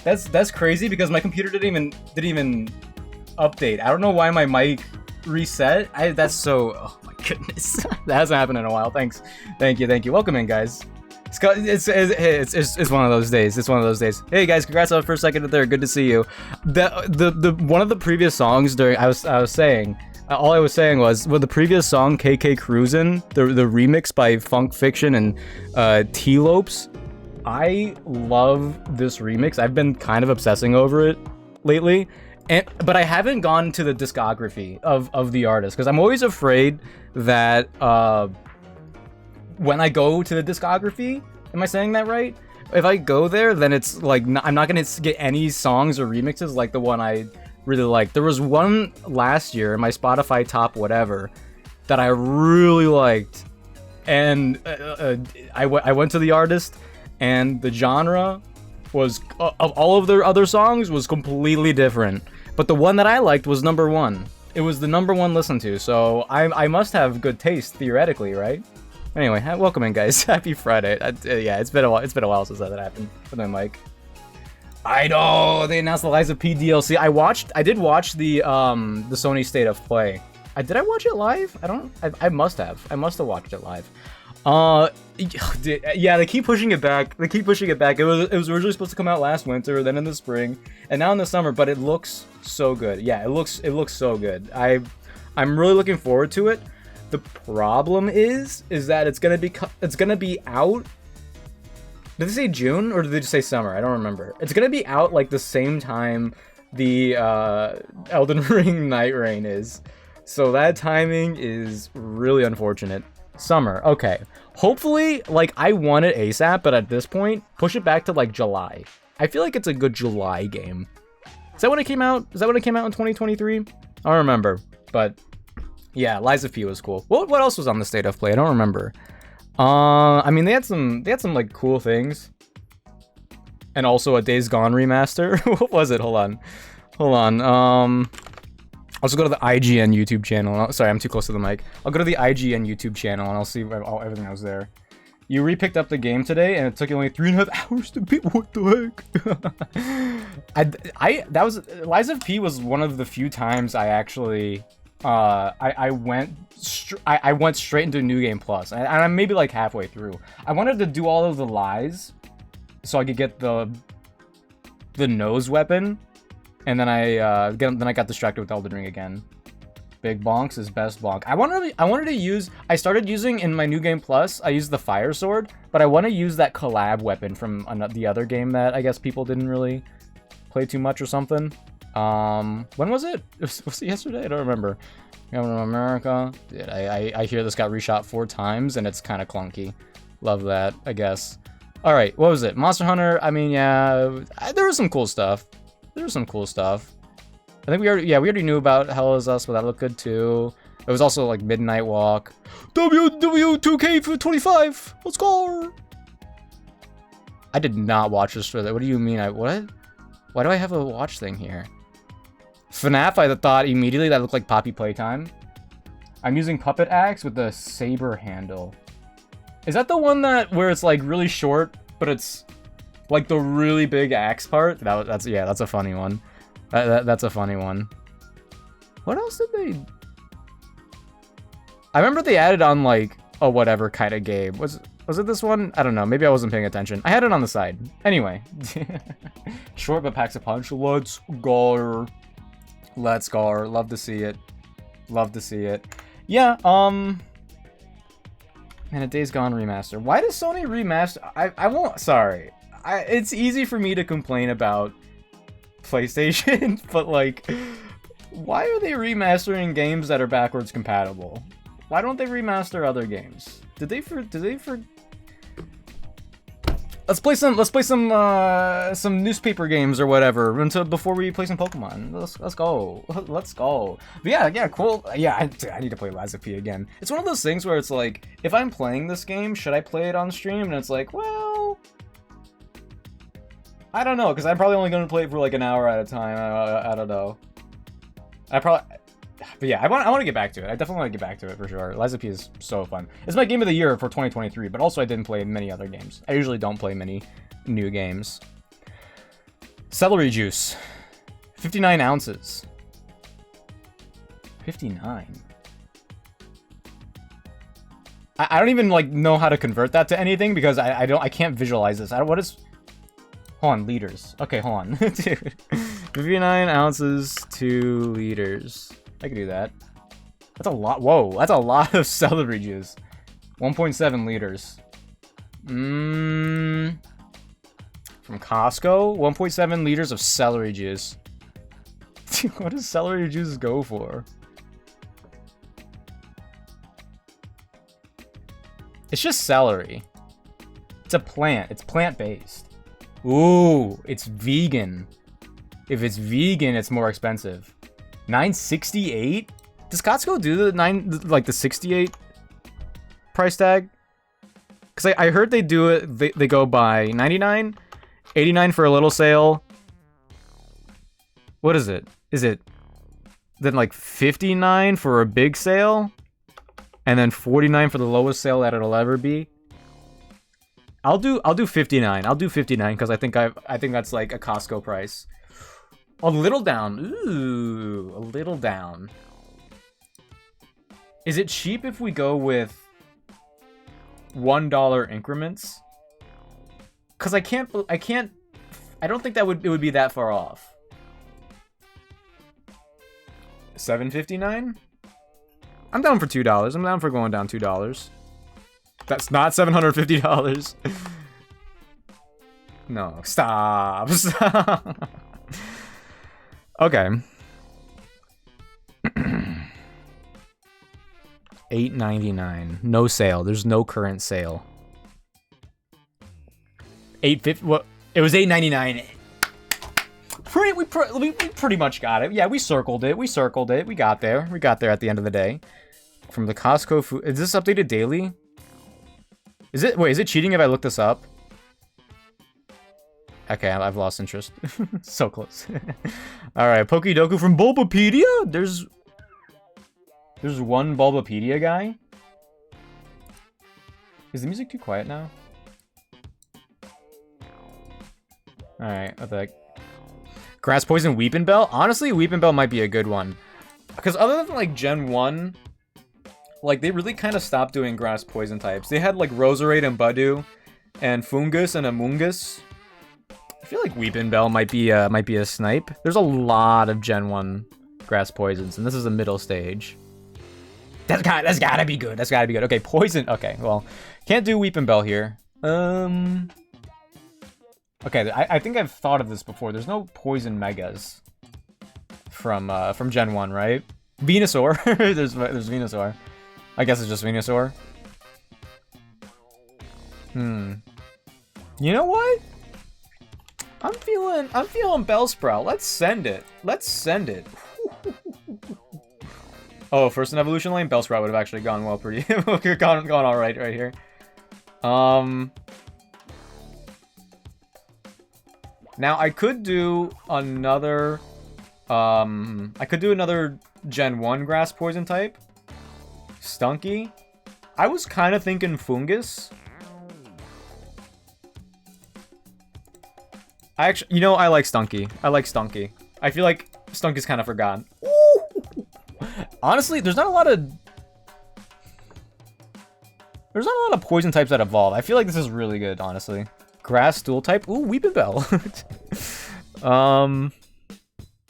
That's crazy because my computer didn't even update. I don't know why my mic reset. That's so. Oh my goodness, that hasn't happened in a while. Thanks, thank you. Welcome in, guys. It's one of those days. It's one of those days. Hey guys, congrats on the first second there. Good to see you. The one of the previous songs during I was saying. All I was saying was, with the previous song, KK Cruisin', the remix by Funk Fiction and T-Lopes, I love this remix. I've been kind of obsessing over it lately, but I haven't gone to the discography of the artist, because I'm always afraid that when I go to the discography, am I saying that right? If I go there, then it's like, I'm not going to get any songs or remixes like the one I really like. There was one last year in my Spotify top whatever that I really liked, and I went to the artist, and the genre was of all of their other songs was completely different, but the one that I liked was number one. It was the number one listened to, so I must have good taste theoretically, right? Anyway, welcome in, guys. Happy Friday. Yeah, it's been a while since that happened. But then, like, I know they announced the Liza P DLC. I did watch the Sony State of Play. Did I watch it live? I must have. I must have watched it live. Yeah, they keep pushing it back. It was originally supposed to come out last winter, then in the spring, and now in the summer. But it looks so good. Yeah, it looks so good. I'm really looking forward to it. The problem is that it's gonna be out. Did they say June or did they just say summer? I don't remember. It's gonna be out like the same time the Elden Ring Night Rain is. So that timing is really unfortunate. Summer, okay. Hopefully, like, I want it ASAP, but at this point, push it back to like July. I feel like it's a good July game. Is that when it came out? Is that when it came out in 2023? I don't remember, but yeah, Liza P was cool. What else was on the State of Play? I don't remember. I mean, they had some like cool things, and also a Days Gone remaster. What was it? Hold on. I'll just go to the IGN YouTube channel. Sorry, I'm too close to the mic. I'll go to the IGN YouTube channel and I'll see everything that was there. You re-picked up the game today, and it took you only 3.5 hours to beat. What the heck? That was Liza P was one of the few times I actually. I went straight into New Game Plus, and I'm maybe like halfway through. I wanted to do all of the lies, so I could get the nose weapon, and then I got distracted with Elden Ring again. Big bonks is best bonk. I wanted to use. I started using in my New Game Plus. I used the fire sword, but I want to use that collab weapon from the other game that I guess people didn't really play too much or something. When was it? Was it yesterday? I don't remember. Government of America. Dude, I hear this got reshot 4 times and it's kind of clunky. Love that, I guess. All right, what was it? Monster Hunter. I mean, yeah, there was some cool stuff. I think we already knew about Hell Is Us, but that looked good too. It was also like Midnight Walk. WW2K for 25. Let's go. I did not watch this trailer. What do you mean? What? Why do I have a watch thing here? FNAF, I thought immediately that looked like Poppy Playtime. I'm using Puppet Axe with the saber handle. Is that the one where it's like really short, but it's like the really big axe part? That's a funny one. That's a funny one. What else did they? I remember they added on like a whatever kind of game. Was it this one? I don't know. Maybe I wasn't paying attention. I had it on the side. Anyway. Short but packs a punch. Let's go. Love to see it. Yeah, and a Days Gone remaster. Why does Sony remaster? I won't. Sorry. It's easy for me to complain about PlayStation, but like, why are they remastering games that are backwards compatible? Why don't they remaster other games? Did they for Let's play some newspaper games or whatever before we play some Pokemon. Let's go. But yeah, cool. Yeah, I need to play Liza P again. It's one of those things where it's like, if I'm playing this game, should I play it on stream? And it's like, well, I don't know, because I'm probably only going to play it for like an hour at a time. I don't know. But yeah, I want to get back to it. I definitely want to get back to it for sure. Liza P is so fun. It's my game of the year for 2023, but also I didn't play many other games. I usually don't play many new games. Celery juice. 59 ounces. 59. I don't even like know how to convert that to anything because I can't visualize this. What is? Hold on, liters. Okay, hold on, dude. 59 ounces to liters. I can do that. That's a lot. Whoa, that's a lot of celery juice. 1.7 liters. From Costco, 1.7 liters of celery juice. What does celery juice go for? It's just celery. It's a plant. It's plant-based. Ooh, it's vegan. If it's vegan, it's more expensive. $9.68? Does Costco do the 68 price tag? Because I heard they do it. They go by 99, 89 for a little sale. What is it? Is it then like 59 for a big sale? And then 49 for the lowest sale that it'll ever be. I'll do 59. I'll do 59 because I think that's like a Costco price. A little down. Ooh, a little down. Is it cheap if we go with $1 increments? Because I don't think it would be that far off. $7.59? I'm down for $2. I'm down for going down $2. That's not $750. No, stop. Stop. Okay. $8.99. No sale. There's no current sale. $8.50. What? It was $8.99. We pretty much got it. Yeah, we circled it. We circled it. We got there. We got there at the end of the day. From the Costco food. Is this updated daily? Is it? Wait, is it cheating if I look this up? Okay, I've lost interest. So close. Alright, Pokedoku from Bulbapedia? There's one Bulbapedia guy? Is the music too quiet now? Alright, what the heck? Grass Poison Weepinbell? Honestly, Weepinbell might be a good one. Because other than, like, Gen 1, like, they really kind of stopped doing Grass Poison types. They had, like, Roserade and Budew, and Fungus and Amoongus. I feel like Weepinbell might be a snipe. There's a lot of Gen 1 Grass Poisons, and this is a middle stage. That's gotta be good. That's gotta be good. Okay, Poison. Okay, well, can't do Weepinbell here. Okay, I think I've thought of this before. There's no Poison Megas from Gen 1, right? Venusaur. there's Venusaur. I guess it's just Venusaur. You know what? I'm feeling Bellsprout. Let's send it. Let's send it. Oh, first in evolution lane, Bellsprout would have actually gone well, pretty gone all right here. Now I could do another Gen 1 Grass Poison type. Stunky. I was kind of thinking Fungus. I like Stunky. I like Stunky. I feel like Stunky's kind of forgotten. Ooh. Honestly, there's not a lot of poison types that evolve. I feel like this is really good, honestly. Grass dual type. Ooh, Weepinbell.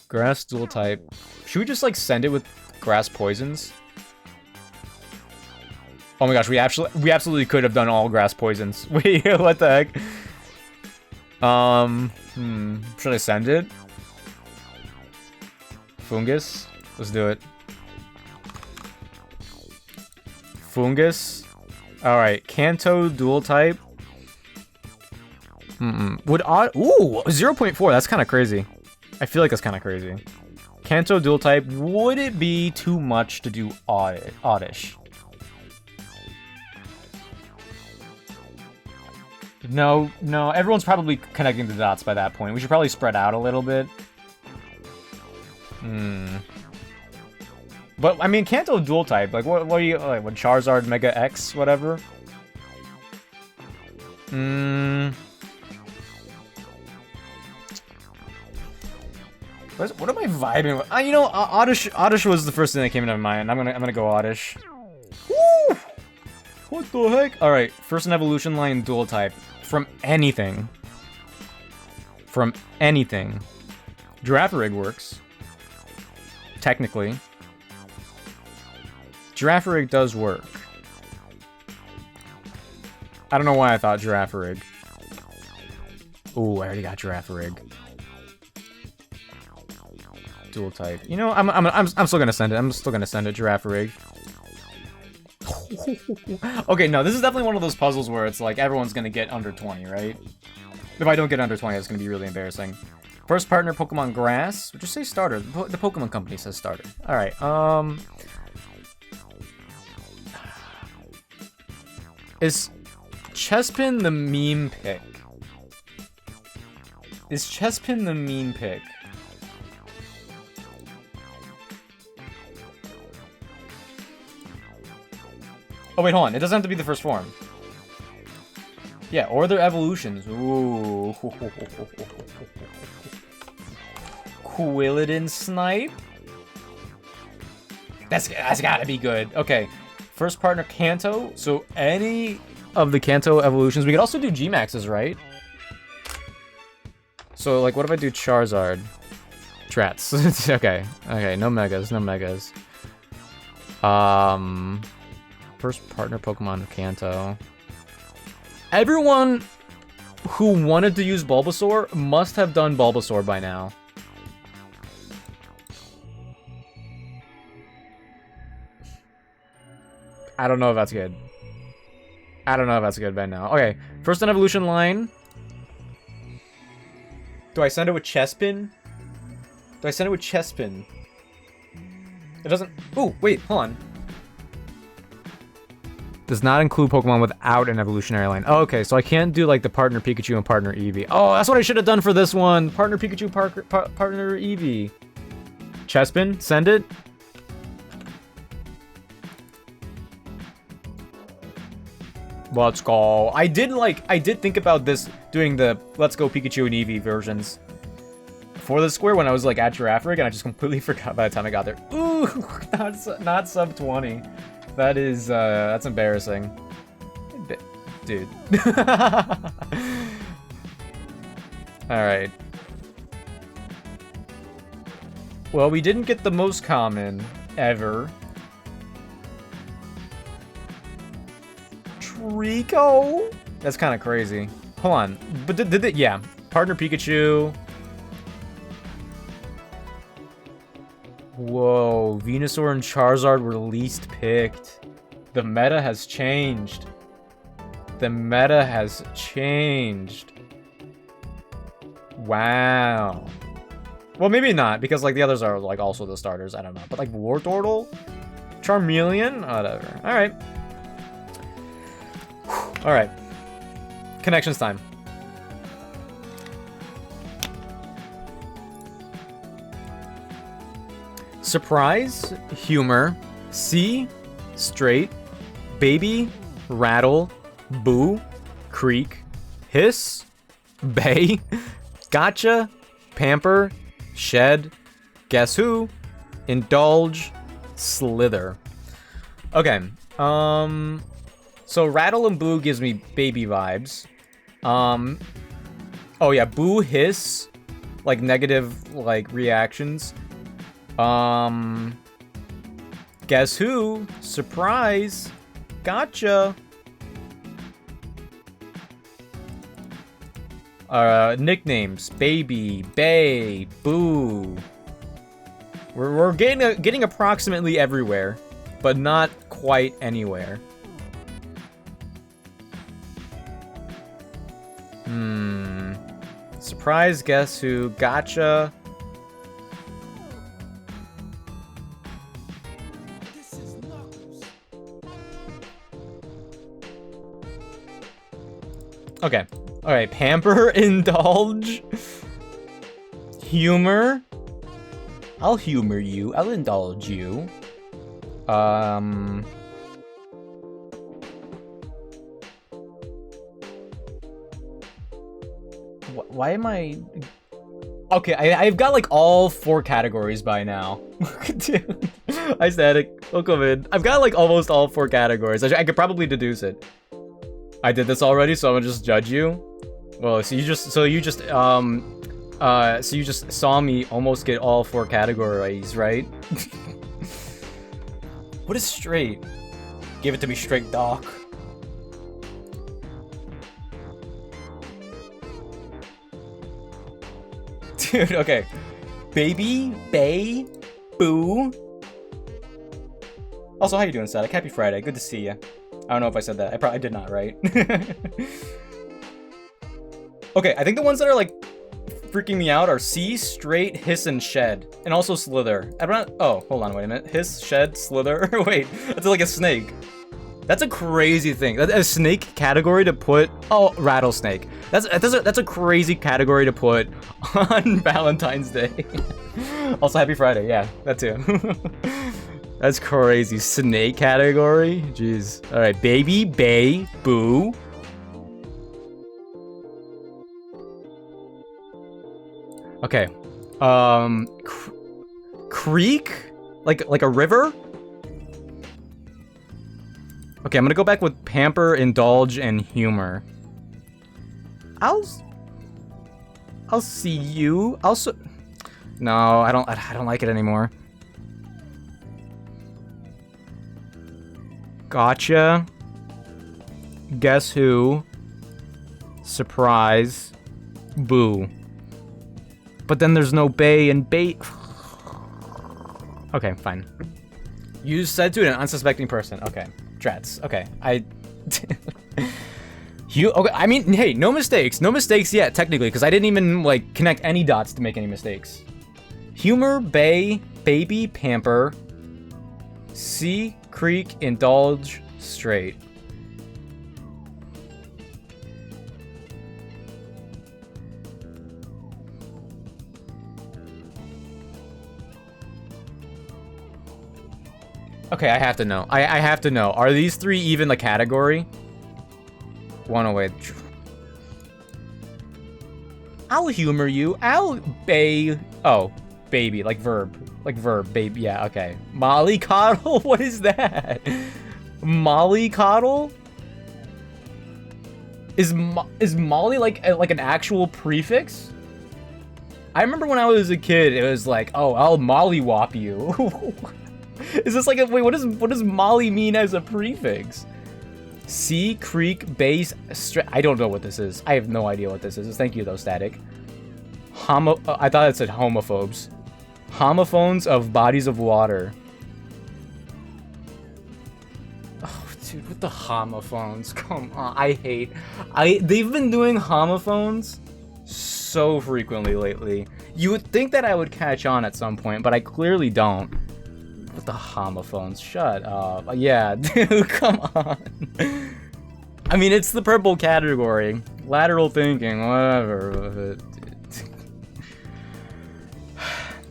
Grass dual type. Should we just like send it with grass poisons? Oh my gosh, we absolutely could have done all grass poisons. Wait, what the heck? Should I send it? Fungus? Let's do it. Fungus. Alright, Kanto dual type. Would odd... Ooh, 0.4. That's kind of crazy. I feel like that's kind of crazy. Kanto dual type. Would it be too much to do oddish? No. Everyone's probably connecting the dots by that point. We should probably spread out a little bit. But, I mean, Kanto dual type. Like, what are you... Like, what, Charizard Mega X, whatever? What am I vibing with? You know, Oddish was the first thing that came into my mind. I'm gonna go Oddish. Woo! What the heck? All right, first an evolution line dual type from anything. From anything. Girafarig works. Technically. Girafarig does work. I don't know why I thought Girafarig. Ooh, I already got Girafarig. Dual type. You know, I'm still gonna send it. I'm still gonna send it Girafarig. Okay, no, this is definitely one of those puzzles where it's like everyone's gonna get under 20, right? If I don't get under 20, it's gonna be really embarrassing. First partner, Pokemon Grass. Would you say starter? The Pokemon Company says starter. All right. Is Chespin the meme pick? Is Chespin the meme pick? Oh, wait, hold on. It doesn't have to be the first form. Yeah, or their evolutions. Ooh. Quilladin Snipe? That's gotta be good. Okay. First partner, Kanto. So any of the Kanto evolutions. We could also do G-Maxes, right? So, like, what if I do Charizard? Trats. Okay. Okay, no Megas, no Megas. First partner Pokemon of Kanto. Everyone who wanted to use Bulbasaur must have done Bulbasaur by now. I don't know if that's good. I don't know if that's good by now. Okay, first an evolution line. Do I send it with Chespin? Do I send it with Chespin? It doesn't... Ooh, wait, hold on. Does not include Pokemon without an evolutionary line. Oh, okay, so I can't do, like, the partner Pikachu and partner Eevee. Oh, that's what I should have done for this one. Partner Pikachu, partner Eevee. Chespin, send it. Let's go. I did think about this, doing the Let's Go Pikachu and Eevee versions for the square when I was, like, at Girafarig, and I just completely forgot by the time I got there. Ooh, not sub 20. That is, that's embarrassing. Dude. Alright. Well, we didn't get the most common ever. Trico? That's kind of crazy. Hold on. But did it? Yeah. Partner Pikachu. Whoa. Venusaur and Charizard were least picked. The meta has changed. The meta has changed. Wow. Well, maybe not, because, like, the others are, like, also the starters. I don't know. But, like, Wartortle? Charmeleon? Whatever. Alright. Alright. Connections time. Surprise, humor, see, straight, baby, rattle, boo, creek, hiss, bay, gotcha, pamper, shed, guess who, indulge, slither. Okay, so rattle and boo gives me baby vibes. Oh yeah, boo, hiss, like negative, like, reactions. Guess who? Surprise! Gotcha! Nicknames. Baby, Bay, Boo. We're getting approximately everywhere, but not quite anywhere. Surprise, guess who? Gotcha. Okay. Alright, pamper, indulge, humor. I'll humor you. I'll indulge you. Why am I... Okay, I've got like all 4 categories by now. Dude. Hi Static, welcome in. I've got like almost all 4 categories. I could probably deduce it. I did this already, so I'm gonna just judge you. Well, so you just saw me almost get all 4 categories, right? What is straight? Give it to me straight, doc. Dude, okay. Baby, Bay, Boo. Also, how you doing, Static? Happy Friday. Good to see you. I don't know if I said that. I probably did not, right? Okay, I think the ones that are like freaking me out are C, Straight, Hiss, and Shed. And also Slither. Oh, hold on, wait a minute. Hiss, Shed, Slither. Wait, that's like a snake. That's a crazy thing. That's a snake category to put. Oh, rattlesnake. That's a crazy category to put on Valentine's Day. Also, happy Friday. Yeah, that too. That's crazy. Snake category. Jeez. All right, baby, bay, boo. Okay. Creek, like a river. Okay, I'm gonna go back with pamper, indulge, and humor. I'll see you. No, I don't like it anymore. Gotcha. Guess who? Surprise. Boo. But then there's no bay and bait. Okay, fine. You said to an unsuspecting person. Okay. Drats. Okay. Okay, I mean, hey, no mistakes. No mistakes yet, technically, because I didn't even, like, connect any dots to make any mistakes. Humor, bay, baby, pamper, C, creek, indulge, straight. Okay, I have to know. I have to know. Are these 3 even the category? 108. I'll humor you. I'll bay. Oh, baby, like verb. Like verb, baby. Yeah, okay. Mollycoddle? What is that? Mollycoddle? Is Molly like an actual prefix? I remember when I was a kid, it was like, oh, I'll mollywop you. Is this like a wait? What does Molly mean as a prefix? C, creek, base, I don't know what this is. I have no idea what this is. Thank you though, Static. I thought it said homophobes. Homophones of bodies of water. Oh, dude, with the homophones. Come on, they've been doing homophones so frequently lately. You would think that I would catch on at some point, but I clearly don't. With the homophones, shut up. Yeah, dude, come on. I mean, it's the purple category. Lateral thinking, whatever.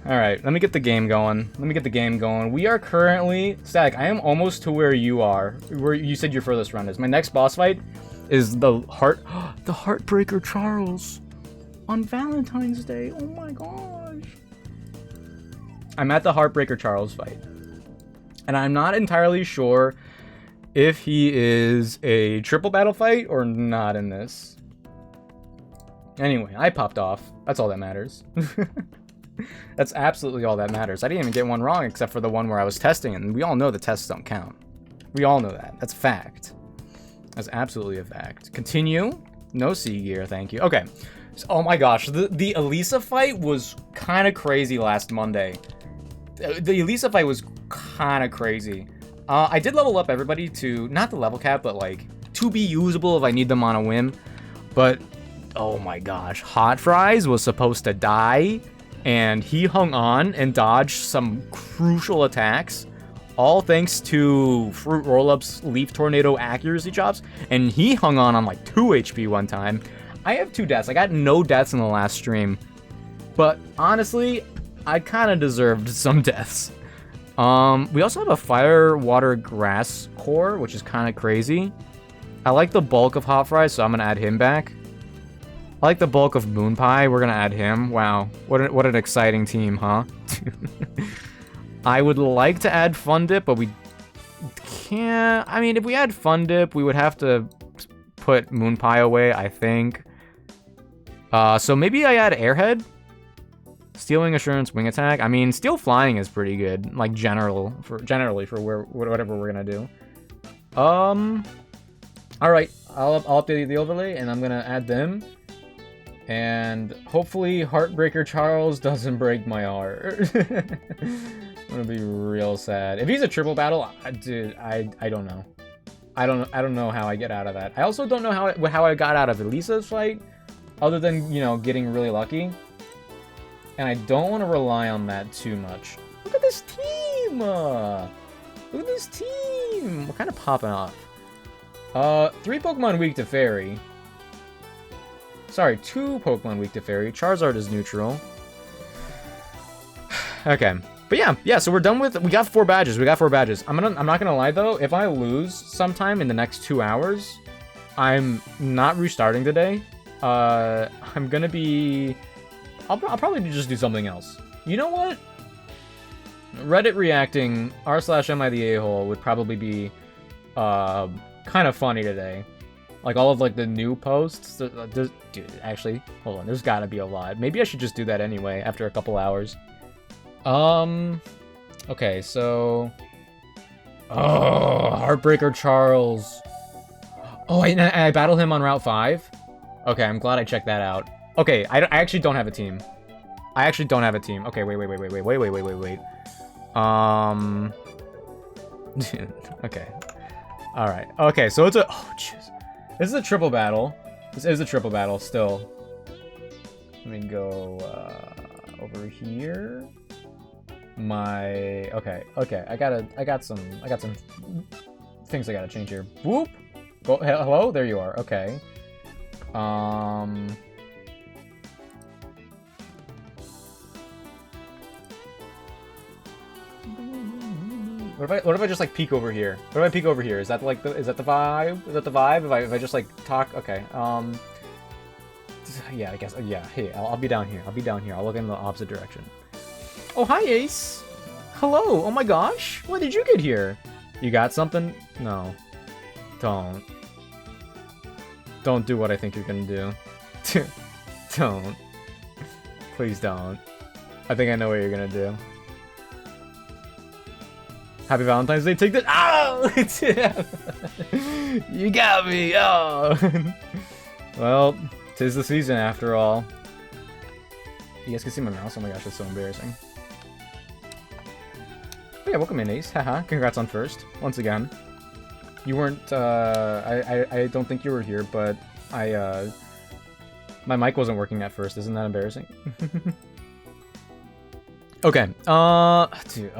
Alright, let me get the game going. We are currently... Static, I am almost to where you are. Where you said your furthest run is. My next boss fight is the Heartbreaker Charles. On Valentine's Day. Oh my gosh. I'm at the Heartbreaker Charles fight. And I'm not entirely sure if he is a triple battle fight or not in this. Anyway, I popped off. That's all that matters. That's absolutely all that matters. I didn't even get one wrong except for the one where I was testing, and we all know the tests don't count. We all know that. That's a fact. That's absolutely a fact. Continue. No C gear, thank you. Okay. So, oh my gosh, the Elisa fight was kind of crazy last Monday. The Elisa fight was kind of crazy. I did level up everybody to, not the level cap, but like, to be usable if I need them on a whim. But, oh my gosh, Hot Fries was supposed to die, and he hung on and dodged some crucial attacks, all thanks to Fruit Roll-Up's Leaf Tornado accuracy chops, and he hung on like 2 HP one time. I have 2 deaths. I got no deaths in the last stream, but honestly, I kind of deserved some deaths. We also have a Fire, Water, Grass core, which is kind of crazy. I like the bulk of Hot Fries, so I'm going to add him back. I like the bulk of Moon Pie. We're gonna add him. Wow, what an exciting team, huh? I would like to add Fun Dip, but we can't. I mean, if we add Fun Dip, we would have to put Moon Pie away, I think. So maybe I add Airhead. Stealing Assurance, Wing Attack. I mean, Steel Flying is pretty good, like generally for whatever we're gonna do. All right, I'll update the overlay, and I'm gonna add them. And hopefully, Heartbreaker Charles doesn't break my heart. I'm gonna be real sad. If he's a triple battle, dude, I don't know. I don't know how I get out of that. I also don't know how I got out of Elisa's fight, other than, you know, getting really lucky. And I don't want to rely on that too much. Look at this team! Look at this team! We're kind of popping off. 3 Pokemon weak to Fairy. Sorry, 2 Pokemon weak to Fairy. Charizard is neutral. Okay. But yeah, so we're done with... We got 4 badges. I'm not gonna lie, though. If I lose sometime in the next 2 hours, I'm not restarting today. I'm gonna be... I'll probably just do something else. You know what? Reddit reacting r/am I the a-hole would probably be kind of funny today. Like all of like the new posts. Dude, actually, hold on. There's gotta be a lot. Maybe I should just do that anyway after a couple hours. Okay, so... Oh, Heartbreaker Charles. Oh, I battle him on Route 5? Okay, I'm glad I checked that out. Okay, I actually don't have a team. Okay, wait. Okay. Alright. Okay, so it's a... Oh, jeez. This is a triple battle. This is a triple battle, still. Let me go, over here. Okay. I got some things I gotta change here. Whoop! Go, hello? There you are. Okay. What if I just like peek over here? What if I peek over here? Is that like the vibe? Is that the vibe? If I just like talk, okay. Yeah, I guess. Yeah. Hey, I'll be down here. I'll look in the opposite direction. Oh, hi, Ace. Hello. Oh my gosh. When did you get here? You got something? No. Don't do what I think you're gonna do. Don't. Please don't. I think I know what you're gonna do. Happy Valentine's Day. Take that. Oh! You got me. Oh. Well, 'tis the season after all. You guys can see my mouse. Oh my gosh, that's so embarrassing. Oh yeah, welcome in, Ace. Haha. Congrats on first. Once again. You weren't, I don't think you were here, but my mic wasn't working at first. Isn't that embarrassing? Okay, dude,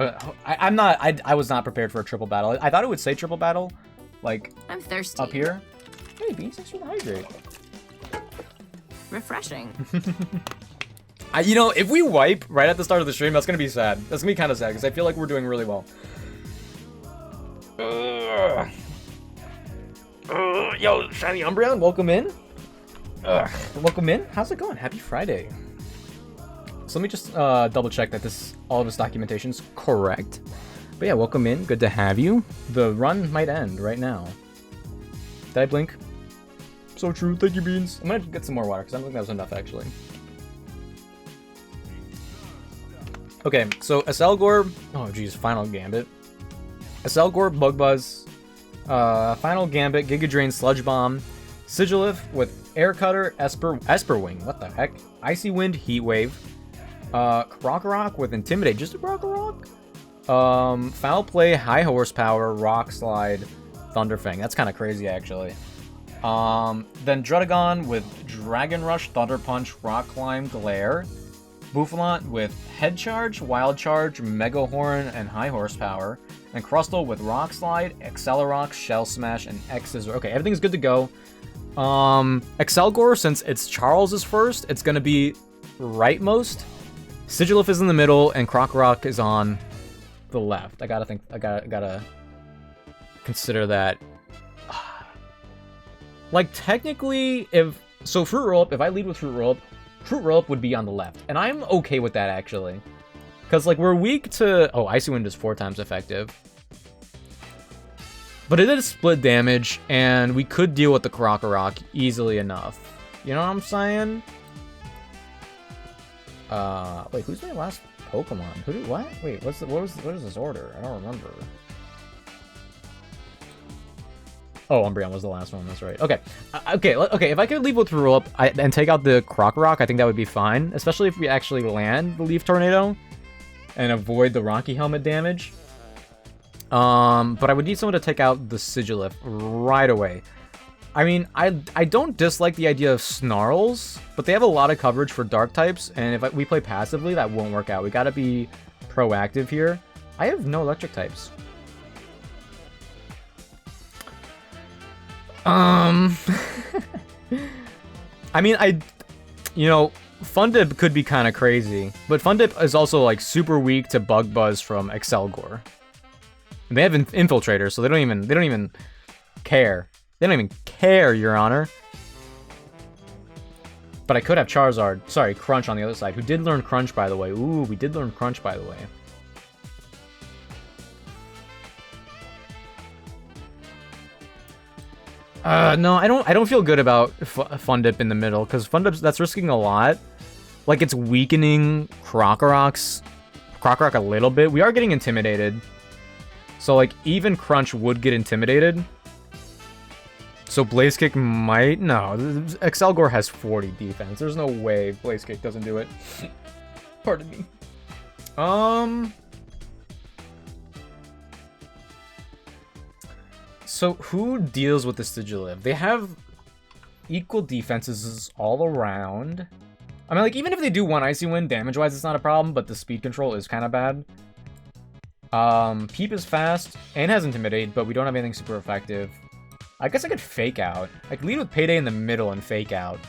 I was not prepared for a triple battle. I thought it would say triple battle, like, I'm thirsty. Up here. Hey, Beans, thanks for the hydrate. Refreshing. You know, if we wipe right at the start of the stream, that's gonna be sad. That's gonna be kind of sad, because I feel like we're doing really well. Yo, Shiny Umbreon, welcome in. Welcome in. How's it going? Happy Friday. So let me just double check that all of this documentation's correct. But yeah, welcome in. Good to have you. The run might end right now. Did I blink? So true. Thank you, Beans. I'm gonna get some more water because I don't think that was enough actually. Okay, so Aselgor. Oh geez, Final Gambit. Aselgor, Bug Buzz, Final Gambit, Giga Drain, Sludge Bomb, Sigilif with Air Cutter, Esper Wing. What the heck? Icy Wind, Heat Wave. Krokorok with Intimidate, just a Krokorok? Foul Play, High Horsepower, Rock Slide, Thunderfang. That's kind of crazy, actually. Then Druddigon with Dragon Rush, Thunder Punch, Rock Climb, Glare. Bouffalant with Head Charge, Wild Charge, Mega Horn, and High Horsepower. And Crustle with Rock Slide, Accelerock, Shell Smash, and X-Scissor. Okay, everything's good to go. Excelgor, since it's Charles's first, it's gonna be rightmost. Sigilif is in the middle, and Krokorok is on the left. I gotta consider that. Like, technically, if So Fruit Roll-Up, if I lead with Fruit Roll-Up would be on the left. And I'm okay with that, actually. Because, like, we're weak to... Oh, Icy Wind is 4 times effective. But it is split damage, and we could deal with the Krokorok easily enough. You know what I'm saying? Wait, who's my last Pokemon? What? Wait, what is this order? I don't remember. Oh, Umbreon was the last one. That's right. Okay. Okay. If I could leave with Roll-Up and take out the Krokorok, I think that would be fine. Especially if we actually land the Leaf Tornado and avoid the Rocky Helmet damage. But I would need someone to take out the Sigilyph right away. I mean, I don't dislike the idea of Snarls, but they have a lot of coverage for Dark types, and if we play passively, that won't work out. We gotta be proactive here. I have no Electric types. I mean, you know, Fundib could be kind of crazy, but Fundib is also like super weak to Bug Buzz from Excelgor. And they have Infiltrators, so they don't even care. They don't even care, Your Honor. But I could have Charizard, sorry, Crunch on the other side, who did learn Crunch, by the way. Ooh, we did learn Crunch, by the way. No, I don't feel good about Fundip in the middle, because that's risking a lot. Like, it's weakening Krokorok a little bit. We are getting intimidated. So, like, even Crunch would get intimidated. So Blaze Kick might... No, Excelgor has 40 defense. There's no way Blaze Kick doesn't do it. Pardon me. So who deals with the Sigilyph? They have equal defenses all around. I mean, like, even if they do one Icy Wind, damage-wise it's not a problem, but the speed control is kind of bad. Peep is fast and has Intimidate, but we don't have anything super effective. I guess I could Fake Out. I could lead with Payday in the middle and Fake Out.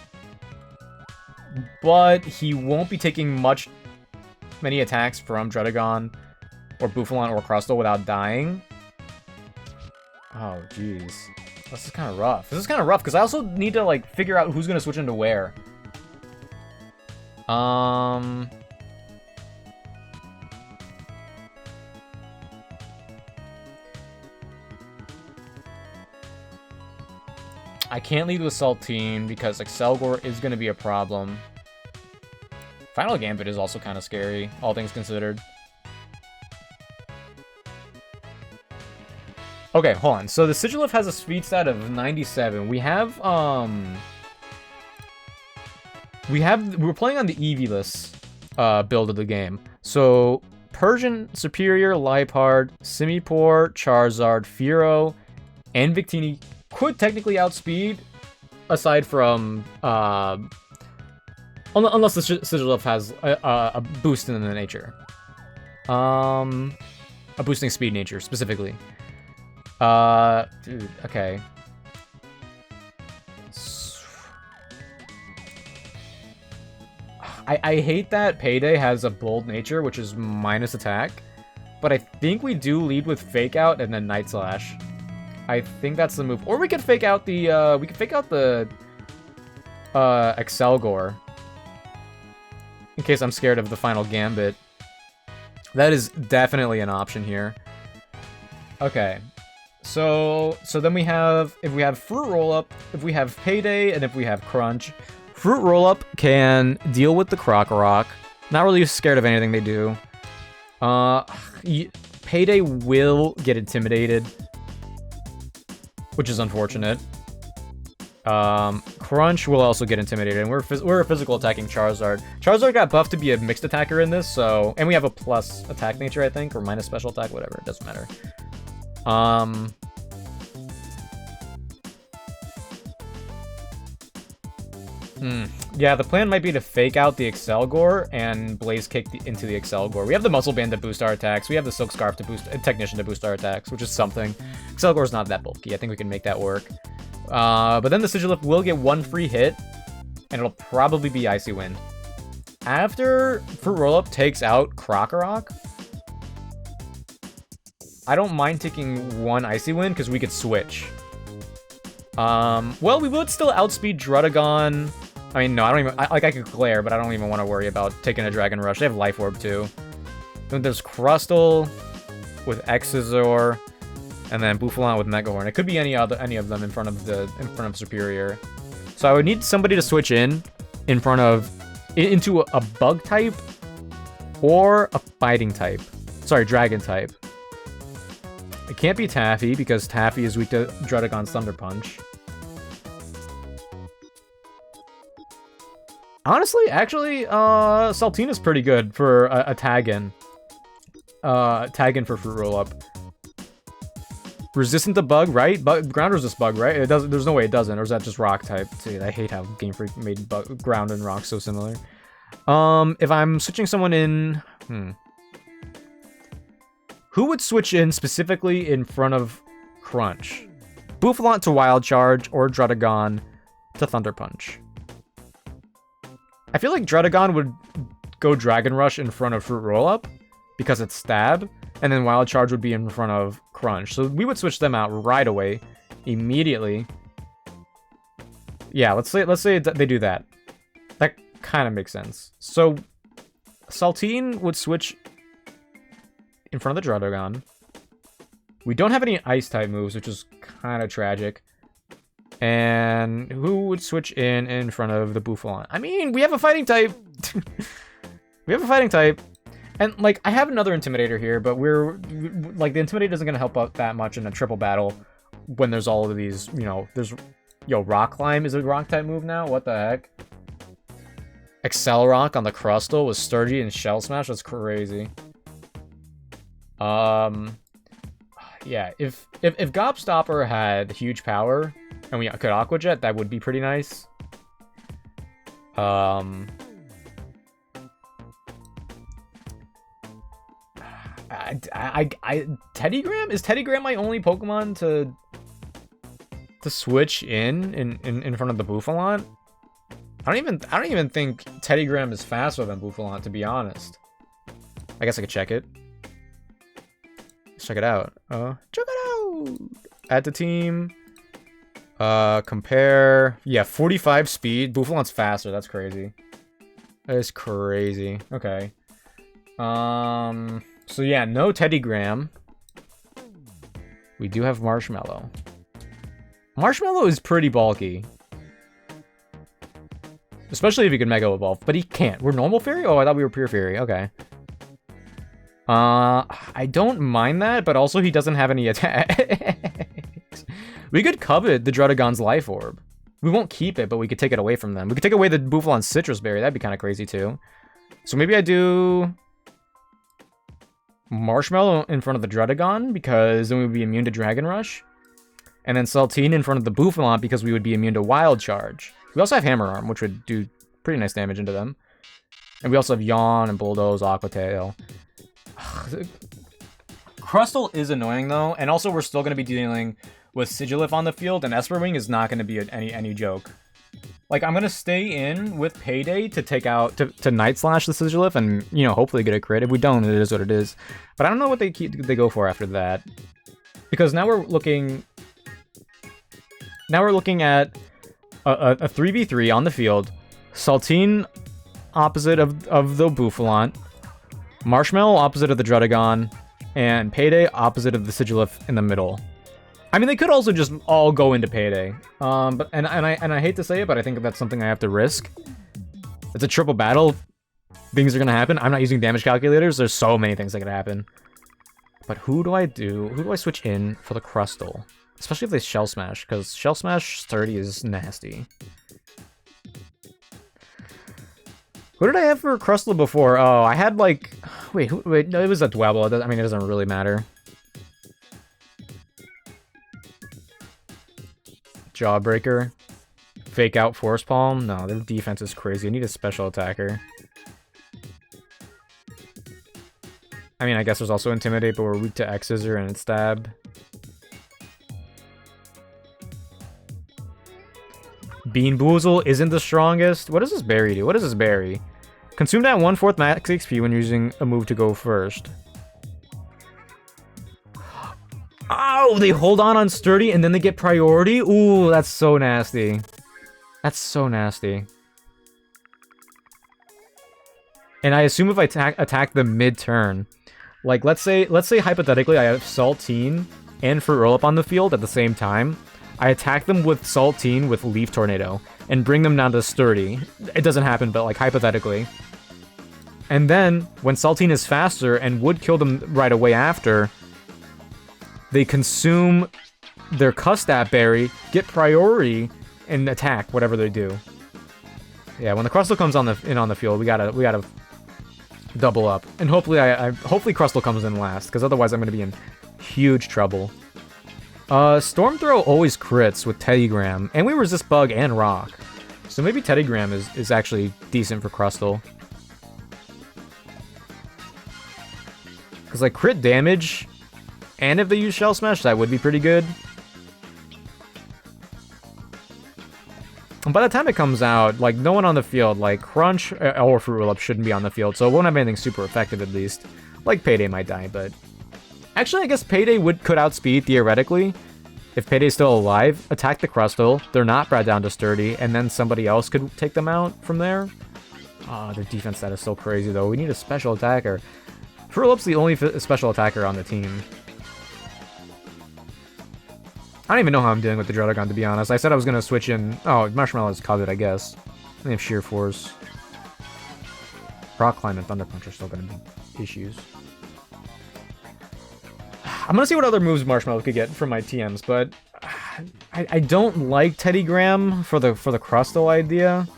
But he won't be taking many attacks from Dredagon or Bouffalant or Crustle without dying. Oh, jeez. This is kind of rough. This is kind of rough, because I also need to, like, figure out who's going to switch into where. I can't lead with Saltine, because Excelgor is going to be a problem. Final Gambit is also kind of scary, all things considered. Okay, hold on. So the Sigilyph has a speed stat of 97. We're playing on the Eevee-less build of the game. So Persian, Superior, Liepard, Simipour, Charizard, Fearow, and Victini could technically outspeed, aside from unless the Sigilyph has a boost in the nature. A boosting speed nature specifically. Dude, okay. I hate that Payday has a bold nature, which is minus attack. But I think we do lead with Fake Out and then Night Slash. I think that's the move. Or we could fake out the, Excelgor. In case I'm scared of the final Gambit. That is definitely an option here. Okay. So then we have, if we have Fruit Roll-Up, if we have Payday, and if we have Crunch, Fruit Roll-Up can deal with the Krokorok. Not really scared of anything they do. Payday will get intimidated, which is unfortunate. Crunch will also get intimidated, and we're a physical attacking Charizard. Charizard got buffed to be a mixed attacker in this, so, and we have a plus attack nature, I think, or minus special attack, whatever, it doesn't matter. Yeah, the plan might be to fake out the Excelgor and Blaze Kick into the Excelgor. We have the Muscle Band to boost our attacks. We have the Silk Scarf to boost, Technician to boost our attacks, which is something. Excelgor's not that bulky. I think we can make that work. But then the Sigilyph will get one free hit, and it'll probably be Icy Wind. After Fruit Roll-Up takes out Krokorok, I don't mind taking one Icy Wind because we could switch. Well, we would still outspeed Drudagon. I mean, no, I don't even... I could Glare, but I don't even want to worry about taking a Dragon Rush. They have Life Orb, too. Then there's Crustle with Exizor, and then Bouffalant with Mega Horn. It could be any of them in front of Superior. So I would need somebody to switch into a Bug type or a Fighting type. Sorry, Dragon type. It can't be Taffy, because Taffy is weak to Drudagon's Thunder Punch. Honestly, actually, Saltina's pretty good for a tag-in. Tag-in for Fruit Roll-Up. Resistant to Bug, right? Ground resist Bug, right? It doesn't. There's no way it doesn't. Or is that just Rock type? Dude, I hate how Game Freak made Ground and Rock so similar. If I'm switching someone in... Who would switch in specifically in front of Crunch? Bouffalant to Wild Charge or Drudagon to Thunder Punch? I feel like Drudagon would go Dragon Rush in front of Fruit Roll-Up because it's Stab, and then Wild Charge would be in front of Crunch. So we would switch them out right away, immediately. Yeah, let's say they do that. That kind of makes sense. So Saltine would switch in front of the Drudagon. We don't have any Ice-type moves, which is kind of tragic. And who would switch in front of the Bouffalant? I mean, we have a Fighting type. We have a Fighting type. And, like, I have another Intimidator here, but like, the Intimidator isn't going to help out that much in a triple battle when there's all of these, you know, there's... Yo, Rock Climb is a Rock-type move now? What the heck? Excel Rock on the Crustle with Sturgy and Shell Smash? That's crazy. Yeah, if Gobstopper had huge power and we could Aqua Jet, that would be pretty nice. Teddygram? Is Teddygram my only Pokemon to switch in front of the Bouffalant? I don't even think Teddygram is faster than Bouffalant, to be honest. I guess I could check it. Let's check it out. Check it out! Add to team. Compare. Yeah, 45 speed. Bouffalant's faster. That's crazy. That is crazy. Okay. So yeah, no Teddygram. We do have Marshmallow. Marshmallow is pretty bulky. Especially if he could Mega Evolve, but he can't. We're Normal Fairy? Oh, I thought we were Pure Fairy. Okay. I don't mind that, but also he doesn't have any attacks. We could covet the Drudagon's Life Orb. We won't keep it, but we could take it away from them. We could take away the Bouffalant's Citrus Berry. That'd be kind of crazy, too. So maybe I do Marshmallow in front of the Drudagon, because then we would be immune to Dragon Rush. And then Saltine in front of the Bouffalant, because we would be immune to Wild Charge. We also have Hammer Arm, which would do pretty nice damage into them. And we also have Yawn and Bulldoze, Aqua Tail. Crustle is annoying, though. And also, we're still going to be dealing with Sigilyph on the field, and Esper Wing is not going to be any joke. Like, I'm going to stay in with Payday to take out, to Night Slash the Sigilyph, and, you know, hopefully get a crit. If we don't, it is what it is. But I don't know what they go for after that. Because now we're looking... Now we're looking at a 3v3 on the field. Saltine opposite of the Bouffalant. Marshmallow opposite of the Drudagon. And Payday opposite of the Sigilyph in the middle. I mean, they could also just all go into Payday. But I hate to say it, but I think that's something I have to risk. It's a triple battle. Things are gonna happen. I'm not using damage calculators. There's so many things that could happen. But who do I do? Who do I switch in for the Crustle? Especially if they Shell Smash, because Shell Smash 30 is nasty. What did I have for Crustle before? Oh, I had like... Wait, no, it was a Dwebble. I mean, it doesn't really matter. Jawbreaker. Fake out Force Palm. No, their defense is crazy. I need a special attacker. I mean, I guess there's also Intimidate, but we're weak to X-Scissor and Stab. Bean Boozle isn't the strongest. What does this berry do? What does this berry? Consume that 1/4 max XP when using a move to go first. Oh, they hold on sturdy and then they get priority? Ooh, that's so nasty. That's so nasty. And I assume if I attack them mid-turn, like let's say hypothetically I have Saltine and Fruit Roll-Up on the field at the same time. I attack them with Saltine with Leaf Tornado and bring them down to sturdy. It doesn't happen, but like hypothetically. And then when Saltine is faster and would kill them right away after, they consume their Custat Berry, get priority, and attack whatever they do. Yeah, when the Crustle comes on the field, we gotta double up, and hopefully hopefully Crustle comes in last, because otherwise I'm gonna be in huge trouble. Storm Throw always crits with Teddygram, and we resist Bug and Rock, so maybe Teddygram is actually decent for Crustle. Because like crit damage, and if they use Shell Smash, that would be pretty good. And by the time it comes out, like, no one on the field, like, Crunch or Fruit Roll-Up shouldn't be on the field, so it won't have anything super effective, at least. Like, Payday might die, but... Actually, I guess Payday could outspeed, theoretically. If Payday's still alive, attack the Crustle, they're not brought down to Sturdy, and then somebody else could take them out from there. Ah, their defense stat is so crazy, though. We need a special attacker. Fruit Roll-Up's the only special attacker on the team. I don't even know how I'm dealing with the Druddigon, to be honest. I said I was going to switch in... Oh, Marshmallow is covered, I guess. They have Sheer Force. Rock Climb and Thunder Punch are still going to be issues. I'm going to see what other moves Marshmallow could get from my TMs, but... I don't like Teddygram for the Crustle idea.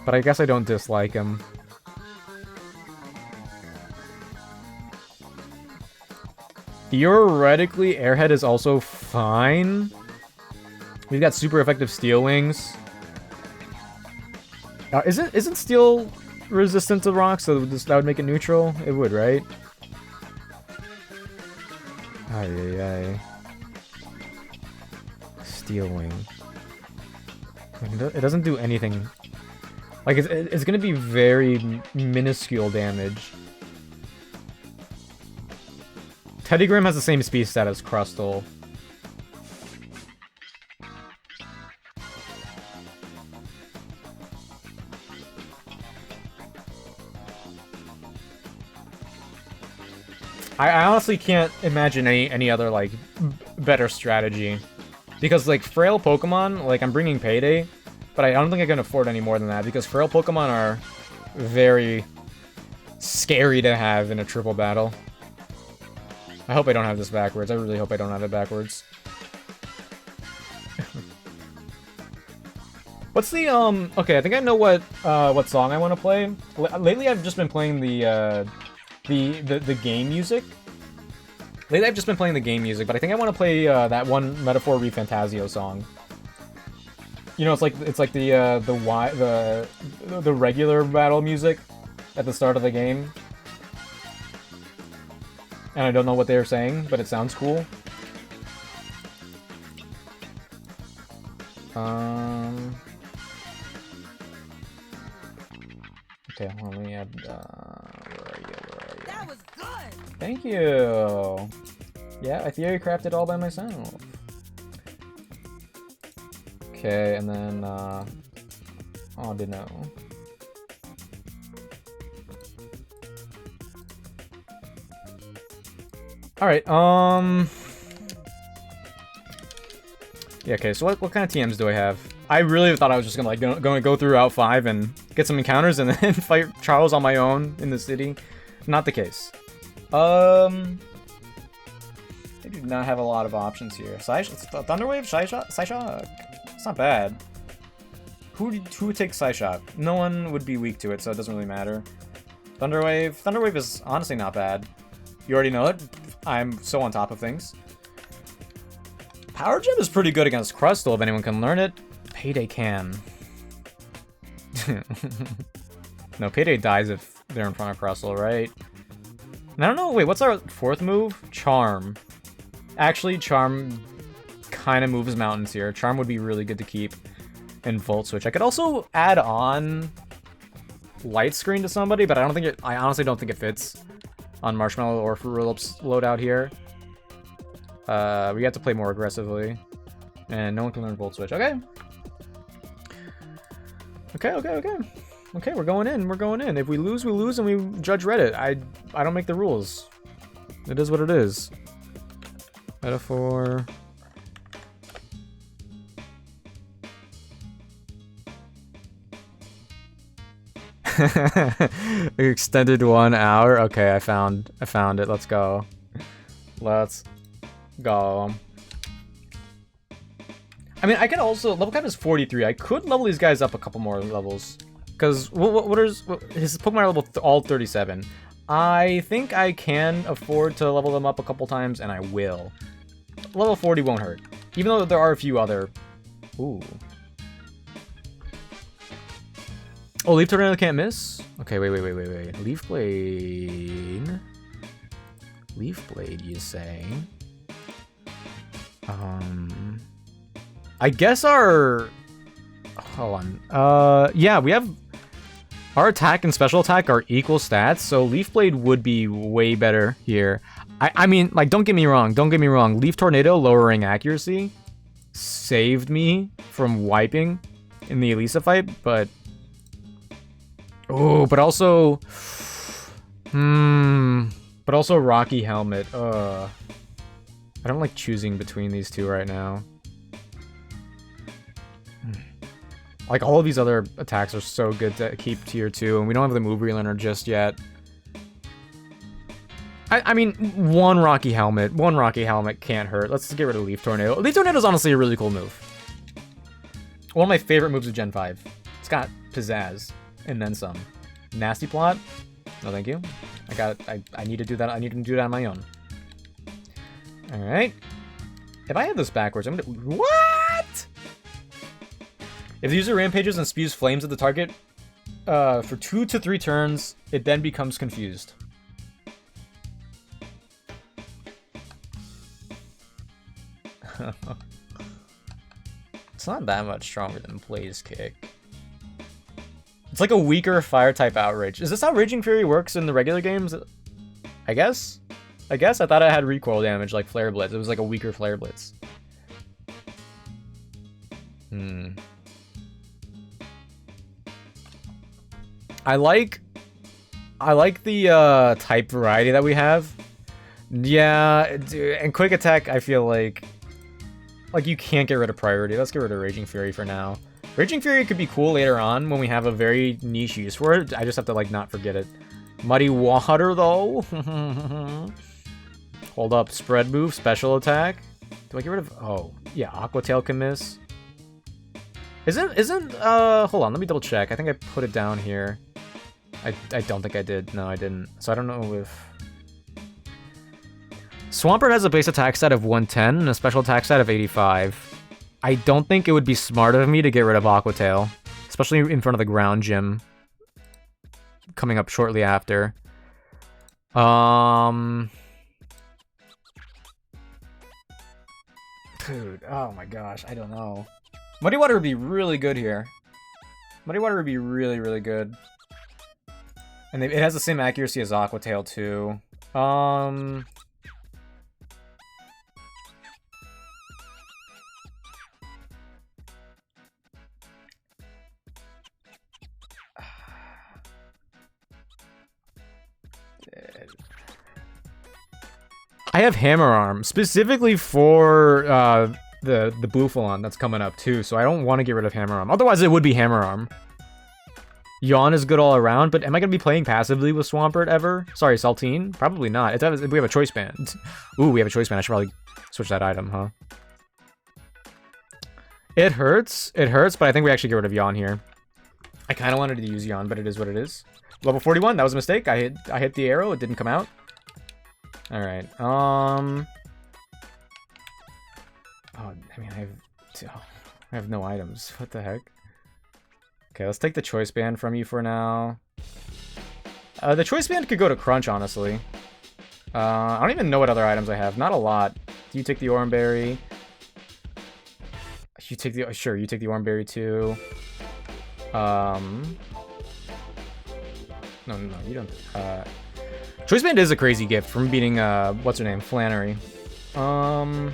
But I guess I don't dislike him. Theoretically, Airhead is also fine. We've got super effective Steel Wings. Isn't Steel resistant to Rock, so that would make it neutral? It would, right? Ay. Steel Wing. It doesn't do anything. Like, it's gonna be very minuscule damage. Teddygram has the same speed stat as Crustle. I honestly can't imagine any other, like, better strategy. Because, like, frail Pokemon, like, I'm bringing Payday, but I don't think I can afford any more than that, because frail Pokemon are very scary to have in a triple battle. I hope I don't have this backwards. I really hope I don't have it backwards. What's the, okay, I think I know what song I want to play. Lately, I've just been playing the game music. Lately, I've just been playing the game music, but I think I want to play, that one Metaphor ReFantazio song. You know, it's like the regular battle music at the start of the game. And I don't know what they're saying, but it sounds cool. Okay, let me add, where are you? That was good! Thank you! Yeah, I theory crafted it all by myself. Okay, and then, oh, didn't know. Alright, yeah, okay, so what kind of TMs do I have? I really thought I was just gonna, like, go through Route 5 and get some encounters and then fight Charles on my own in the city. Not the case. I do not have a lot of options here. Thunderwave? Psyshock? It's not bad. Who would take Psyshock? No one would be weak to it, so it doesn't really matter. Thunderwave? Thunderwave is honestly not bad. You already know it. I'm so on top of things. Power Gem is pretty good against Crustle if anyone can learn it. Payday can. No, Payday dies if they're in front of Crustle, right? And I don't know, wait, what's our fourth move? Charm. Actually, Charm kind of moves mountains here. Charm would be really good to keep in Volt Switch. I could also add on Light Screen to somebody, but I honestly don't think it fits on Marshmallow or Fruit Roll-Up's loadout here. We have to play more aggressively. And no one can learn Volt Switch. Okay. Okay, we're going in. We're going in. If we lose, we lose, and we judge Reddit. I don't make the rules. It is what it is. Metaphor. Extended 1 hour. Okay, I found it. Let's go. Let's go. I mean, I could also level cap is 43. I could level these guys up a couple more levels, because his Pokemon are level all 37. I think I can afford to level them up a couple times, and I will. Level 40 won't hurt, even though there are a few other. Ooh. Oh, Leaf Tornado can't miss? Okay, wait. Leaf Blade. Leaf Blade, you say? I guess our... Hold on. Yeah, we have... Our attack and special attack are equal stats, so Leaf Blade would be way better here. I mean, like, don't get me wrong. Leaf Tornado lowering accuracy saved me from wiping in the Elisa fight, but... Oh, but also... But also Rocky Helmet. I don't like choosing between these two right now. Like, all of these other attacks are so good to keep tier 2, and we don't have the move relearner just yet. I mean, one Rocky Helmet can't hurt. Let's get rid of Leaf Tornado. Leaf Tornado is honestly a really cool move. One of my favorite moves of Gen 5. It's got pizzazz, and then some. Nasty Plot? No, thank you. I need to do that. I need to do that on my own. Alright. If I have this backwards, I'm gonna... What?! If the user rampages and spews flames at the target for 2 to 3 turns, it then becomes confused. It's not that much stronger than Blaze Kick. It's like a weaker fire-type Outrage. Is this how Raging Fury works in the regular games? I guess? I thought I had recoil damage like Flare Blitz. It was like a weaker Flare Blitz. I like the type variety that we have. Yeah, and Quick Attack, I feel like you can't get rid of priority. Let's get rid of Raging Fury for now. Raging Fury could be cool later on when we have a very niche use for it. I just have to like not forget it. Muddy Water though. Hold up, spread move, special attack. Do I get rid of? Oh yeah, Aqua Tail can miss. Isn't hold on, let me double check. I think I put it down here. I don't think I did. No, I didn't. So I don't know if... Swampert has a base attack stat of 110 and a special attack stat of 85. I don't think it would be smart of me to get rid of Aqua Tail, especially in front of the ground gym coming up shortly after. Dude, oh my gosh, I don't know. Muddy Water would be really good here. Muddy Water would be really, really good. And it has the same accuracy as Aqua Tail too. I have Hammer Arm specifically for the Bouffalant that's coming up too, so I don't want to get rid of Hammer Arm. Otherwise, it would be Hammer Arm. Yawn is good all around, but am I going to be playing passively with Swampert ever? Sorry, Saltine? Probably not. We have a Choice Band. Ooh, we have a Choice Band. I should probably switch that item, huh? It hurts, but I think we actually get rid of Yawn here. I kind of wanted to use Yawn, but it is what it is. Level 41, that was a mistake. I hit the arrow, it didn't come out. Alright, oh, I mean, I have no items. What the heck? Okay, let's take the Choice Band from you for now. The Choice Band could go to Crunch, honestly. I don't even know what other items I have. Not a lot. Do you take the Oranberry? You take the... Sure, you take the Oranberry too. No, you don't... Choice Band is a crazy gift from beating, what's her name? Flannery. I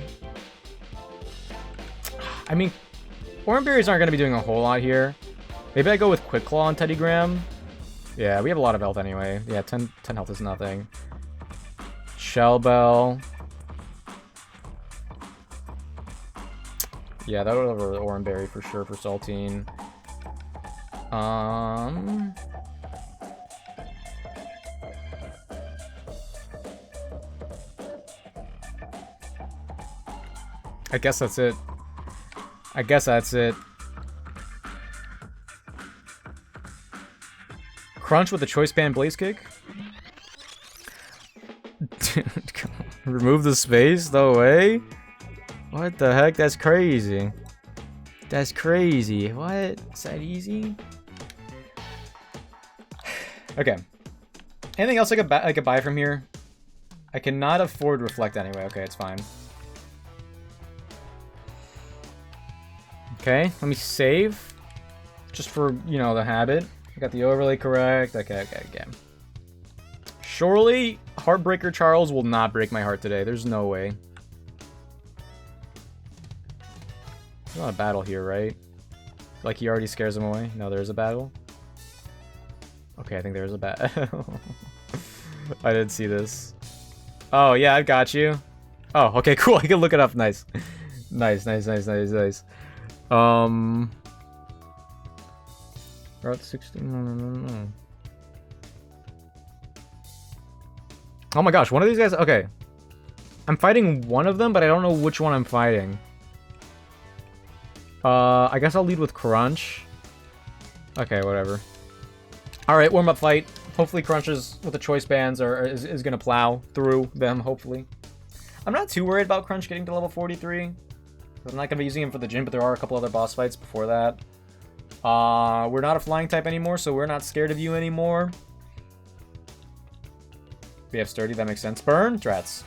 mean, Oran Berries aren't going to be doing a whole lot here. Maybe I go with Quick Claw on Teddy Graham. Yeah, we have a lot of health anyway. Yeah, 10 health is nothing. Shell Bell. Yeah, that would over Oran Berry for sure for Saltine. I guess that's it. I guess that's it. Crunch with the Choice Band Blaze Kick? Remove the space? No way? What the heck? That's crazy. That's crazy. What? Is that easy? Okay. Anything else I could buy from here? I cannot afford Reflect anyway. Okay, it's fine. Okay, let me save. Just for, you know, the habit. I got the overlay correct. Okay. Surely, Heartbreaker Charles will not break my heart today. There's no way. There's not a battle here, right? Like he already scares him away? No, there's a battle. Okay, I think there's a battle. I didn't see this. Oh, yeah, I got you. Oh, okay, cool. I can look it up. Nice. Nice. Route 16. No. Oh my gosh, one of these guys. Okay. I'm fighting one of them, but I don't know which one I'm fighting. I guess I'll lead with Crunch. Okay, whatever. Alright, warm-up fight. Hopefully Crunches with the choice bands is going to plow through them, hopefully. I'm not too worried about Crunch getting to level 43. I'm not going to be using him for the gym, but there are a couple other boss fights before that. We're not a flying type anymore, so we're not scared of you anymore. We have Sturdy, that makes sense. Burn? Drats.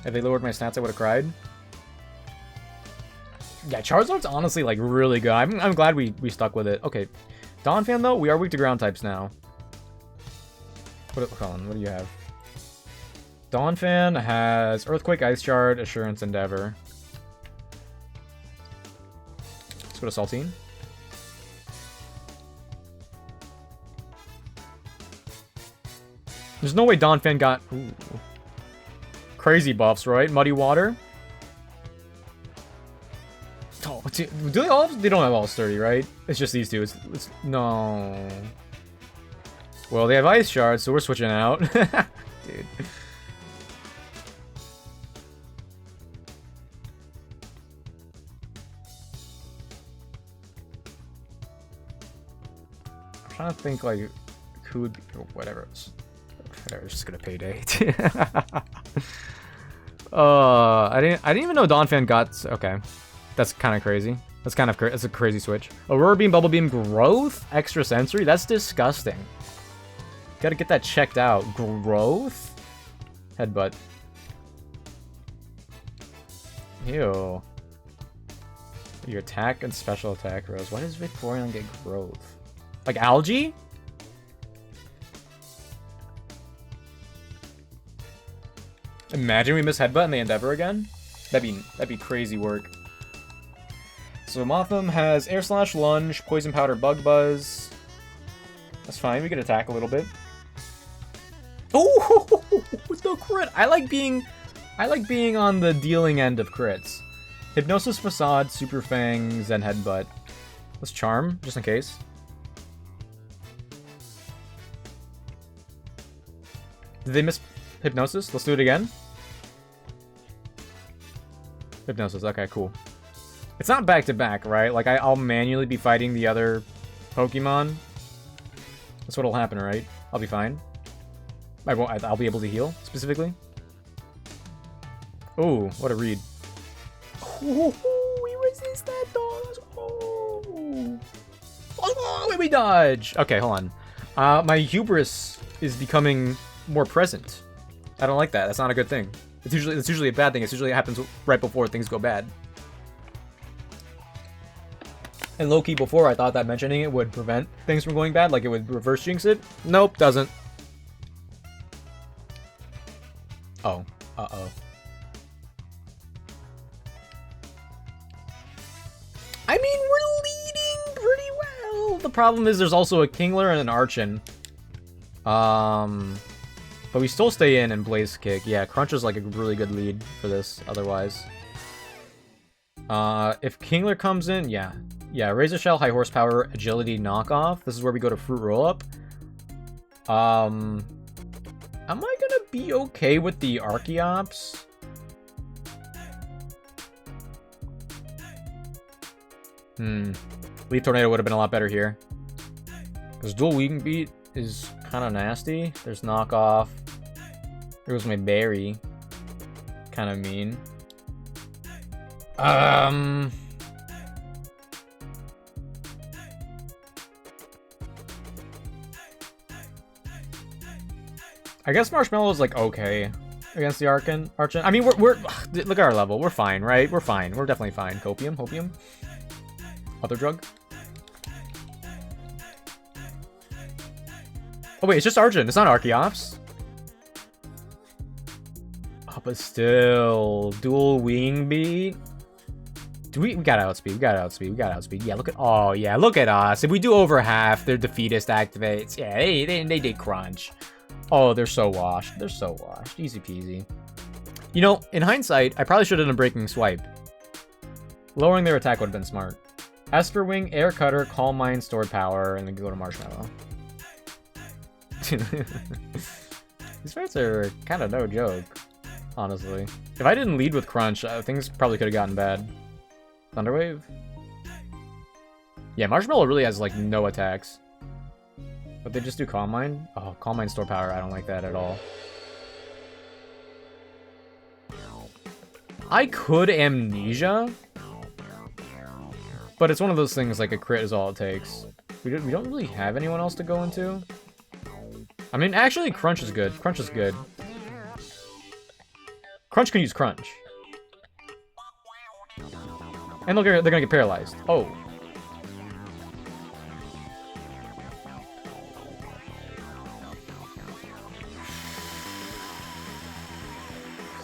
If they lowered my stats, I would have cried. Yeah, Charizard's honestly, like, really good. I'm glad we stuck with it. Okay. Donphan, though, we are weak to ground types now. Hold on, what do you have? Donphan has Earthquake, Ice Shard, Assurance, Endeavor. Let's go to Saltine. There's no way Donphan got... Ooh. Crazy buffs, right? Muddy Water. Oh, do they all have, they don't have all Sturdy, right? It's just these two. It's no. Well, they have Ice Shards, so we're switching out. Dude. I'm trying to think, like, who would be... Oh, whatever. Whatever, it's just gonna payday. I didn't even know Donphan got... Okay. That's kind of crazy. That's a crazy switch. Aurora Beam, Bubble Beam, Growth, Extra Sensory? That's disgusting. Gotta get that checked out. Growth? Headbutt. Ew. Your attack and special attack Rose. Why does Vaporeon get Growth? Like Algae? Imagine we miss Headbutt and they Endeavor again? That'd be crazy work. So Motham has Air Slash, Lunge, Poison Powder, Bug Buzz. That's fine, we can attack a little bit. Oh, with the crit! I like being on the dealing end of crits. Hypnosis, Facade, Super Fang, Zen Headbutt. Let's Charm, just in case. Did they miss Hypnosis? Let's do it again. Hypnosis, okay, cool. It's not back-to-back, right? Like, I'll manually be fighting the other Pokemon. That's what'll happen, right? I'll be fine. I'll be able to heal, specifically. Ooh, what a read. Ooh, we resist that, dog. Oh, wait, we dodge. Okay, hold on. My hubris is becoming more present. I don't like that. That's not a good thing. It's usually a bad thing. It happens right before things go bad. And low-key before, I thought that mentioning it would prevent things from going bad, like it would reverse jinx it. Nope, doesn't. Oh. Uh-oh. I mean, we're leading pretty well. The problem is there's also a Kingler and an Archon. But we still stay in and Blaze Kick. Yeah, Crunch is like a really good lead for this otherwise. If Kingler comes in, yeah. Yeah, Razor Shell, High Horsepower, Agility, Knockoff. This is where we go to Fruit Roll-Up. Am I gonna be okay with the Archeops? Leaf Tornado would have been a lot better here. Because Dual Weaken Beat is kind of nasty. There's Knockoff. There was my Berry. Kind of mean. I guess Marshmallow is like okay against the Archon. I mean, we're look at our level. We're fine, right? We're fine. We're definitely fine. Copium, Hopium. Other drug. Oh wait, it's just Archon. It's not Archeops. Oh, but still, Dual Wing Beat. Do we gotta outspeed. We gotta outspeed. We gotta outspeed. Yeah, look at. Oh yeah, look at us. If we do over half, their defeatist activates. Yeah, they did crunch. Oh, they're so washed. They're so washed. Easy peasy. You know, in hindsight, I probably should have done a Breaking Swipe. Lowering their attack would have been smart. Esper Wing, Air Cutter, Calm Mind, Stored Power, and then go to Marshmallow. These fights are kind of no joke, honestly. If I didn't lead with Crunch, things probably could have gotten bad. Thunderwave? Yeah, Marshmallow really has, like, no attacks. But they just do Calm Mind? Oh, Calm Mind, Store Power. I don't like that at all. I could Amnesia. But it's one of those things, like, a crit is all it takes. We don't really have anyone else to go into. I mean, actually, Crunch is good. Crunch is good. Crunch can use Crunch. And look, they're gonna get paralyzed. Oh.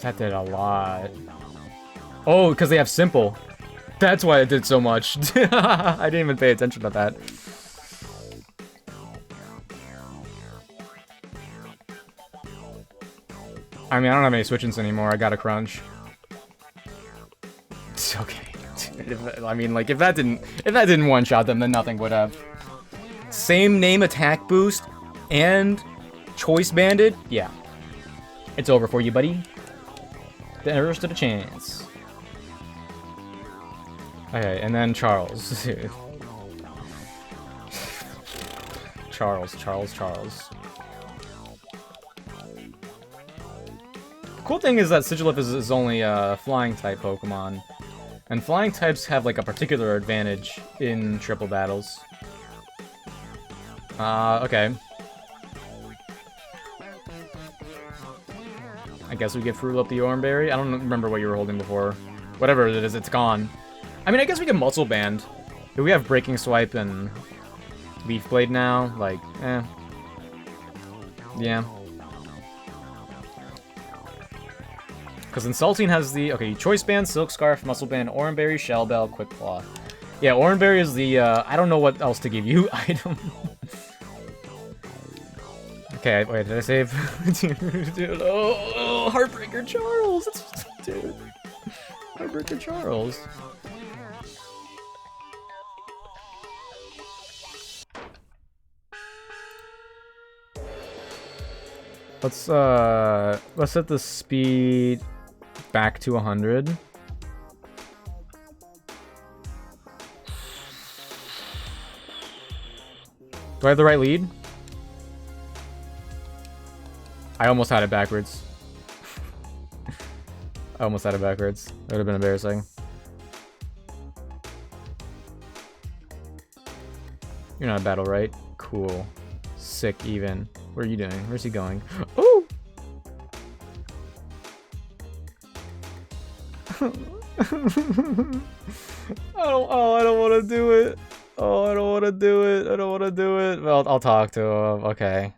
That did a lot. Oh, because they have Simple. That's why it did so much. I didn't even pay attention to that. I mean, I don't have any switch-ins anymore. I got a Crunch. It's okay. I mean, like, if that didn't one-shot them, then nothing would have. Same name attack boost and choice banded? Yeah. It's over for you, buddy. Never stood a chance. Okay, and then Charles. Charles. The cool thing is that Sigilyph is only a flying type Pokemon. And flying types have like a particular advantage in triple battles. Okay. I guess we get Fruit Up the Oranberry. I don't remember what you were holding before. Whatever it is, it's gone. I mean, I guess we can Muscle Band. Do we have Breaking Swipe and Leaf Blade now? Like, eh. Yeah. Because Insulting has the... Okay, Choice Band, Silk Scarf, Muscle Band, Oranberry, Shell Bell, Quick Claw. Yeah, Oranberry is the... I don't know what else to give you. Item. Okay, wait, did I save? Dude, oh, Heartbreaker Charles! Dude. Heartbreaker Charles. Let's set the speed back to 100. Do I have the right lead? I almost had it backwards. I almost had it backwards. That would have been embarrassing. You're not a battle, right? Cool. Sick, even. What are you doing? Where's he going? Oh! I don't want to do it. Oh, I don't want to do it. I don't want to do it. Well, I'll talk to him. Okay.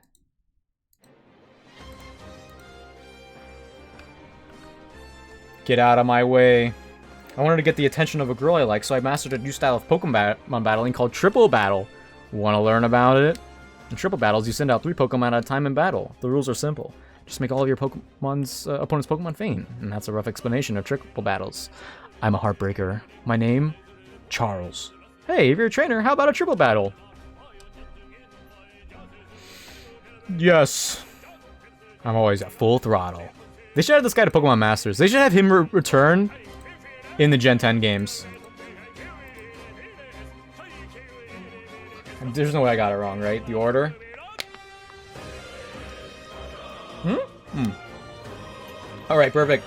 Get out of my way. I wanted to get the attention of a girl I like, so I mastered a new style of Pokemon battling called Triple Battle. Want to learn about it? In Triple Battles, you send out 3 Pokemon at a time in battle. The rules are simple. Just make all of your opponent's Pokemon faint. And that's a rough explanation of Triple Battles. I'm a heartbreaker. My name? Charles. Hey, if you're a trainer, how about a Triple Battle? Yes. I'm always at full throttle. They should have this guy to Pokemon Masters. They should have him return in the Gen 10 games. There's no way I got it wrong, right? The order? Alright, perfect.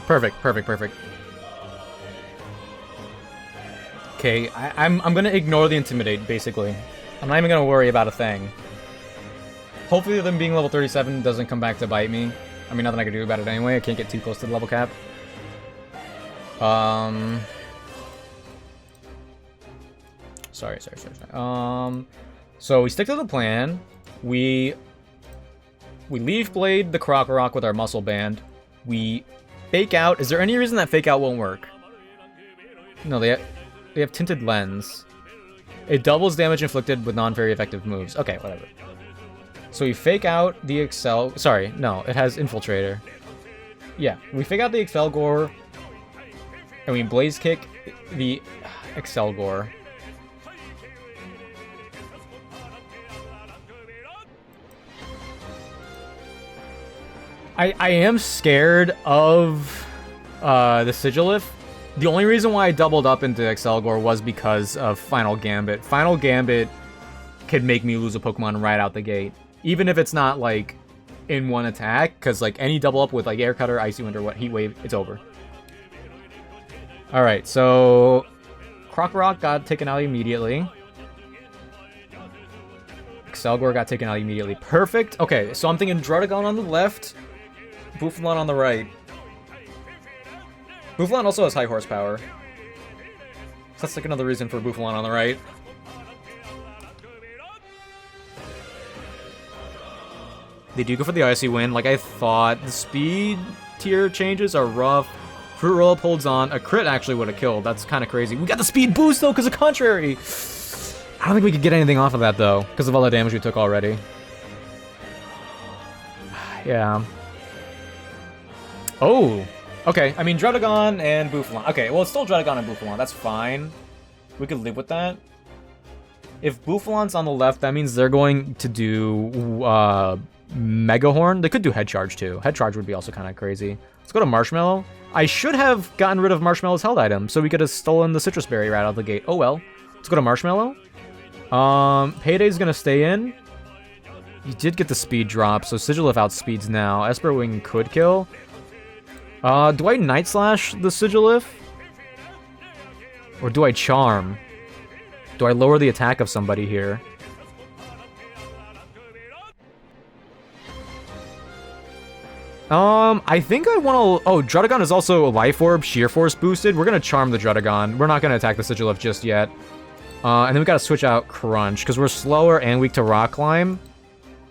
Perfect. Okay, I'm gonna ignore the Intimidate, basically. I'm not even gonna worry about a thing. Hopefully them being level 37 doesn't come back to bite me. I mean, nothing I can do about it anyway. I can't get too close to the level cap. Sorry. So we stick to the plan. We Leaf Blade the Krokorok with our Muscle Band. We Fake Out. Is there any reason that Fake Out won't work? No, they have Tinted Lens. It doubles damage inflicted with non-very effective moves. Okay, whatever. So we Fake Out the Excel... Sorry, no, it has Infiltrator. Yeah, we Fake Out the Excelgor, and we Blaze Kick the Excelgor. I am scared of the Sigilif. The only reason why I doubled up into Excelgor was because of Final Gambit. Final Gambit could make me lose a Pokemon right out the gate. Even if it's not, like, in one attack, because, like, any double up with, like, Air Cutter, Icy Wind, or Heat Wave, it's over. Alright, so... Krokorok got taken out immediately. Excelgor got taken out immediately. Perfect! Okay, so I'm thinking Druddigon on the left, Bouffalant on the right. Bouffalant also has high horsepower. So that's, like, another reason for Bouffalant on the right. They do go for the Icy Wind, like I thought. The speed tier changes are rough. Fruit Roll-Up holds on. A crit actually would have killed. That's kind of crazy. We got the speed boost, though, because of Contrary. I don't think we could get anything off of that, though, because of all the damage we took already. Yeah. Oh. Okay, I mean, Druddigon and Bouffalant. Okay, well, it's still Druddigon and Bouffalant. That's fine. We could live with that. If Bouffalant's on the left, that means they're going to do... Mega Horn. They could do Head Charge too. Head Charge would be also kind of crazy. Let's go to Marshmallow. I should have gotten rid of Marshmallow's held item, so we could have stolen the Citrus Berry right out of the gate. Oh well. Let's go to Marshmallow. Payday's gonna stay in. You did get the speed drop, so Sigilif outspeeds now. Esper Wing could kill. Do I Night Slash the Sigilif? Or do I Charm? Do I lower the attack of somebody here? I think I want to... Oh, Druddigon is also Life Orb, Sheer Force boosted. We're going to Charm the Druddigon. We're not going to attack the Sigilif just yet. And then we got to switch out Crunch, because we're slower and weak to Rock Climb.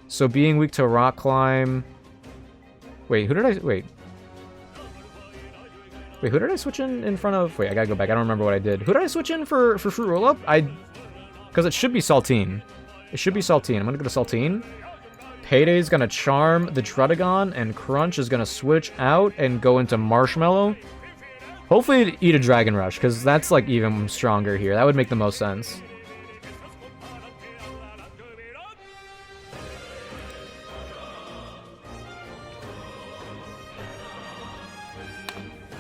So being weak to Rock Climb... Wait, who did I... Wait, who did I switch in front of? Wait, I gotta go back. I don't remember what I did. Who did I switch in for Fruit Roll-Up? Because it should be Saltine. It should be Saltine. I'm gonna go to Saltine. Payday's gonna Charm the Druddigon, and Crunch is gonna switch out and go into Marshmallow. Hopefully eat a Dragon Rush, because that's, like, even stronger here. That would make the most sense.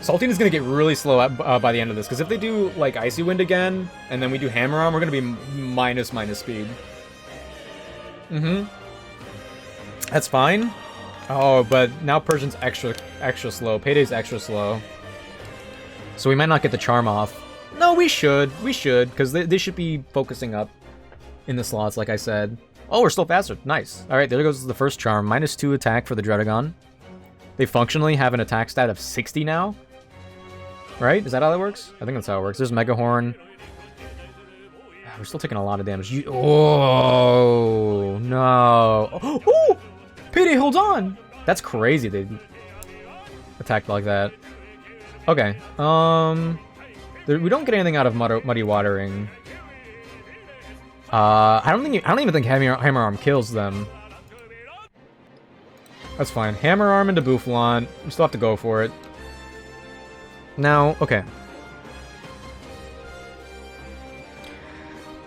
Saltine is going to get really slow by the end of this, because if they do, like, Icy Wind again, and then we do Hammer Arm, we're going to be minus speed. That's fine. Oh, but now Persian's extra slow. Payday's extra slow. So we might not get the Charm off. No, we should. We should, because they should be focusing up in the slots, like I said. Oh, we're still faster. Nice. Alright, there goes the first Charm. -2 attack for the Druddigon. They functionally have an attack stat of 60 now. Right? Is that how that works? I think that's how it works. There's Mega Horn. We're still taking a lot of damage. Oh, no. Oh! Payday, hold on! That's crazy. attacked like that. Okay. We don't get anything out of Muddy Watering. I don't even think Hammer Arm kills them. That's fine. Hammer Arm into Boufflant. We still have to go for it. Now, okay.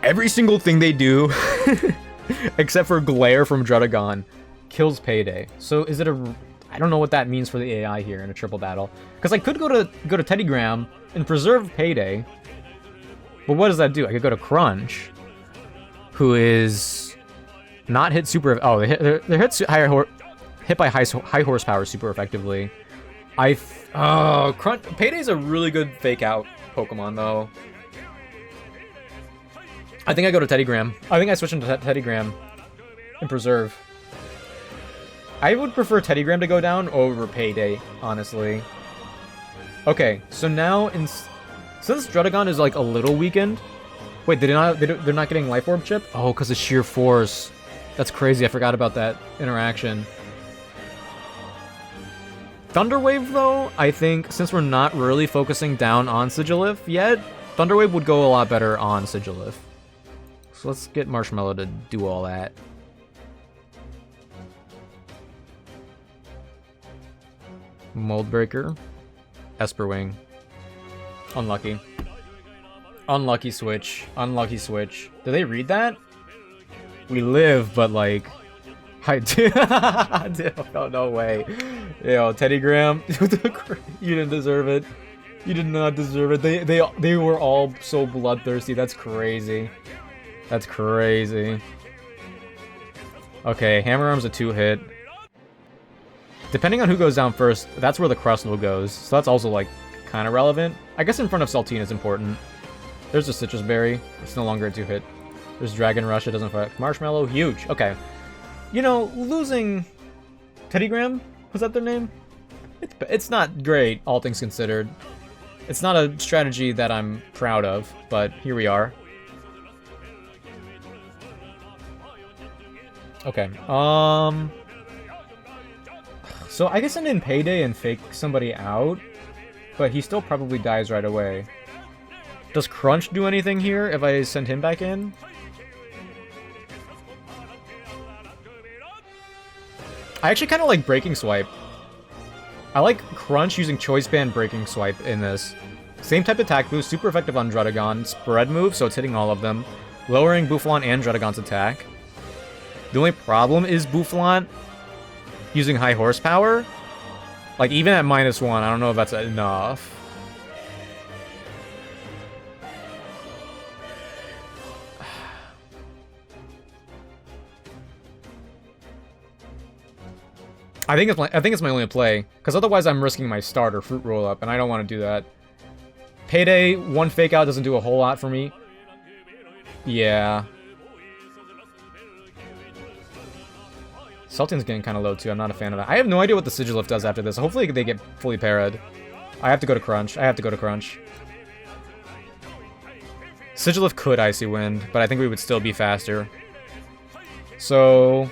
Every single thing they do, except for Glare from Drudagon, kills Payday. So is it a... I don't know what that means for the AI here in a triple battle. Because I could go to Teddygram and preserve Payday. But what does that do? I could go to Crunch, who is not hit super... Oh, they're hit by high horsepower super effectively. Payday's a really good fake out Pokemon though. I think I go to Teddygram. I think I switch into Teddygram and preserve. I would prefer Teddygram to go down over Payday, honestly. Okay, so now since Drudagon is like a little weakened. Wait, they're not getting Life Orb Chip? Oh, because of sheer force. That's crazy. I forgot about that interaction. Thunderwave, though, I think, since we're not really focusing down on Sigilif yet, Thunderwave would go a lot better on Sigilif. So let's get Marshmallow to do all that. Moldbreaker. Esperwing. Unlucky. Unlucky switch. Unlucky switch. Did they read that? We live, but like... I do. Oh, no way. Yo, Teddygram. You didn't deserve it. You did not deserve it. They were all so bloodthirsty. That's crazy. That's crazy. Okay, Hammer Arm's a 2-hit. Depending on who goes down first, that's where the Crustle goes. So that's also, like, kind of relevant. I guess in front of Saltine is important. There's a Citrus Berry. It's no longer a 2-hit. There's Dragon Rush. It doesn't affect Marshmallow. Huge. Okay. You know, losing Teddygram, was that their name? It's not great, all things considered. It's not a strategy that I'm proud of, but here we are. Okay, so I guess send in Payday and fake somebody out, but he still probably dies right away. Does Crunch do anything here if I send him back in? I actually kind of like Breaking Swipe. I like Crunch using Choice Band Breaking Swipe in this. Same type attack boost, super effective on Drudagon. Spread move, so it's hitting all of them. Lowering Boufflant and Drudagon's attack. The only problem is Boufflant using high horsepower. Like, even at -1, I don't know if that's enough. I think it's my only play, because otherwise I'm risking my starter Fruit Roll Up, and I don't want to do that. Payday, one fake out doesn't do a whole lot for me. Yeah. Sultan's getting kind of low too. I'm not a fan of that. I have no idea what the Sigilif does after this. Hopefully they get fully parried. I have to go to Crunch. I have to go to Crunch. Sigilif could Icy Wind, but I think we would still be faster. So...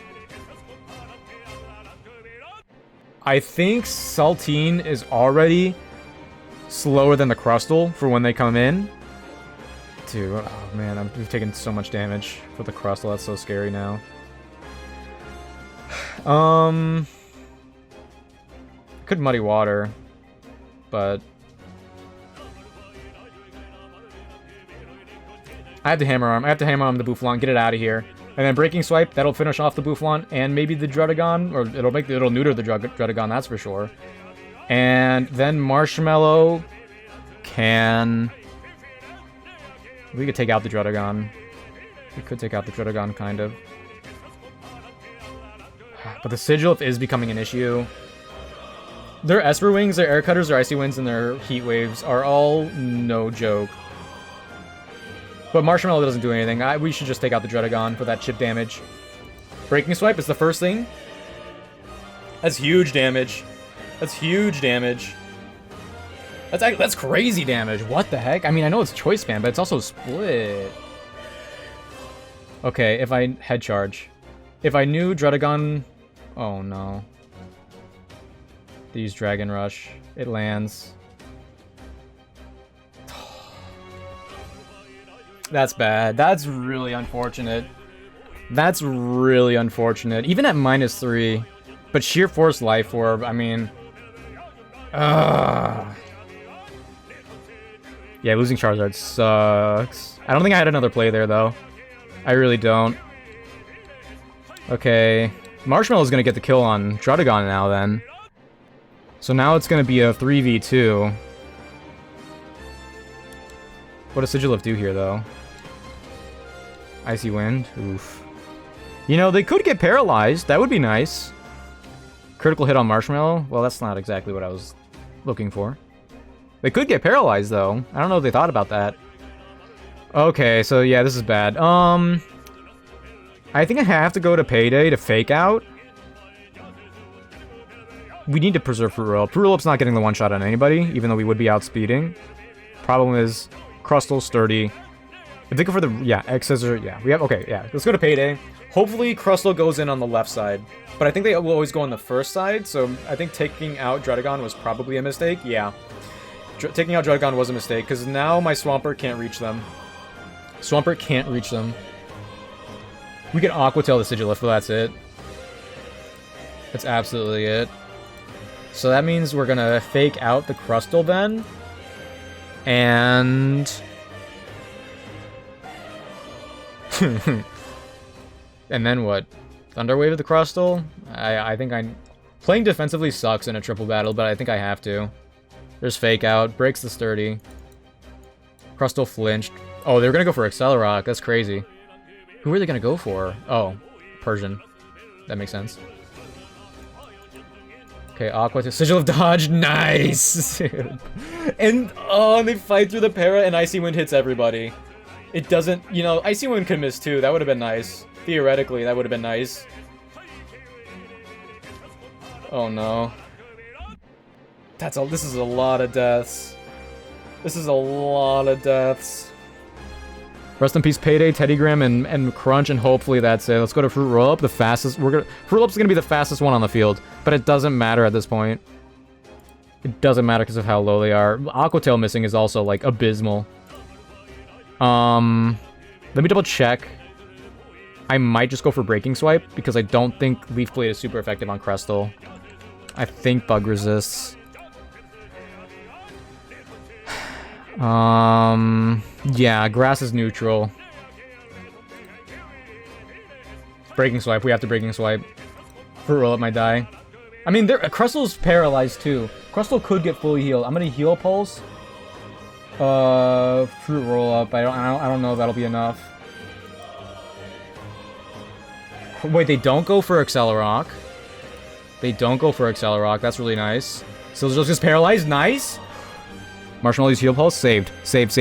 I think Saltine is already slower than the Crustle for when they come in. Dude, oh man, we've taken so much damage for the Crustle. That's so scary now. Could Muddy Water, but I have to Hammer Arm. I have to Hammer Arm the Boufflant, get it out of here. And then Breaking Swipe, that'll finish off the Boufflant and maybe the Drudagon, or it'll neuter the Drudagon, that's for sure. And then Marshmallow can... We could take out the Drudagon. We could take out the Drudagon, kind of. But the Sigilif is becoming an issue. Their Esper Wings, their Air Cutters, their Icy Winds, and their Heat Waves are all no joke. But Marshmallow doesn't do anything. We should just take out the Drudagon for that chip damage. Breaking Swipe is the first thing. That's huge damage. That's huge damage. That's crazy damage. What the heck? I mean, I know it's Choice Band, but it's also split. Okay, if I head charge. If I knew Drudagon... Oh, no. They use Dragon Rush. It lands. That's bad. That's really unfortunate. That's really unfortunate. Even at -3. But Sheer Force Life Orb, I mean... Yeah, losing Charizard sucks. I don't think I had another play there, though. I really don't. Okay. Marshmallow's gonna get the kill on Druddigon now, then. So now it's gonna be a 3v2. What does Sigilif do here, though? Icy Wind? Oof. You know, they could get paralyzed. That would be nice. Critical hit on Marshmallow? Well, that's not exactly what I was looking for. They could get paralyzed, though. I don't know if they thought about that. Okay, so yeah, this is bad. I think I have to go to Payday to fake out. We need to preserve Fruit Roll-Up. Fruit Roll-Up's not getting the one-shot on anybody, even though we would be outspeeding. Problem is, Crustle, Sturdy. If they go for the... Yeah, X-Scissor, yeah. We have... Okay, yeah. Let's go to Payday. Hopefully, Crustle goes in on the left side. But I think they will always go on the first side, so I think taking out Druddigon was probably a mistake. Yeah. Taking out Druddigon was a mistake, because now my Swampert can't reach them. Swampert can't reach them. We can Aqua Tail the Sigilif, but that's it. That's absolutely it. So that means we're gonna fake out the Crustle then. And... and then what? Thunderwave of the Crustle? I think I'm... Playing defensively sucks in a triple battle, but I think I have to. There's Fake Out. Breaks the Sturdy. Crustle flinched. Oh, they were gonna go for Accelerock. That's crazy. Who are they gonna go for? Oh, Persian. That makes sense. Okay, Aqua to Sigil of Dodge. Nice! And, oh, they fight through the para and Icy Wind hits everybody. It doesn't, you know, Icy Wind could miss too. That would have been nice. Theoretically, that would have been nice. Oh no. This is a lot of deaths. This is a lot of deaths. Rest in peace, Payday, Teddygram, and Crunch, and hopefully that's it. Let's go to Fruit Roll-Up, the fastest. Fruit Roll-Up's gonna be the fastest one on the field, but it doesn't matter at this point. It doesn't matter because of how low they are. Aqua Tail missing is also, like, abysmal. Let me double check. I might just go for Breaking Swipe, because I don't think Leaf Blade is super effective on Crustle. I think Bug resists. Yeah, Grass is neutral. Breaking Swipe, we have to Breaking Swipe. Fruit Roll-Up might die. I mean, Crustle's paralyzed too. Crustle could get fully healed. I'm gonna Heal Pulse. Fruit Roll-Up. I don't know if that'll be enough. Wait, they don't go for Accelerock. They don't go for Accelerock. That's really nice. So just paralyzed. Nice. Marshmallow's Heal Pulse. Saved. Saved.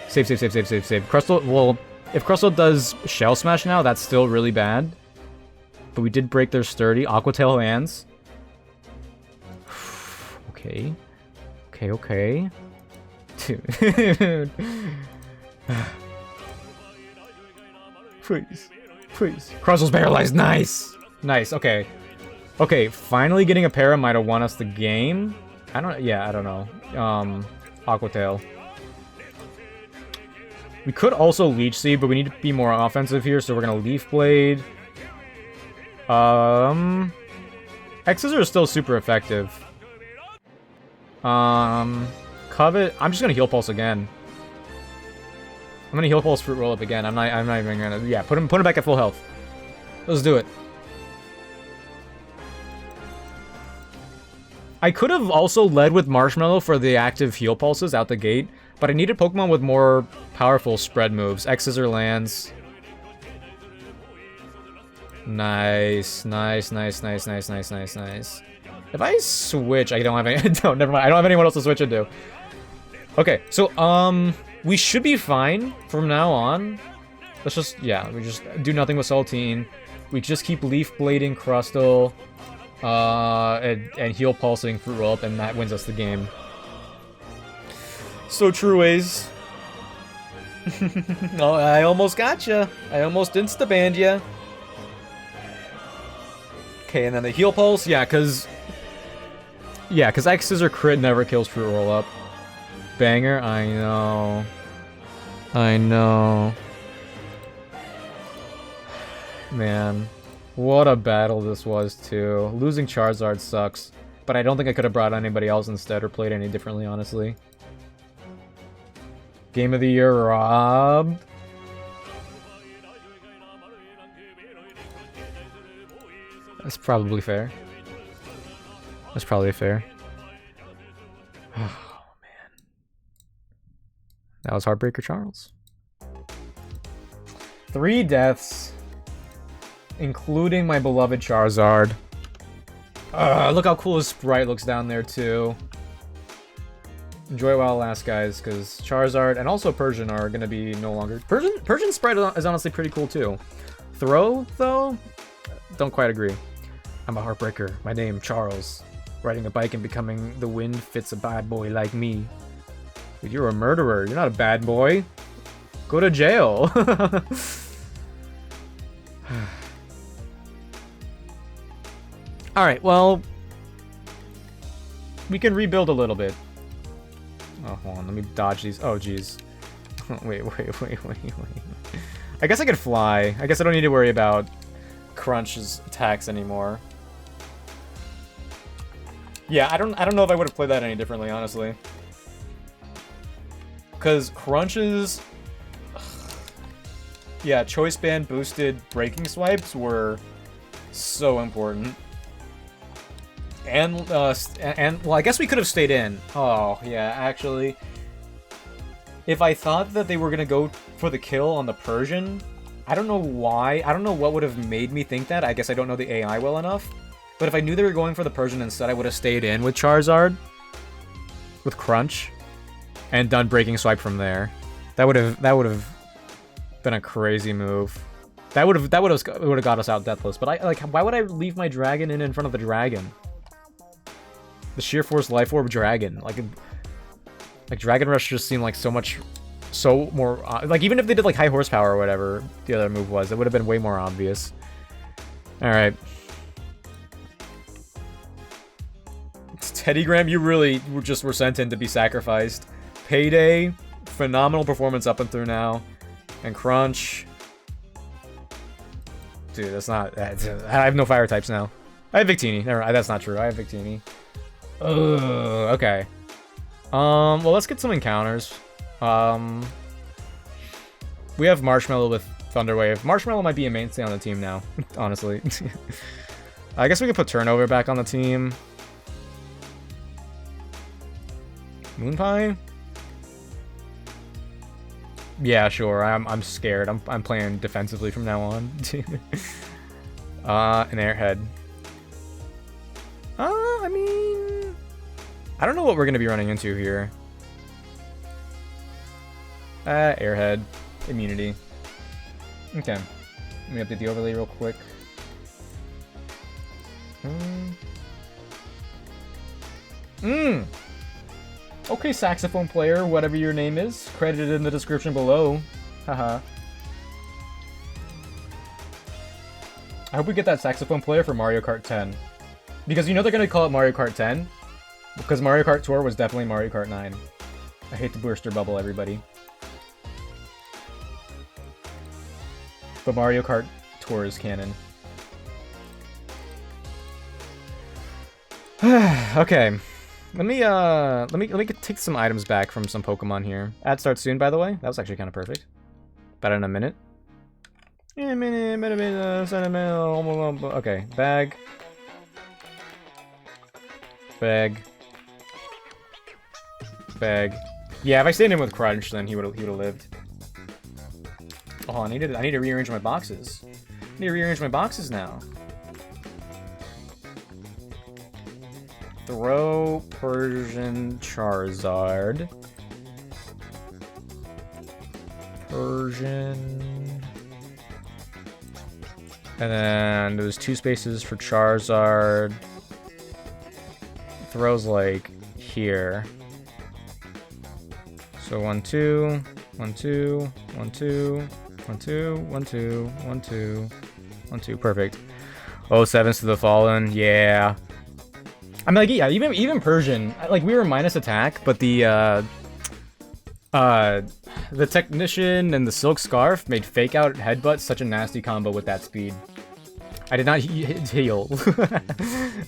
Crustle, well, if Crustle does Shell Smash now, that's still really bad. But we did break their Sturdy. Aqua Tail lands. Okay. Okay. Dude. Please. Crustle's paralyzed. Nice. Okay. Okay, finally getting a para might have won us the game. I don't know. Aqua Tail. We could also Leech Seed, but we need to be more offensive here, so we're gonna Leaf Blade. X-Scissor is still super effective. Covet. I'm just gonna Heal Pulse again. I'm gonna Heal Pulse Fruit Roll-Up again. I'm not even gonna... Yeah, put him back at full health. Let's do it. I could have also led with Marshmallow for the active Heal Pulses out the gate, but I needed Pokemon with more powerful spread moves. X-Scissor lands. Nice. If I switch, I don't have any... No, never mind. I don't have anyone else to switch into. Okay, so, we should be fine from now on. Let's just... Yeah, we just do nothing with Saltine. We just keep Leaf Blading Crustle. And Heal Pulsing Fruit Roll-Up, and that wins us the game. So true, Waze. Oh, I almost gotcha. I almost insta-banned ya. Okay, and then the Heal Pulse, yeah, because Yeah, because X Scissor crit never kills fruit roll up. Banger, I know. I know. Man, what a battle this was too. Losing Charizard sucks, but I don't think I could have brought anybody else instead or played any differently, honestly. Game of the year, Rob. That's probably fair. That's probably fair. Oh, man. That was Heartbreaker Charles. 3 deaths, including my beloved Charizard. Look how cool his sprite looks down there, too. Enjoy it while it lasts, guys, because Charizard and also Persian are going to be no longer... Persian sprite is honestly pretty cool, too. Throw, though? Don't quite agree. I'm a heartbreaker. My name, Charles. Riding a bike and becoming the wind fits a bad boy like me. Dude, you're a murderer. You're not a bad boy. Go to jail. Alright, well... we can rebuild a little bit. Oh, hold on. Let me dodge these. Oh, jeez. Wait. I guess I could fly. I guess I don't need to worry about Crunch's attacks anymore. Yeah, I don't know if I would have played that any differently, honestly. Because Crunch's... yeah, Choice Band boosted breaking swipes were so important. And well, I guess we could have stayed in. Oh, yeah, actually. If I thought that they were going to go for the kill on the Persian, I don't know why. I don't know what would have made me think that. I guess I don't know the AI well enough. But if I knew they were going for the Persian instead, I would have stayed in with Charizard. With Crunch. And done Breaking Swipe from there. That would have been a crazy move. That would have got us out deathless. But why would I leave my dragon in front of the dragon? The Sheer Force Life Orb dragon. Like Dragon Rush just seemed like so more like, even if they did like high horsepower or whatever the other move was, it would have been way more obvious. Alright. Teddygram, you really were sent in to be sacrificed. Payday, phenomenal performance up and through now. And Crunch. Dude, that's not... I have no fire types now. I have Victini. Never, that's not true. I have Victini. Ugh, okay. Well, let's get some encounters. We have Marshmallow with Thunderwave. Marshmallow might be a mainstay on the team now, honestly. I guess we could put Turnover back on the team. Moonpie? Yeah, sure. I'm scared. I'm playing defensively from now on. An Airhead. I mean, I don't know what we're gonna be running into here. Airhead. Immunity. Okay. Let me update the overlay real quick. Okay, saxophone player, whatever your name is, credited in the description below. Haha. I hope we get that saxophone player for Mario Kart 10. Because you know they're gonna call it Mario Kart 10? Because Mario Kart Tour was definitely Mario Kart 9. I hate to burst your bubble, everybody. But Mario Kart Tour is canon. Okay. Let me take some items back from some Pokemon here. Ad starts soon, by the way. That was actually kind of perfect. About in a minute. Okay, bag. Bag. Bag. Yeah, if I stayed in with Crunch, then he would have lived. Oh, I need to rearrange my boxes. I need to rearrange my boxes now. Throw Persian Charizard. Persian. And then there's 2 spaces for Charizard. Throws like here. So 1, 2, 1, 2, 1, 2, 1, 2, 1, 2, 1, 2, 1, 2. Perfect. Oh, 7s to the Fallen. Yeah. I mean, like, yeah, even Persian, like, we were minus attack, but the technician and the silk scarf made fake out headbutt such a nasty combo with that speed. I did not heal.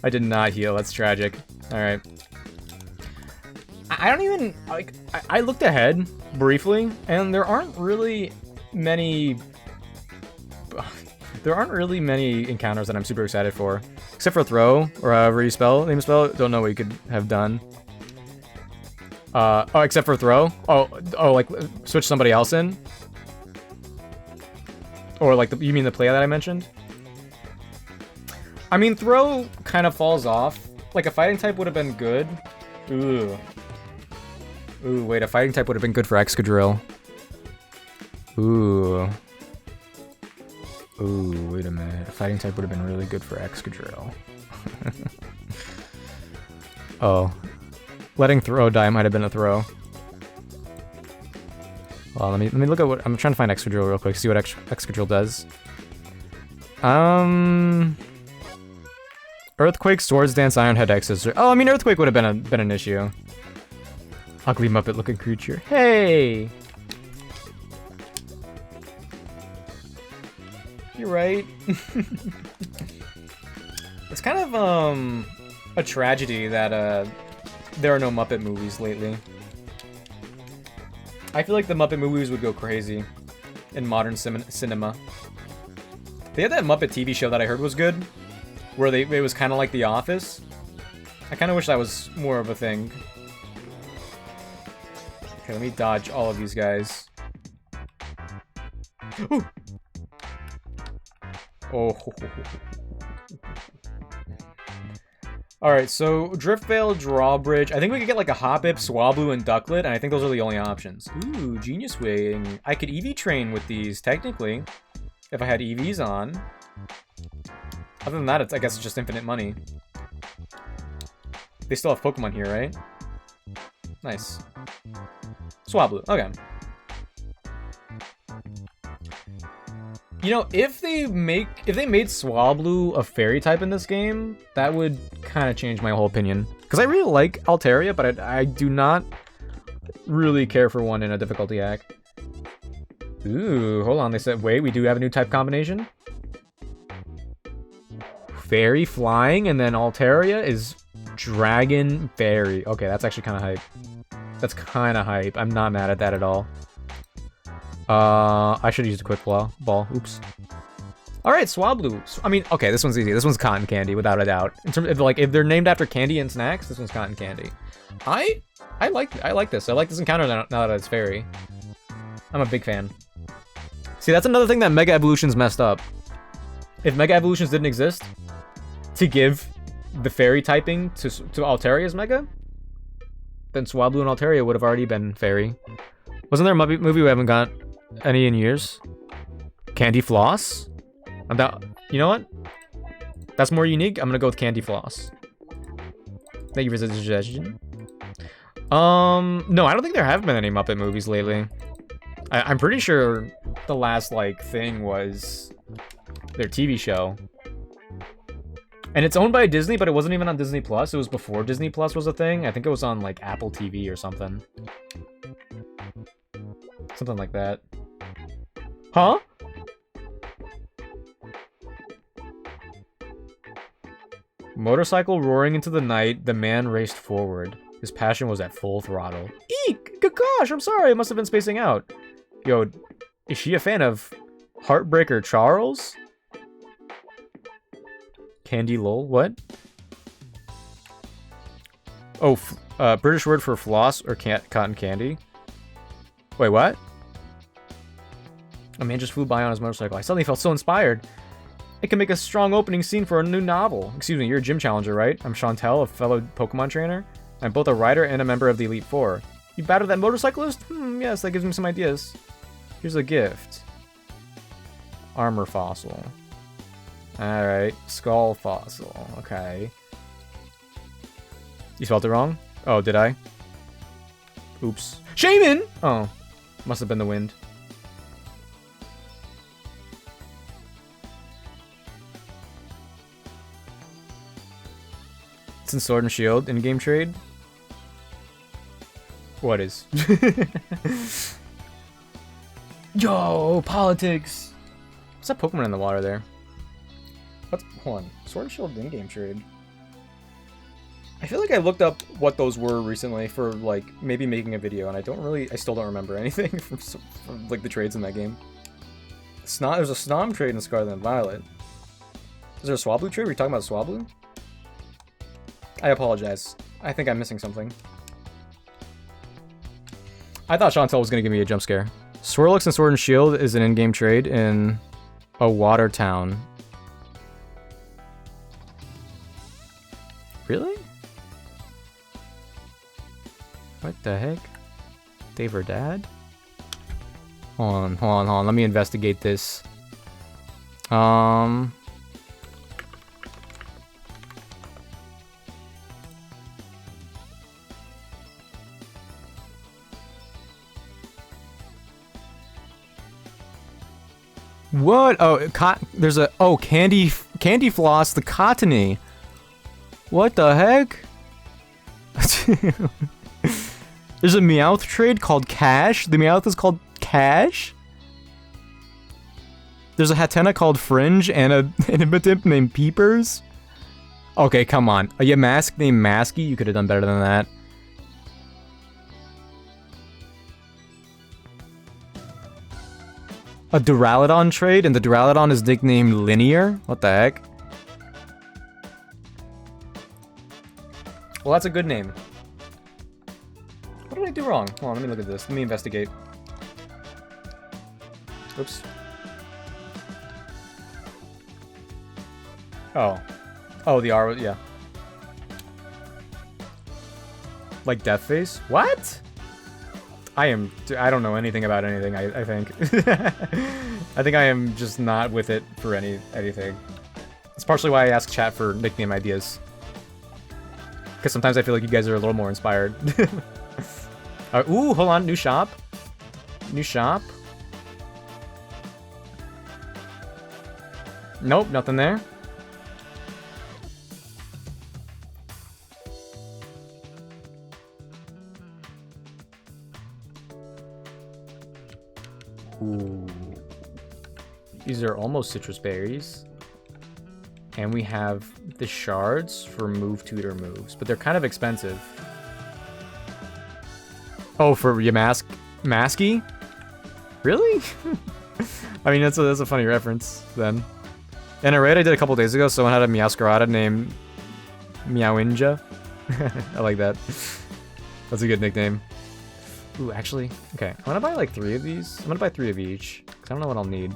I did not heal. That's tragic. All right. I don't even like. I looked ahead briefly, and there aren't really many. There aren't really many encounters that I'm super excited for, except for throw or however you name spell. Don't know what you could have done. Oh, except for throw. Oh, like switch somebody else in, or like you mean the play that I mentioned? I mean, throw kind of falls off. Like a fighting type would have been good. Ooh, wait, a fighting type would have been good for Excadrill. Ooh, wait a minute. A fighting type would have been really good for Excadrill. Oh. Letting throw die might have been a throw. Well, let me look at what I'm trying to find Excadrill real quick. See what Excadrill does. Earthquake, Swords Dance, Iron Head, X. Oh, I mean Earthquake would have been an issue. Ugly Muppet looking creature. Hey. You're right. It's kind of a tragedy that there are no Muppet movies lately. I feel like the Muppet movies would go crazy in modern cinema. They had that Muppet TV show that I heard was good, where it was kind of like The Office. I kind of wish that was more of a thing. Okay, let me dodge all of these guys. Ooh. Oh. Alright, so Driftveil, Drawbridge. I think we could get like a Hoppip, Swablu, and Ducklet, and I think those are the only options. Ooh, Genius Wing. I could EV train with these, technically, if I had EVs on. Other than that, I guess it's just infinite money. They still have Pokemon here, right? Nice. Swablu, okay. You know, if they made Swablu a fairy type in this game, that would kind of change my whole opinion. Because I really like Altaria, but I do not really care for one in a difficulty hack. Ooh, hold on. They said, wait, we do have a new type combination? Fairy Flying, and then Altaria is Dragon Fairy. Okay, that's actually kind of hype. That's kind of hype. I'm not mad at that at all. I should have used a quick ball. Oops. Alright, Swablu. I mean, okay, this one's easy. This one's cotton candy, without a doubt. In terms of, like, if they're named after candy and snacks, this one's cotton candy. I like this. I like this encounter now that it's fairy. I'm a big fan. See, that's another thing that Mega Evolutions messed up. If Mega Evolutions didn't exist, to give the fairy typing to Altaria's Mega, then Swablu and Altaria would have already been fairy. Wasn't there a movie we haven't got any in years? Candy Floss? You know what? That's more unique. I'm gonna go with Candy Floss. Thank you for the suggestion. No, I don't think there have been any Muppet movies lately. I'm pretty sure the last, like, thing was their TV show. And it's owned by Disney, but it wasn't even on Disney Plus. It was before Disney Plus was a thing. I think it was on, like, Apple TV or something. Something like that. Huh? Motorcycle roaring into the night, the man raced forward. His passion was at full throttle. Eek! Gosh, I'm sorry, I must have been spacing out. Yo, is she a fan of Heartbreaker Charles? Candy lol, what? Oh, British word for floss or cotton candy? Wait, what? A man just flew by on his motorcycle. I suddenly felt so inspired. It can make a strong opening scene for a new novel. Excuse me, you're a gym challenger, right? I'm Chantel, a fellow Pokemon trainer. I'm both a rider and a member of the Elite Four. You battled that motorcyclist? Yes, that gives me some ideas. Here's a gift. Armor fossil. Alright, skull fossil. Okay. You spelled it wrong? Oh, did I? Oops. Shaman! Oh, must have been the wind. Knights and Sword and Shield in-game trade. What is? Yo, politics! What's that Pokemon in the water there? What's... Hold on. Sword and Shield in-game trade. I feel like I looked up what those were recently for, like, maybe making a video, and I still don't remember anything from like, the trades in that game. There's a Snom trade in Scarlet and Violet. Is there a Swablu trade? Were you talking about Swablu? I apologize. I think I'm missing something. I thought Chantel was going to give me a jump scare. Swirlix and Sword and Shield is an in-game trade in a water town. Really? What the heck? Dave or Dad? Hold on. Let me investigate this. What? Oh, there's a... Oh, Candy Floss, the Cottony. What the heck? There's a Meowth trade called Cash. The Meowth is called Cash. There's a Hatena called Fringe and a Impotent named Peepers. Okay, come on. A Yamask named Masky? You could have done better than that. A Duraludon trade, and the Duraludon is nicknamed Linear? What the heck? Well, that's a good name. What did I do wrong? Hold on, let me look at this. Let me investigate. Oops. Oh. Oh, the R, yeah. Like Deathface? What? I don't know anything about anything, I think. I think I am just not with it for anything. It's partially why I ask chat for nickname ideas. Because sometimes I feel like you guys are a little more inspired. Ooh, hold on, new shop. New shop. Nope, nothing there. Ooh. These are almost citrus berries. And we have the shards for move tutor moves, but they're kind of expensive. Oh, for Masky? Really? I mean, that's a funny reference, then. And a raid I did a couple days ago, someone had a Meowscarada named Meowinja. I like that. That's a good nickname. Ooh, actually, okay. I'm gonna buy like 3 of these. I'm gonna buy 3 of each, because I don't know what I'll need.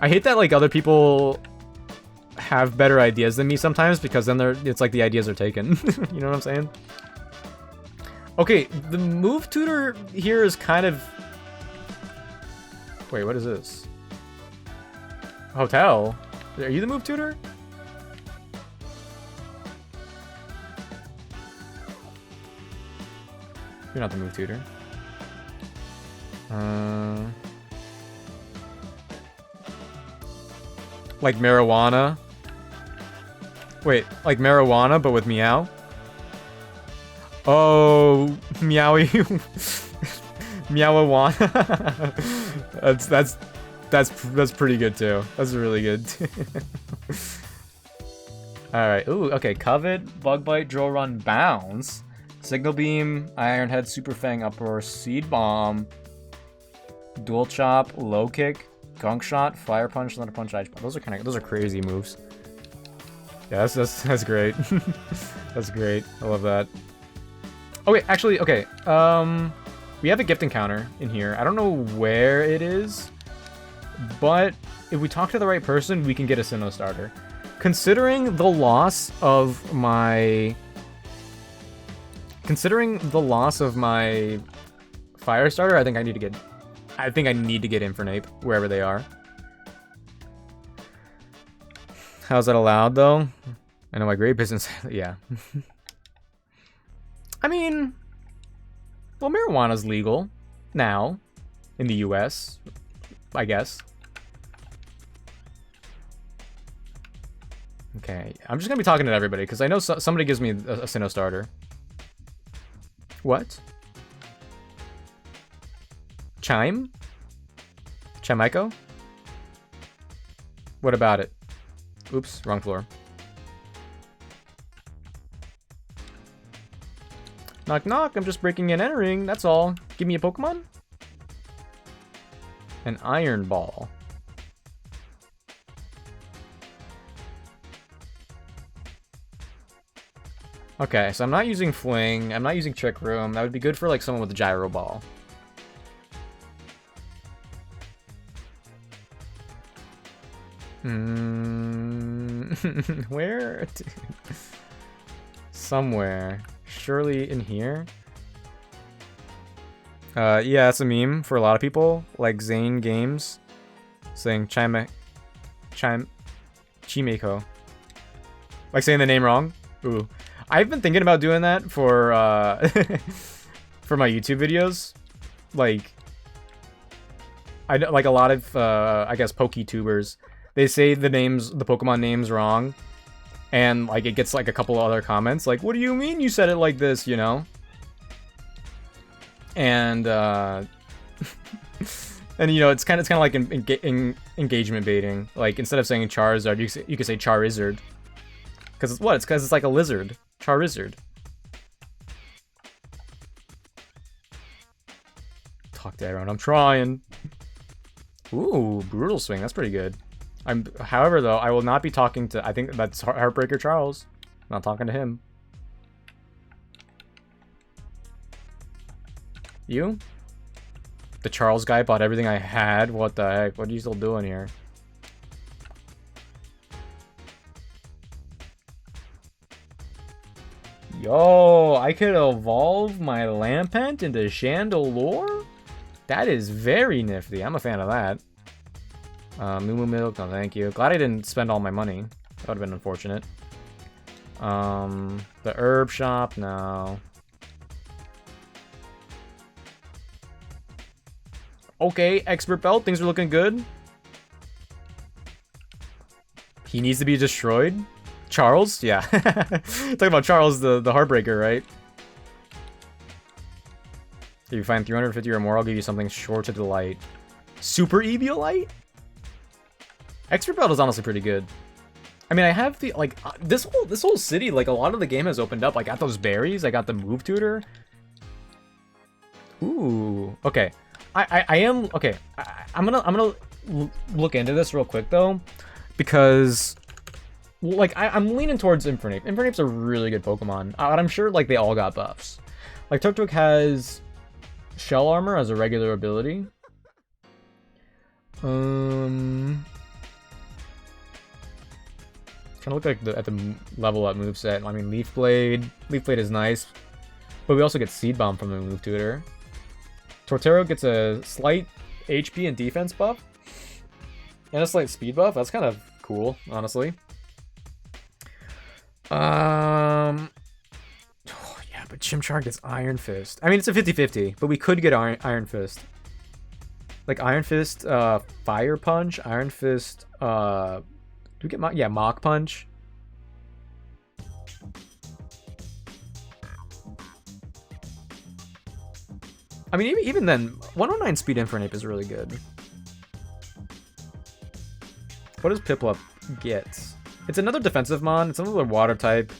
I hate that, like, other people have better ideas than me sometimes, because then it's like the ideas are taken. You know what I'm saying? Okay, the move tutor here is kind of... Wait, what is this? Hotel? Are you the move tutor? You're not the move tutor. Like marijuana? Wait, like marijuana, but with meow? Oh, meowy. Meowawana. That's pretty good too. That's really good. Alright, ooh, okay. Covet, Bug Bite, Drill Run, Bounce, Signal Beam, Iron Head, Super Fang, Uproar, Seed Bomb, Dual Chop, Low Kick, Gunk Shot, Fire Punch, Thunder Punch, Ice Punch. Those are crazy moves. Yeah, that's great. That's great. I love that. Okay, actually, okay. We have a gift encounter in here. I don't know where it is, but if we talk to the right person, we can get a Sinnoh starter. Considering the loss of my fire starter, I think I need to get Infernape wherever they are. How's that allowed though? I know my great business. Yeah. I mean, well, marijuana's legal now in the US, I guess. Okay, I'm just gonna be talking to everybody because I know somebody gives me a Sinnoh starter. What? Chime? Chimico? What about it? Oops, wrong floor. Knock knock, I'm just breaking and entering, that's all. Give me a Pokemon? An Iron Ball. Okay, so I'm not using Fling, I'm not using Trick Room. That would be good for like someone with a Gyro Ball. Where? Somewhere. Surely in here? Yeah, it's a meme for a lot of people, like Zane Games, saying Chimeko. Like saying the name wrong. Ooh. I've been thinking about doing that for, for my YouTube videos. Like, like a lot of, I guess, PokeTubers, they say the Pokemon names wrong, and, like, it gets, like, a couple other comments, like, what do you mean you said it like this, you know? And, and, you know, it's kind of like engagement baiting. Like, instead of saying Charizard, you could say Charizard. Because it's what? It's because it's like a lizard. Charizard. Talk to everyone. I'm trying. Ooh, Brutal Swing. That's pretty good. However, though, I will not be talking to... I think that's Heartbreaker Charles. I'm not talking to him. You? The Charles guy bought everything I had? What the heck? What are you still doing here? Yo, I could evolve my Lampent into Chandelure? That is very nifty. I'm a fan of that. Moo Moo Milk, no thank you. Glad I didn't spend all my money. That would have been unfortunate. The herb shop, no. Okay, Expert Belt, things are looking good. He needs to be destroyed? Charles? Yeah. Talking about Charles, the Heartbreaker, right? If you find 350 or more, I'll give you something sure to delight. Super Eviolite? Expert Belt is honestly pretty good. I mean, I have the, like, this whole city, like, a lot of the game has opened up. I got those berries, I got the move tutor. Ooh, okay. I am, okay, I'm gonna look into this real quick, though, because... Like, I'm leaning towards Infernape. Infernape's a really good Pokemon. I'm sure, like, they all got buffs. Like, Tuk has Shell Armor as a regular ability. Trying to look like at the level up moveset. I mean, Leaf Blade. Leaf Blade is nice. But we also get Seed Bomb from the move tutor. Torterra gets a slight HP and defense buff. And a slight speed buff. That's kind of cool, honestly. Oh, yeah, but Chimchar gets Iron Fist. I mean, it's a 50-50, but we could get Iron Fist. Like, Iron Fist, Fire Punch, Iron Fist, do we get Mach Punch? I mean, even then, 109 Speed Infernape is really good. What does Piplup get? It's another defensive mon. It's another water type.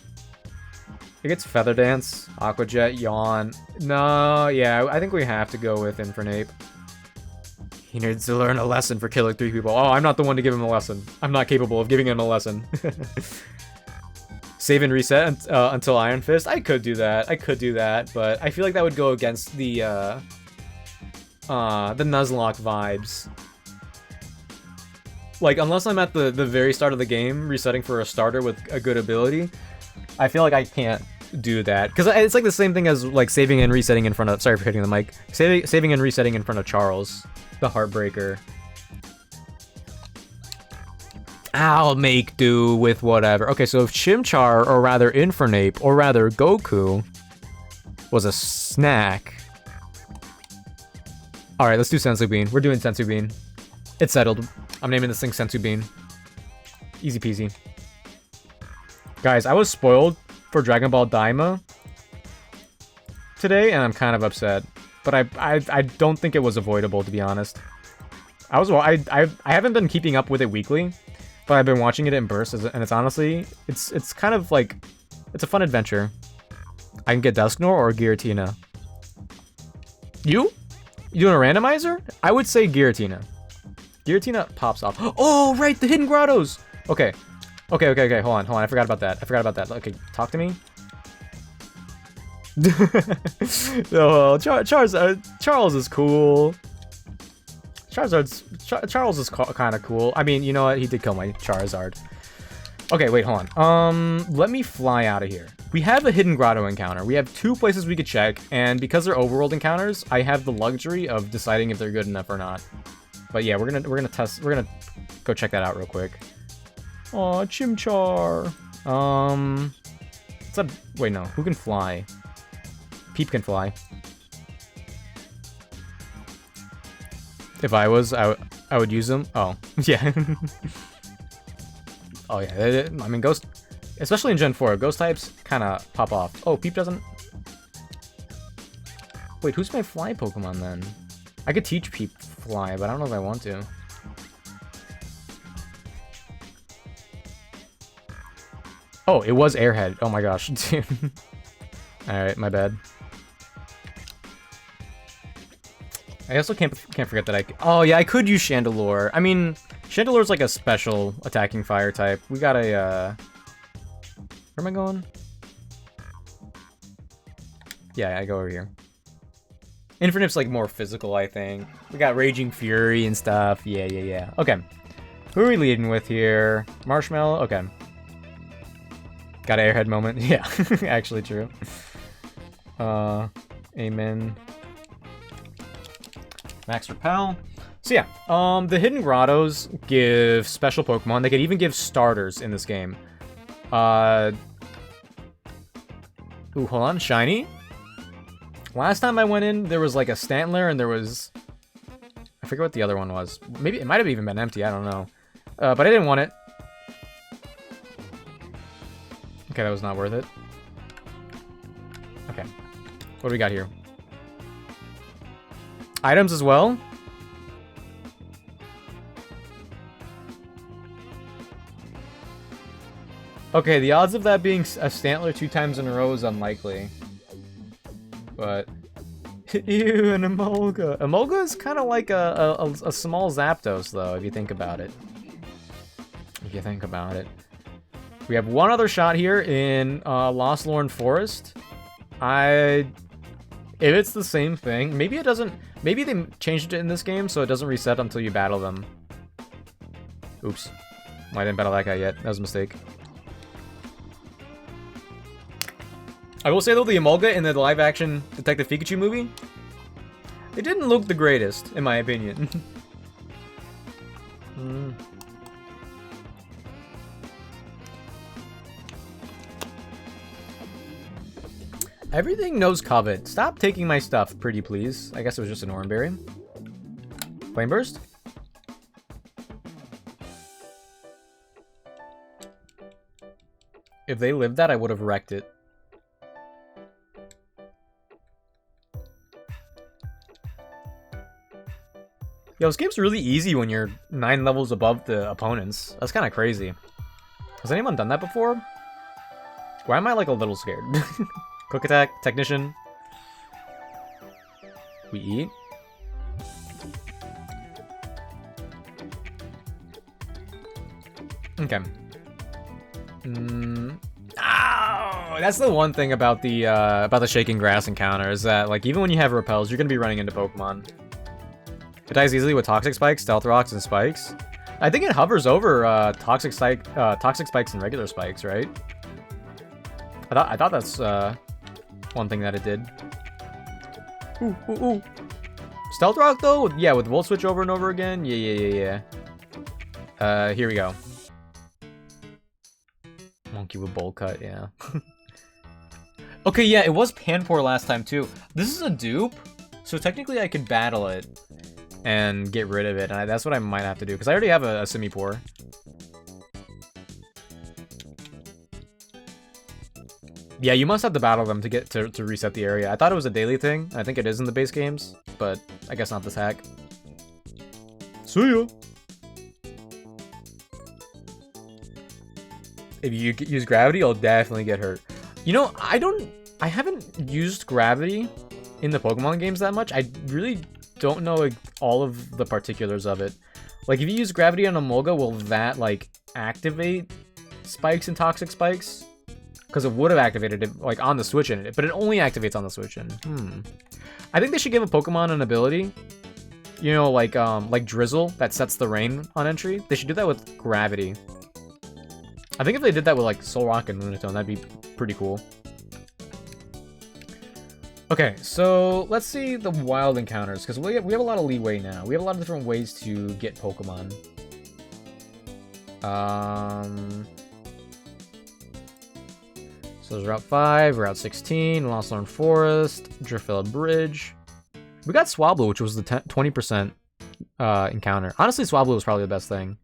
It gets Feather Dance, Aqua Jet, Yawn. No, yeah, I think we have to go with Infernape. He needs to learn a lesson for killing 3 people. Oh, I'm not the one to give him a lesson. I'm not capable of giving him a lesson. Save and reset until Iron Fist. I could do that. I could do that, but I feel like that would go against the Nuzlocke vibes. Like, unless I'm at the very start of the game, resetting for a starter with a good ability, I feel like I can't do that. Because it's like the same thing as, like, saving and resetting in front of... Sorry for hitting the mic. Saving and resetting in front of Charles, the Heartbreaker. I'll make do with whatever. Okay, so if Chimchar, or rather Infernape, or rather Goku, was a snack... Alright, let's do Sensu Bean. We're doing Sensu Bean. It's settled. I'm naming this thing Sensu Bean. Easy peasy. Guys, I was spoiled for Dragon Ball Daima today, and I'm kind of upset. But I don't think it was avoidable, to be honest. I haven't been keeping up with it weekly, but I've been watching it in bursts, and it's honestly, it's kind of like, it's a fun adventure. I can get Dusknor or Giratina. You doing a randomizer? I would say Giratina. Giratina pops off. Oh, right, the hidden grottos. Okay. Hold on. I forgot about that. Okay, talk to me. Oh, Charles is cool. Charles is kind of cool. I mean, you know what? He did kill my Charizard. Okay, wait, hold on. Let me fly out of here. We have a hidden grotto encounter. We have 2 places we could check, and because they're overworld encounters, I have the luxury of deciding if they're good enough or not. But yeah, we're gonna go check that out real quick. Aw, Chimchar. What's up? Wait, no. Who can fly? Peep can fly. If I was, I would use them. Oh, yeah. Oh, yeah. I mean, Ghost... Especially in Gen 4, Ghost types kind of pop off. Oh, Peep doesn't... Wait, who's my fly Pokemon, then? I could teach Peep fly, but I don't know if I want to. Oh, it was Airhead. Oh my gosh. Alright, my bad. I also can't forget that oh yeah, I could use Chandelure. I mean, Chandelure's like a special attacking fire type. We got a, where am I going? Yeah, I go over here. Infinite's like more physical, I think. We got Raging Fury and stuff. Yeah. Okay. Who are we leading with here? Marshmallow? Okay. Got an Airhead moment. Yeah, actually true. Amen. Max Repel. So yeah, the Hidden Grottos give special Pokemon. They could even give starters in this game. Ooh, hold on. Shiny. Last time I went in, there was like a Stantler and there was... I forget what the other one was. Maybe it might have even been empty. I don't know. But I didn't want it. Okay, that was not worth it. Okay. What do we got here? Items as well? Okay, the odds of that being a Stantler 2 times in a row is unlikely. But... Ew, an Emolga. Emolga is kind of like a small Zapdos, though, if you think about it. We have one other shot here in Lost Lorn Forest. If it's the same thing, maybe it doesn't... Maybe they changed it in this game so it doesn't reset until you battle them. Oops. I didn't battle that guy yet. That was a mistake. I will say, though, the Emolga in the live-action Detective Pikachu movie, it didn't look the greatest, in my opinion. Everything knows Covet. Stop taking my stuff, pretty please. I guess it was just an Oranberry. Flame Burst? If they lived that, I would have wrecked it. Yo, this game's really easy when you're 9 levels above the opponents. That's kind of crazy. Has anyone done that before? Why am I like a little scared? Quick attack, technician. We eat. Okay. Oh, that's the one thing about the shaking grass encounter is that like even when you have repels, you're gonna be running into Pokemon. It dies easily with Toxic Spikes, Stealth Rocks, and Spikes. I think it hovers over Toxic Spikes and regular Spikes, right? I thought that's one thing that it did. Ooh. Stealth Rock though? Yeah, with Volt Switch over and over again? Yeah. Here we go. Monkey with Bowl Cut, yeah. Okay, yeah, it was Panpour last time too. This is a dupe, so technically I could battle it and get rid of it, and that's what I might have to do, because I already have a Simipour. Yeah, you must have to battle them to get to reset the area. I thought it was a daily thing. I think it is in the base games, but I guess not this hack. See ya. If you use gravity, you'll definitely get hurt. You know, I haven't used gravity in the Pokemon games that much. I really don't know like, all of the particulars of it. Like, if you use gravity on Emolga, will that, like, activate spikes and toxic spikes? Because it would have activated it, like, on the Switch in it, but it only activates on the Switch in. I think they should give a Pokemon an ability, you know, like Drizzle, that sets the rain on entry. They should do that with gravity. I think if they did that with, like, Solrock and Lunatone, that'd be pretty cool. Okay, so let's see the wild encounters, because we have a lot of leeway now. We have a lot of different ways to get Pokemon. So there's Route 5, Route 16, Lost Lorn Forest, Driftveil Bridge. We got Swablu, which was the 20% encounter. Honestly, Swablu was probably the best thing.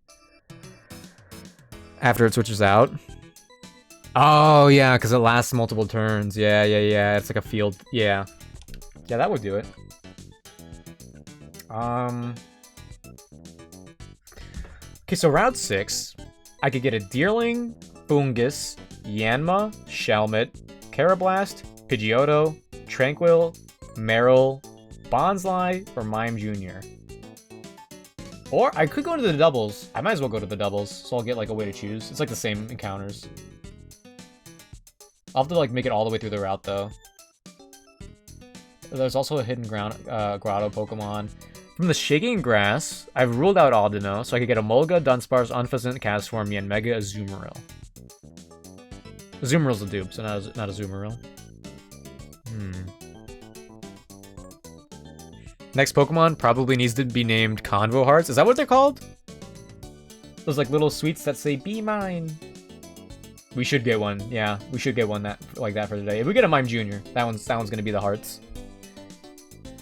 After it switches out. Oh, yeah, because it lasts multiple turns. Yeah. It's like a field. Yeah. Yeah, that would do it. Okay, so Route 6, I could get a Deerling, Foongus, Yanma, Shelmet, Carablast, Pidgeotto, Tranquil, Marill, Bonsly, or Mime Jr. Or I could go to the doubles. I might as well go to the doubles, so I'll get like a way to choose. It's like the same encounters. I'll have to like make it all the way through the route though. There's also a hidden grotto Pokemon. From the Shaking Grass, I've ruled out Audino, so I could get a Molga, Dunsparce, Unfezant, Castform, Yanmega, Azumarill. Azumarill's a dupe, so not Azumarill. Next Pokemon probably needs to be named Convo Hearts. Is that what they're called? Those like little sweets that say, "Be mine." We should get one. Yeah, we should get one like that for today. If we get a Mime Jr., that one's gonna be the hearts.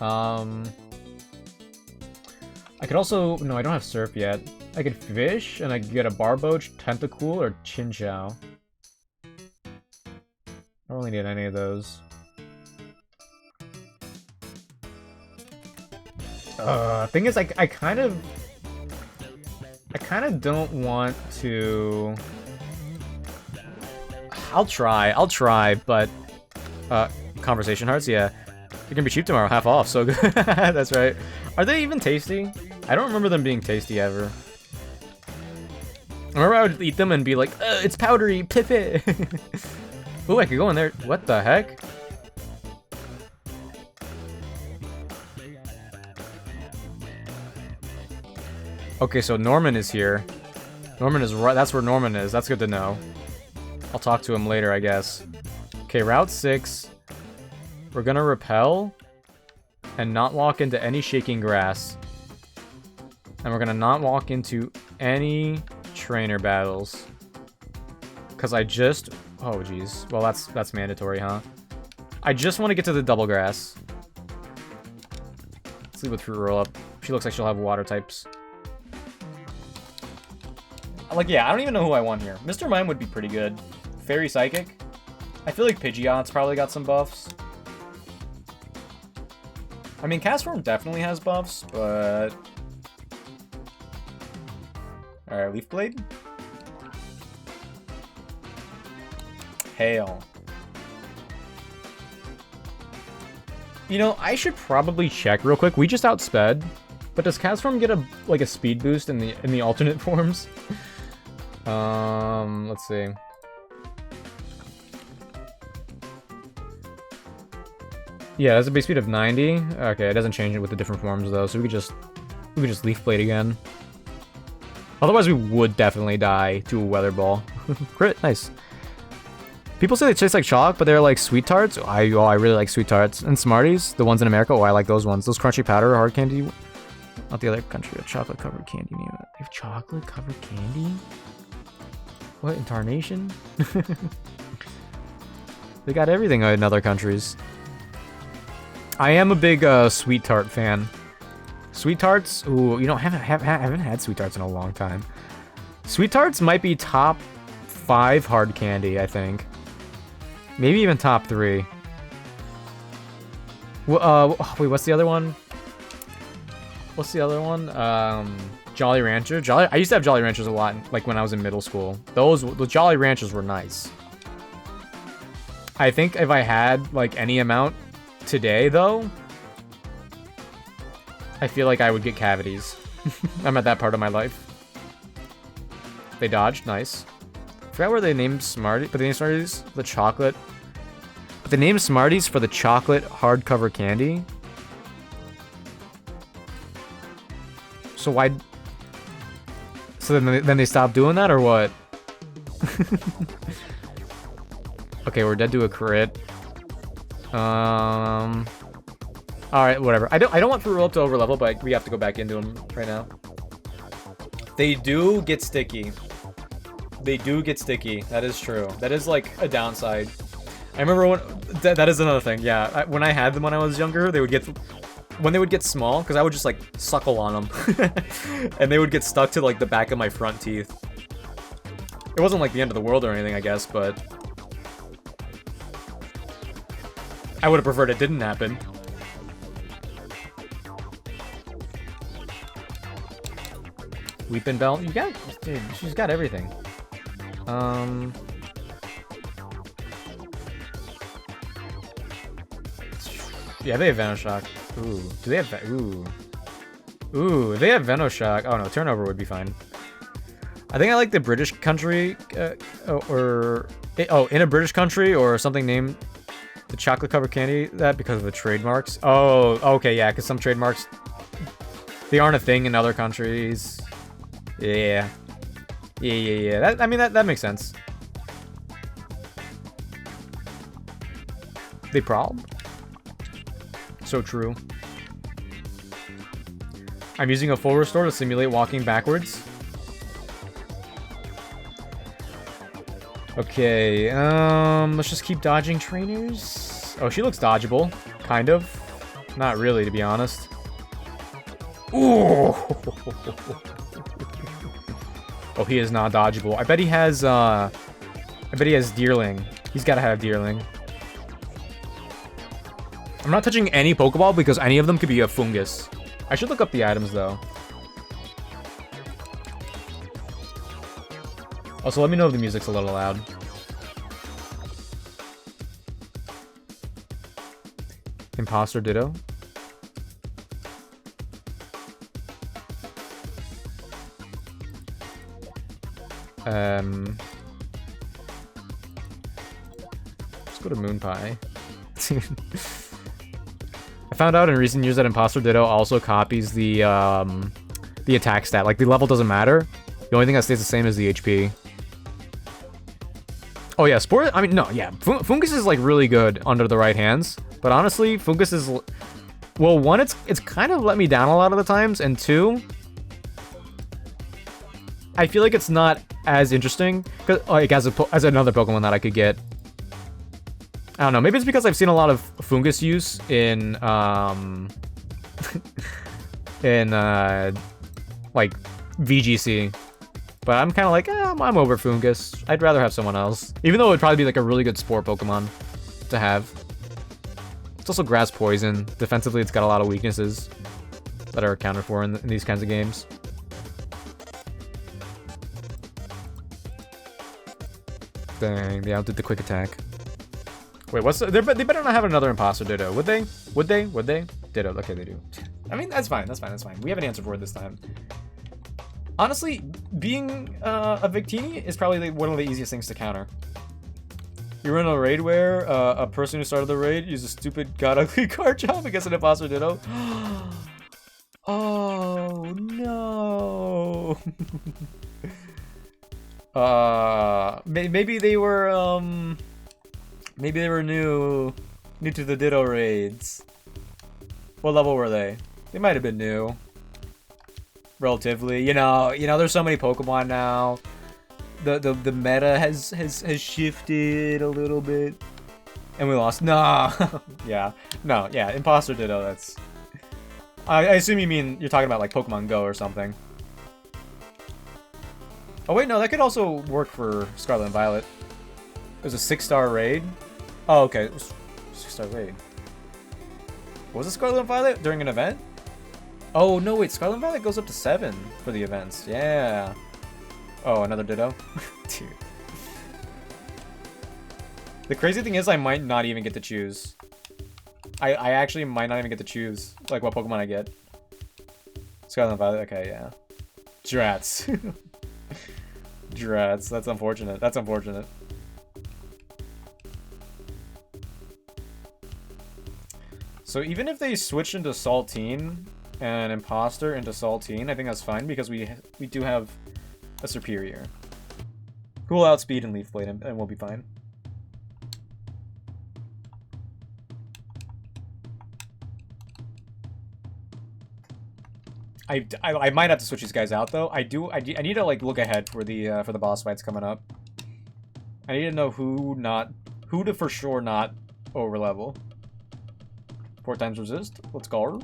I could also... No, I don't have Surf yet. I could Fish, and I could get a Barboach, Tentacool, or Chinchou. I don't really need any of those. Thing is, I kind of don't want to... I'll try, but... Conversation Hearts, yeah. They're gonna be cheap tomorrow, half off, so good. That's right. Are they even tasty? I don't remember them being tasty ever. I remember I would eat them and be like, it's powdery, pip. Ooh, I could go in there. What the heck? Okay, so Norman is here. Norman is right. That's where Norman is. That's good to know. I'll talk to him later, I guess. Okay, Route 6. We're gonna repel and not walk into any Shaking Grass. And we're gonna not walk into any trainer battles. Cause I just... Oh, jeez. Well, that's mandatory, huh? I just want to get to the Double Grass. Let's leave with Fruit Roll Up. She looks like she'll have water types. Like, yeah, I don't even know who I want here. Mr. Mime would be pretty good. Fairy Psychic. I feel like Pidgeot's probably got some buffs. I mean, Castform definitely has buffs, but... Alright, Leaf Blade. Hail. You know, I should probably check real quick. We just outsped, but does Castform get a speed boost in the alternate forms? Let's see. Yeah, that's a base speed of 90. Okay, it doesn't change it with the different forms though, so we could just Leaf Blade again. Otherwise, we would definitely die to a Weather Ball. Crit, nice. People say they taste like chalk, but they're like Sweet Tarts. I really like Sweet Tarts. And Smarties, the ones in America. Oh, I like those ones. Those crunchy powder hard candy. Not the other country. A chocolate covered candy. They have chocolate covered candy? What, in Tarnation? They got everything in other countries. I am a big Sweet Tart fan. Sweet Tarts? Ooh, you know, haven't had Sweet Tarts in a long time. Sweet Tarts might be top 5 hard candy, I think. Maybe even top 3. Wait, what's the other one? What's the other one? Jolly Rancher. I used to have Jolly Ranchers a lot, like when I was in middle school. The Jolly Ranchers were nice. I think if I had like any amount today, though, I feel like I would get cavities. I'm at that part of my life. They dodged, nice. I forgot where they named Smarties, but they named Smarties the chocolate. But they named Smarties for the chocolate hardcover candy. So why? So then they stopped doing that, or what? Okay, we're dead to a crit. All right, whatever. I don't want Fruit Roll-Up to overlevel, but we have to go back into them right now. They do get sticky. They do get sticky. That is true. That is like a downside. I remember when that is another thing. Yeah, when I had them when I was younger, they would get when they would get small, because I would just like suckle on them, and they would get stuck to like the back of my front teeth. It wasn't like the end of the world or anything, I guess, but I would have preferred it didn't happen. Weeping Bell, you got, dude, she's got everything. Yeah, they have Venoshock. Ooh, do they have Ooh, they have Venoshock. Oh no, Turnover would be fine. I think I like the British country, in a British country or something named the chocolate covered candy, that because of the trademarks. Oh, okay, yeah, because some trademarks, they aren't a thing in other countries. Yeah. Yeah. I mean, that makes sense. They prob. So true. I'm using a full restore to simulate walking backwards. Okay, let's just keep dodging trainers. Oh, she looks dodgeable. Kind of. Not really, to be honest. Ooh! Oh, he is not dodgeable. I bet he has Deerling. He's gotta have Deerling. I'm not touching any Pokeball because any of them could be a Fungus. I should look up the items, though. Also, let me know if the music's a little loud. Imposter Ditto. Let's go to Moon Pie. I found out in recent years that Imposter Ditto also copies the attack stat. Like, the level doesn't matter. The only thing that stays the same is the HP. Oh yeah, Spore, I mean, no, yeah. Fungus is, like, really good under the right hands. But honestly, Fungus is... Well, one, it's kind of let me down a lot of the times. And two, I feel like it's not as interesting. Like, as another Pokemon that I could get. I don't know, maybe it's because I've seen a lot of Fungus use in, like, VGC. But I'm kind of like, I'm over Fungus. I'd rather have someone else. Even though it would probably be, like, a really good Spore Pokemon to have. It's also Grass Poison. Defensively, it's got a lot of weaknesses that are accounted for in these kinds of games. Dang, they outdid the Quick Attack. Wait, what's they better not have another Imposter Ditto, would they? Would they? Ditto, okay, they do. I mean, that's fine. We have an answer for it this time. Honestly, being a Victini is probably one of the easiest things to counter. You're in a raid where a person who started the raid used a stupid god ugly card job against an Imposter Ditto. Oh no. Maybe they were new to the Ditto raids. What level were they? They might have been new. Relatively, you know, there's so many Pokemon now. The meta has shifted a little bit, and we lost. No, yeah, Imposter Ditto. That's. I assume you're talking about like Pokemon Go or something. Oh wait, no, that could also work for Scarlet and Violet. It was a 6-star raid. Oh, okay. 6-star raid. Was it Scarlet and Violet during an event? Oh, no, wait. Scarlet and Violet goes up to 7 for the events. Yeah. Oh, another Ditto? Dude. The crazy thing is I might not even get to choose. I actually might not even get to choose, like, what Pokemon I get. Scarlet and Violet, okay, yeah. Drats. Drats, that's unfortunate. That's unfortunate. So even if they switch into Saltine and Imposter into Saltine, I think that's fine because we do have a superior. Who will outspeed and Leaf Blade and we'll be fine. I might have to switch these guys out though. I need to like look ahead for the boss fights coming up. I need to know who to for sure not over level. 4 times resist. Let's go.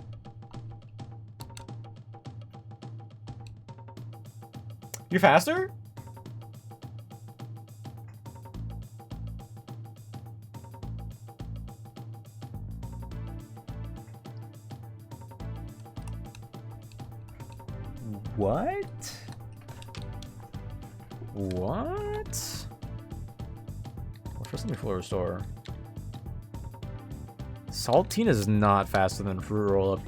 You're faster? What? What? Well, first let me full restore. Saltine is not faster than Fruit Roll Up.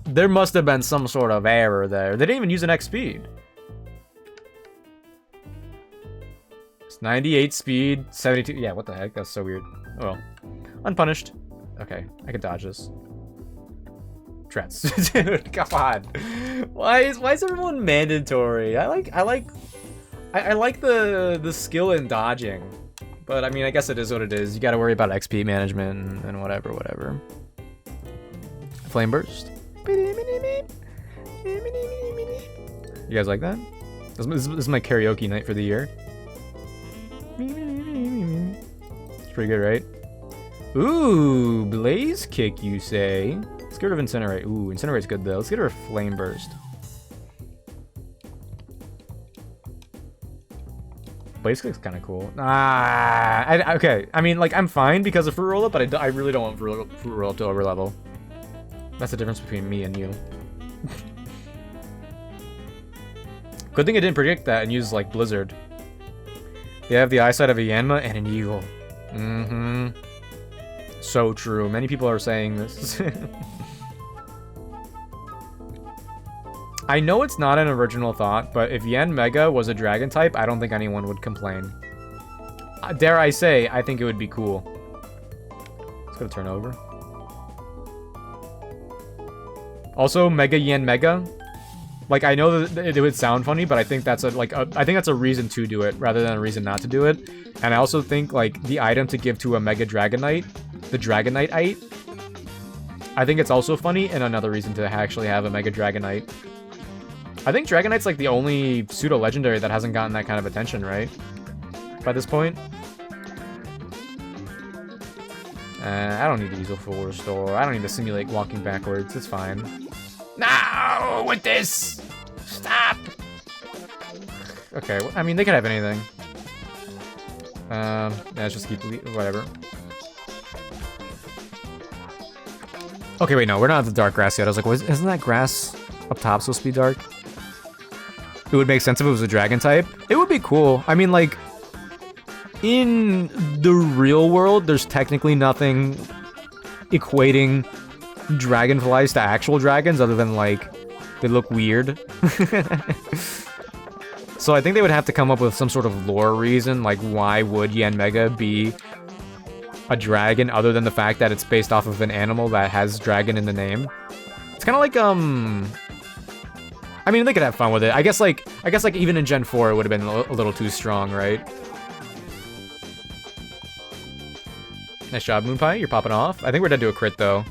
There must have been some sort of error there. They didn't even use an X speed. It's 98 speed, 72. Yeah, what the heck? That's so weird. Oh well. Unpunished. Okay, I can dodge this. Trets. Dude, come on. Why is everyone mandatory? I like the skill in dodging. But I mean, I guess it is what it is. You gotta worry about XP management and whatever. Flame Burst. You guys like that? This is my karaoke night for the year. It's pretty good, right? Ooh, Blaze Kick, you say? Let's get rid of Incinerate. Ooh, Incinerate's good though. Let's get rid of Flame Burst. Blaze Kick's kind of cool. Okay. I mean, like, I'm fine because of Fruit Roll Up, but I really don't want Fruit Roll Up to overlevel. That's the difference between me and you. Good thing I didn't predict that and use, like, Blizzard. They have the eyesight of a Yanma and an Eagle. Mm-hmm. So true. Many people are saying this. I know it's not an original thought, but if Yen Mega was a dragon type, I don't think anyone would complain. Dare I say, I think it would be cool. Let's go to turn over. Also, Mega Yen Mega. Like, I know that it would sound funny, but I think that's I think that's a reason to do it rather than a reason not to do it. And I also think like the item to give to a Mega Dragonite, the Dragonite-ite, I think it's also funny and another reason to actually have a Mega Dragonite. I think Dragonite's like the only pseudo-legendary that hasn't gotten that kind of attention, right? By this point. I don't need to use a full restore. I don't need to simulate walking backwards. It's fine. No! With this! Stop! Okay, well, I mean, they could have anything. Yeah, let's just keep... whatever. Okay, wait, no, we're not at the dark grass yet. I was like, isn't that grass up top supposed to be dark? It would make sense if it was a dragon type. It would be cool. I mean, like, in the real world, there's technically nothing equating dragonflies to actual dragons other than, like, they look weird. So I think they would have to come up with some sort of lore reason, like, why would Yanmega be a dragon other than the fact that it's based off of an animal that has dragon in the name? It's kind of like, I mean, they could have fun with it. I guess like even in Gen 4, it would have been a little too strong, right? Nice job, Moonpie. You're popping off. I think we're dead to a crit, though.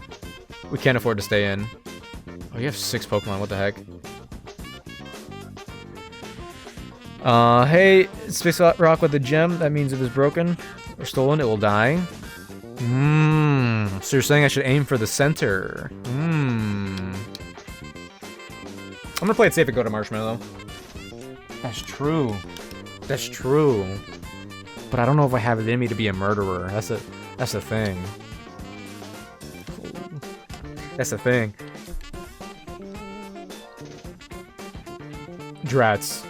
We can't afford to stay in. Oh, you have 6 Pokemon. What the heck? Hey, Space Rock with a gem. That means if it's broken or stolen, it will die. So you're saying I should aim for the center. I'm gonna play it safe and go to Marshmallow. That's true. That's true. But I don't know if I have it in me to be a murderer. That's That's the thing. That's the thing. Drats.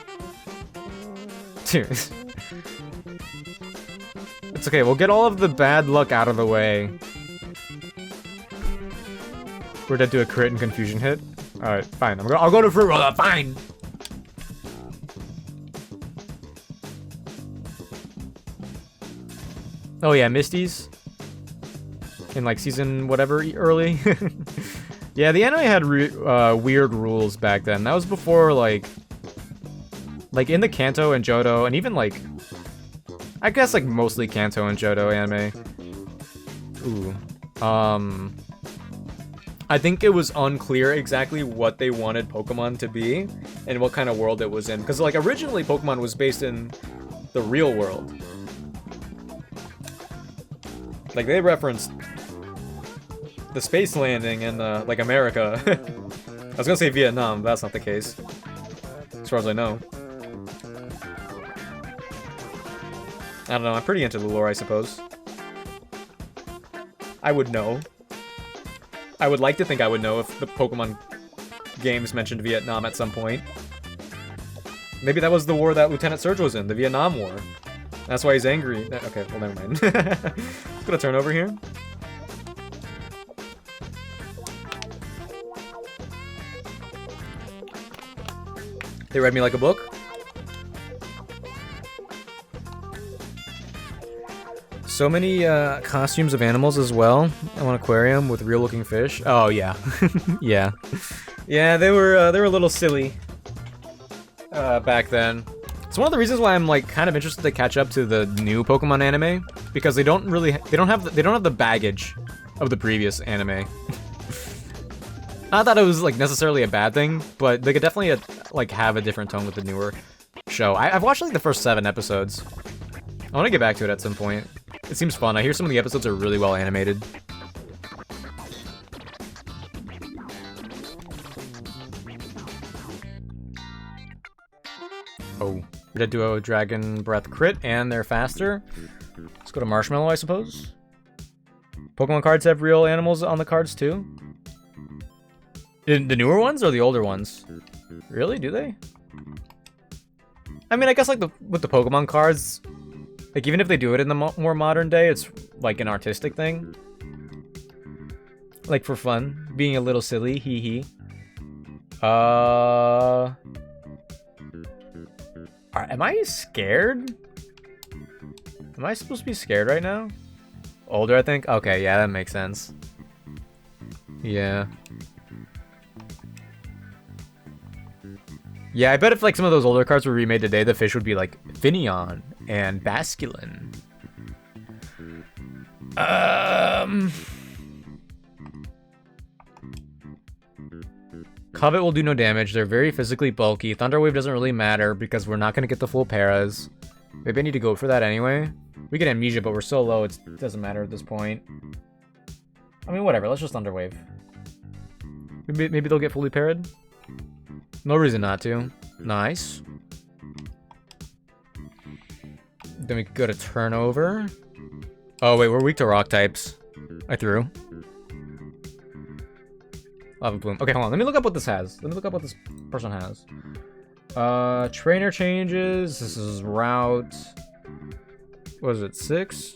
Dude. It's okay, we'll get all of the bad luck out of the way. We're dead to a crit and confusion hit. Alright, fine. I'll go to fruit roll, fine! Oh yeah, Misty's. In like season whatever, early. Yeah, the anime had weird rules back then. That was before like in the Kanto and Johto, and even like, I guess like mostly Kanto and Johto anime. Ooh. I think it was unclear exactly what they wanted Pokemon to be and what kind of world it was in. Because like originally Pokemon was based in the real world. Like they referenced the space landing in like America. I was gonna say Vietnam, but that's not the case. As far as I know. I don't know, I'm pretty into the lore, I suppose. I would know. I would like to think I would know if the Pokemon games mentioned Vietnam at some point. Maybe that was the war that Lieutenant Surge was in, the Vietnam War. That's why he's angry. Okay, well, never mind. Gonna turn over here. They read me like a book. So many costumes of animals as well. I want an aquarium with real-looking fish. Oh yeah, yeah, yeah. They were a little silly back then. It's one of the reasons why I'm like kind of interested to catch up to the new Pokemon anime, because they don't have the baggage of the previous anime. Not that it was like necessarily a bad thing, but they could definitely like have a different tone with the newer show. I've watched like the first 7 episodes. I want to get back to it at some point. It seems fun. I hear some of the episodes are really well animated. Oh, Red Duo Dragon Breath crit, and they're faster. Let's go to Marshmallow, I suppose. Pokemon cards have real animals on the cards too? The newer ones or the older ones? Really? Do they? I mean, I guess like with the Pokemon cards, like even if they do it in the more modern day, it's like an artistic thing. Like for fun, being a little silly, hee hee. Am I scared? Am I supposed to be scared right now? Older, I think? Okay, yeah, that makes sense. Yeah. Yeah, I bet if like some of those older cards were remade today, the fish would be like Finneon and Basculin. Covet will do no damage. They're very physically bulky. Thunder Wave doesn't really matter because we're not going to get the full paras. Maybe I need to go for that anyway. We get Amnesia, but we're so low, it doesn't matter at this point. I mean, whatever. Let's just Thunder Wave. Maybe they'll get fully parried. No reason not to. Nice. Then we could go to turnover. Oh, wait, we're weak to rock types. I threw. Lava Plume. Okay, hold on. Let me look up what this has. Let me look up what this person has. Trainer changes. This is route... What is it? 6?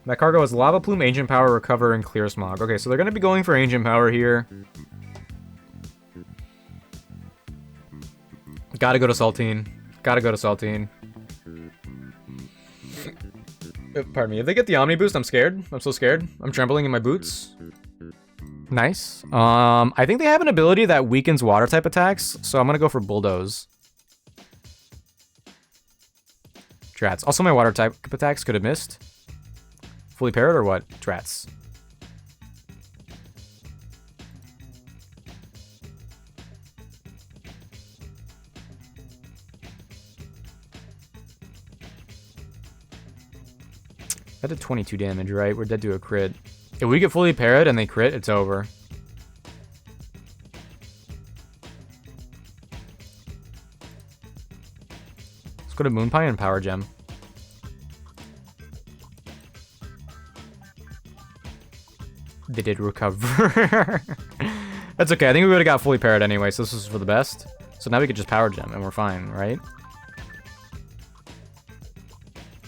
That cargo has Lava Plume, Ancient Power, Recover, and Clear Smog. Okay, so they're going to be going for Ancient Power here. Gotta go to Saltine. Gotta go to Saltine. Pardon me. If they get the Omni Boost, I'm scared. I'm so scared. I'm trembling in my boots. Nice. I think they have an ability that weakens water type attacks, so I'm going to go for Bulldoze. Drats. Also, my water type attacks could have missed. Fully parried or what? Drats. That did 22 damage, right? We're dead to a crit. If we get fully parried and they crit, it's over. Let's go to Moon Pie and Power Gem. They did recover. That's okay. I think we would have got fully parried anyway, so this is for the best. So now we could just Power Gem and we're fine, right?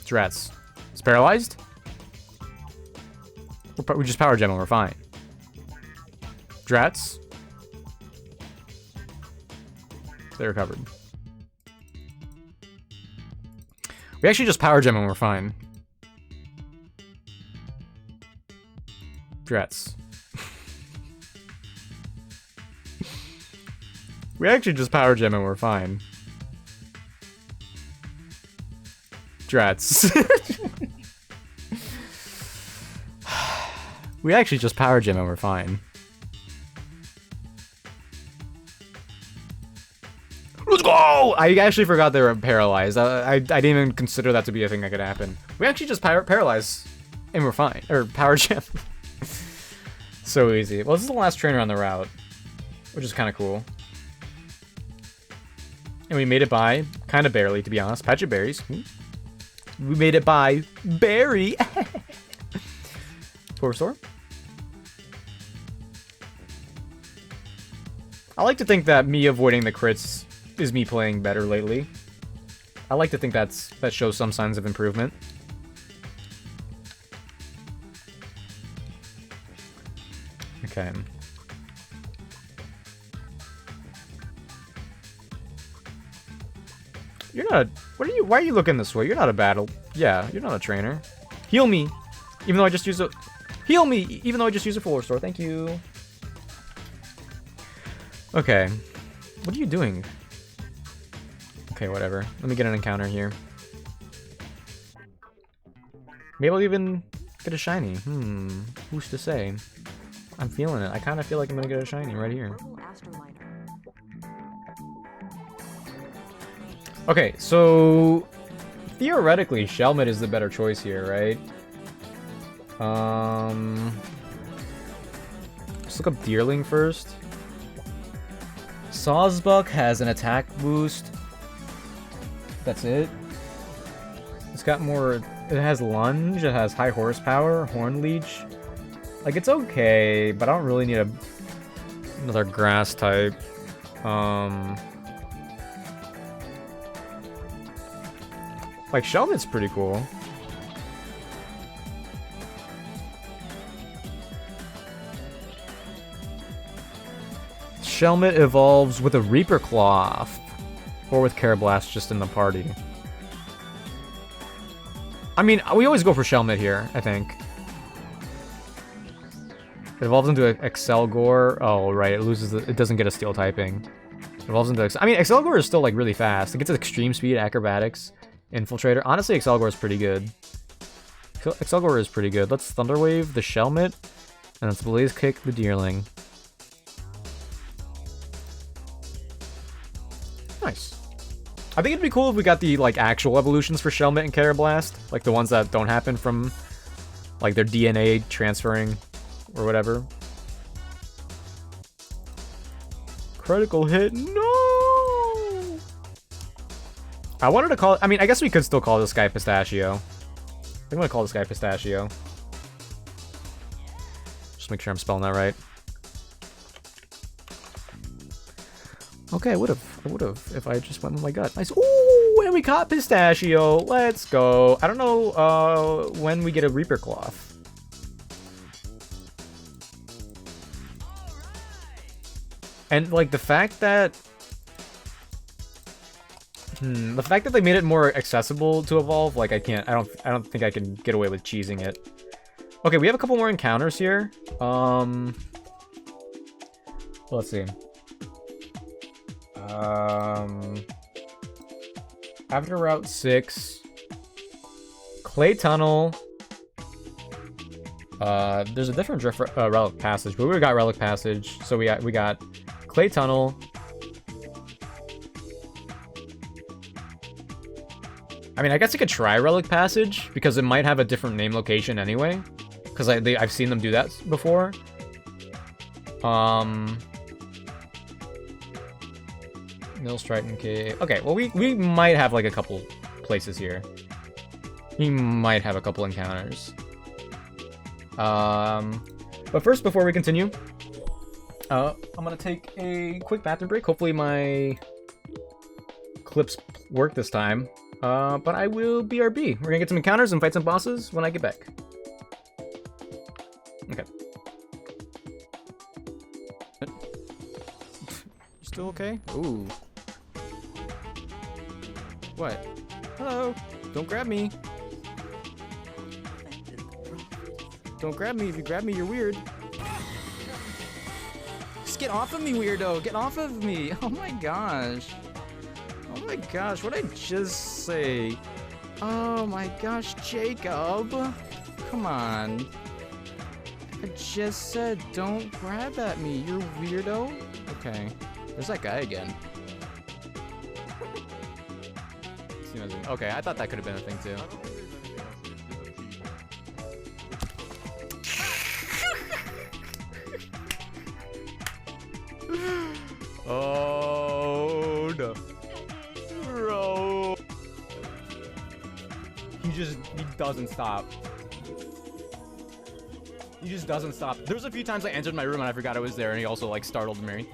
Drats. It's paralyzed? We just Power Gem and we're fine. Drats. They recovered. We actually just Power Gem and we're fine. Drats. We actually just Power Gem and we're fine. Drats. We actually just Power Gem and we're fine. Let's go! I actually forgot they were paralyzed. I didn't even consider that to be a thing that could happen. We actually just paralyze and we're fine. Or Power Gem. So easy. Well, this is the last trainer on the route, which is kind of cool. And we made it by, kind of barely, to be honest. Patch of berries. We made it by berry. Full restore. I like to think that me avoiding the crits is me playing better lately. I like to think that shows some signs of improvement. Okay. You're not. Why are you looking this way? You're not a battle. Yeah, you're not a trainer. Heal me, even though I just use a. Heal me, even though I just use a full restore. Thank you. Okay. What are you doing? Okay, whatever. Let me get an encounter here. Maybe I'll even get a shiny. Who's to say? I'm feeling it. I kind of feel like I'm gonna get a shiny right here. Okay, so theoretically, Shelmet is the better choice here, right? Let's look up Deerling first. Sawsbuck has an attack boost. That's it. It's got more. It has lunge. It has high horsepower. Horn leech. Like, it's okay, but I don't really need another grass type. Like, Shelmet's pretty cool. Shelmet evolves with a Reaper Cloth. Or with Carablast just in the party. I mean, we always go for Shelmet here, I think. It evolves into Excelgor. Oh, right, it doesn't get a steel typing. It evolves into I mean, Excelgor is still, like, really fast. It gets extreme speed, acrobatics, infiltrator. Honestly, Excelgor is pretty good. Excelgor is pretty good. Let's Thunderwave the Shelmet, and let's Blaze Kick the Deerling. Nice. I think it'd be cool if we got the, like, actual evolutions for Shelmet and Carablast. Like, the ones that don't happen from, like, their DNA transferring or whatever. Critical hit. No! I wanted to call it... I mean, I guess we could still call this guy Pistachio. I'm gonna call this guy Pistachio. Just make sure I'm spelling that right. Okay, I would've if I just went with my gut. Nice. Ooh, and we caught Pistachio. Let's go. I don't know when we get a Reaper Cloth. And like the fact that they made it more accessible to evolve, like I don't think I can get away with cheesing it. Okay, we have a couple more encounters here. Let's see. After Route 6, Clay Tunnel. There's a different Relic Passage, but we got Relic Passage, so we got Clay Tunnel. I mean, I guess I could try Relic Passage because it might have a different name location anyway, because I've seen them do that before. Mill Striton Cave. Okay, well we might have like a couple places here. He might have a couple encounters. But first, before we continue, I'm gonna take a quick bathroom break. Hopefully my clips work this time. But I will BRB. We're gonna get some encounters and fight some bosses when I get back. Okay. Still okay? Ooh. What? Hello? Don't grab me. Don't grab me. If you grab me, you're weird. Just get off of me, weirdo. Get off of me. Oh my gosh. Oh my gosh, what'd I just say? Oh my gosh, Jacob. Come on. I just said don't grab at me, you weirdo. Okay, there's that guy again. Okay, I thought that could have been a thing too. Oh no. Bro. He doesn't stop. He just doesn't stop. There's a few times I entered my room and I forgot I was there, and he also like startled me.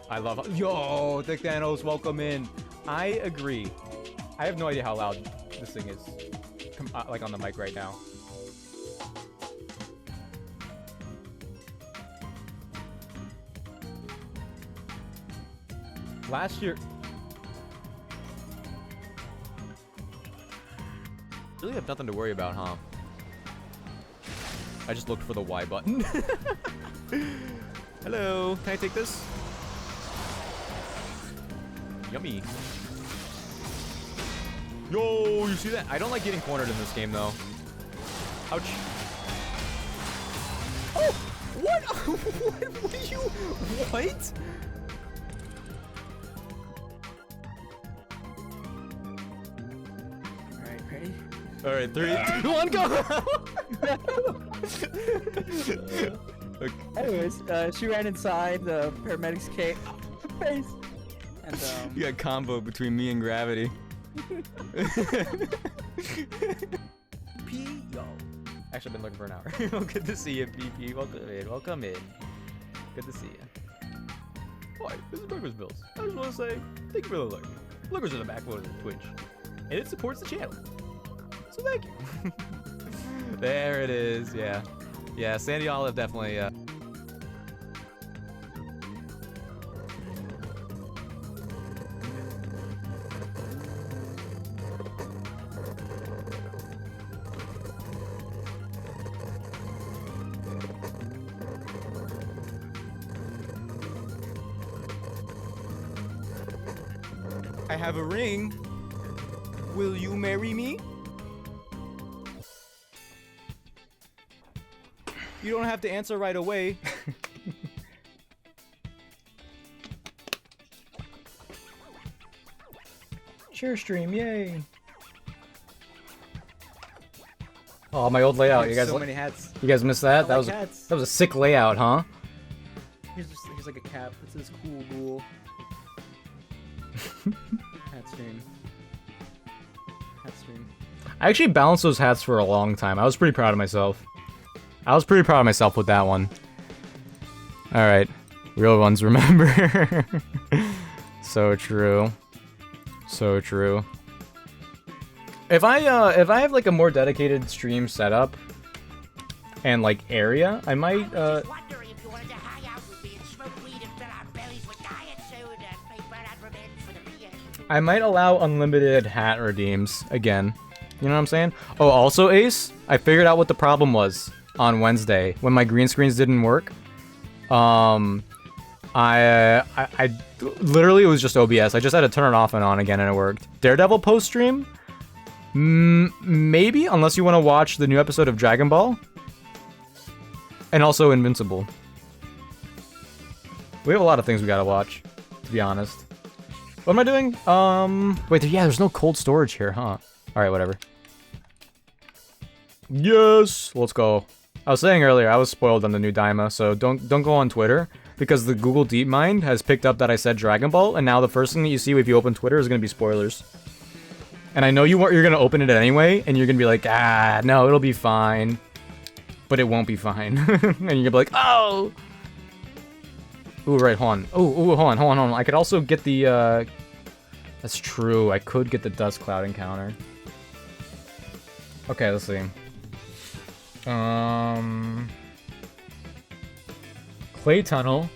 I love. Yo, Thick Thanos, welcome in. I agree. I have no idea how loud this thing is, like on the mic right now. Last year. Really have nothing to worry about, huh? I just looked for the Y button. Hello, can I take this? Yummy. Yo, you see that? I don't like getting cornered in this game, though. Ouch. Oh! What? What are you? What? Alright, ready? Alright, 3, 2, 1, go! Okay. Anyways, she ran inside, the paramedics came. Face! And, You got combo between me and gravity. P, yo. Actually, I've been looking for an hour. Good to see you, PP. Welcome in. Welcome in. Good to see you. Hi, this is Burgers Bills. I just want to say thank you for the look. Lookers are the backbone of Twitch, and it supports the channel. So thank you. There it is. Yeah, yeah. Sandy Olive definitely. I have a ring. Will you marry me? You don't have to answer right away. Share stream, yay. Oh, my old layout. You guys, so many hats. you guys missed that? I like hats. That was a sick layout, huh? Here's like a cap. It says cool rule. Hat stream. Hat stream. I actually balanced those hats for a long time. I was pretty proud of myself. I was pretty proud of myself with that one. Alright. Real ones remember. So true. So true. If I have like a more dedicated stream setup and like area, I might I might allow unlimited hat redeems again. You know what I'm saying? Oh, also Ace, I figured out what the problem was on Wednesday when my green screens didn't work. I literally, it was just OBS. I just had to turn it off and on again and it worked. Daredevil post stream? Maybe, unless you want to watch the new episode of Dragon Ball. And also Invincible. We have a lot of things we gotta watch, to be honest. What am I doing? Wait, yeah, there's no cold storage here, huh? Alright, whatever. Yes! Let's go. I was saying earlier, I was spoiled on the new Daima, so don't go on Twitter, because the Google DeepMind has picked up that I said Dragon Ball, and now the first thing that you see if you open Twitter is gonna be spoilers. And I know you're gonna open it anyway, and you're gonna be like, ah, no, it'll be fine. But it won't be fine. And you're gonna be like, oh! Ooh, right, hold on. Ooh, hold on. I could also get the, That's true, I could get the Dust Cloud encounter. Okay, let's see. Clay Tunnel.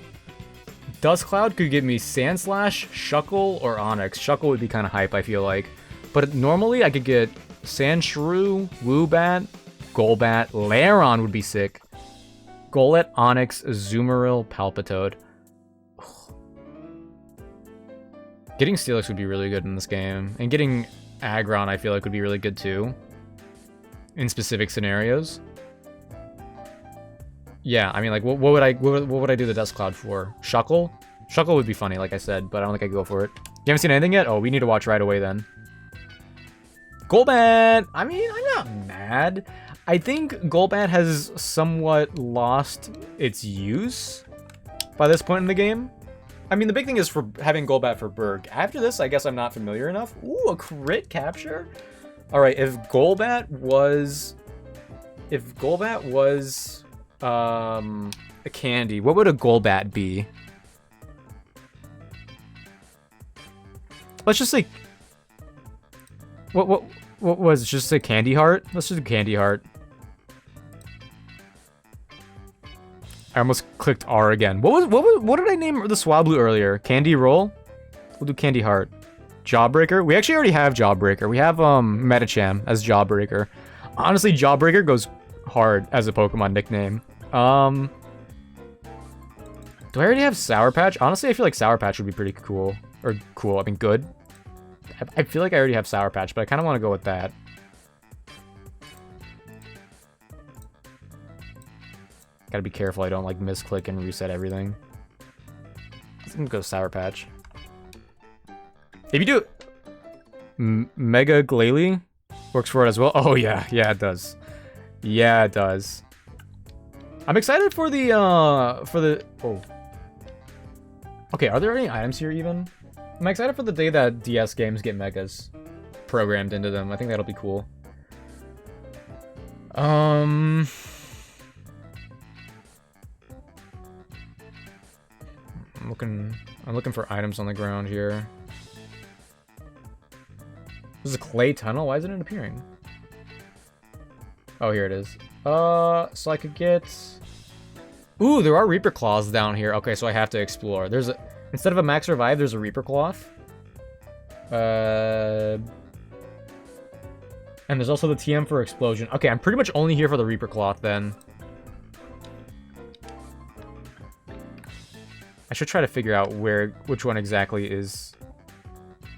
Dust Cloud could give me Sand Slash, Shuckle, or Onyx. Shuckle would be kind of hype, I feel like. But normally I could get Sandshrew, Woobat, Golbat, Lairon would be sick. Golett, Onyx, Azumarill, Palpitoad. Getting Steelix would be really good in this game. And getting Aggron I feel like would be really good too. In specific scenarios. Yeah, I mean, like, what would I do the Dust Cloud for? Shuckle? Shuckle would be funny, like I said, but I don't think I could go for it. You haven't seen anything yet? Oh, we need to watch right away then. Golbat! I mean, I'm not mad. I think Golbat has somewhat lost its use by this point in the game. I mean, the big thing is for having Golbat for Berg. After this, I guess I'm not familiar enough. Ooh, a crit capture? Alright, if Golbat was a candy, what would a Golbat be? Let's just say... What was it? Just a Candy Heart? Let's just do Candy Heart. I almost clicked R again. What did I name the Swablu earlier? Candy Roll? We'll do Candy Heart. Jawbreaker? We actually already have Jawbreaker. We have Medicham as Jawbreaker. Honestly, Jawbreaker goes hard as a Pokemon nickname. Do I already have Sour Patch? Honestly, I feel like Sour Patch would be pretty cool. Or cool, I mean good. I feel like I already have Sour Patch, but I kind of want to go with that. Gotta be careful I don't like misclick and reset everything. I'm gonna go Sour Patch. If you do Mega Glalie works for it as well. Oh yeah, it does. Yeah, it does. I'm excited for the oh. Okay, are there any items here even? I'm excited for the day that DS games get megas programmed into them. I think that'll be cool. I'm looking for items on the ground here. This is a Clay Tunnel? Why isn't it appearing? Oh, here it is. So I could get... Ooh, there are Reaper Claws down here. Okay, so I have to explore. There's a... Instead of a Max Revive, there's a Reaper Cloth. And there's also the TM for Explosion. Okay, I'm pretty much only here for the Reaper Cloth, then. I should try to figure out which one exactly is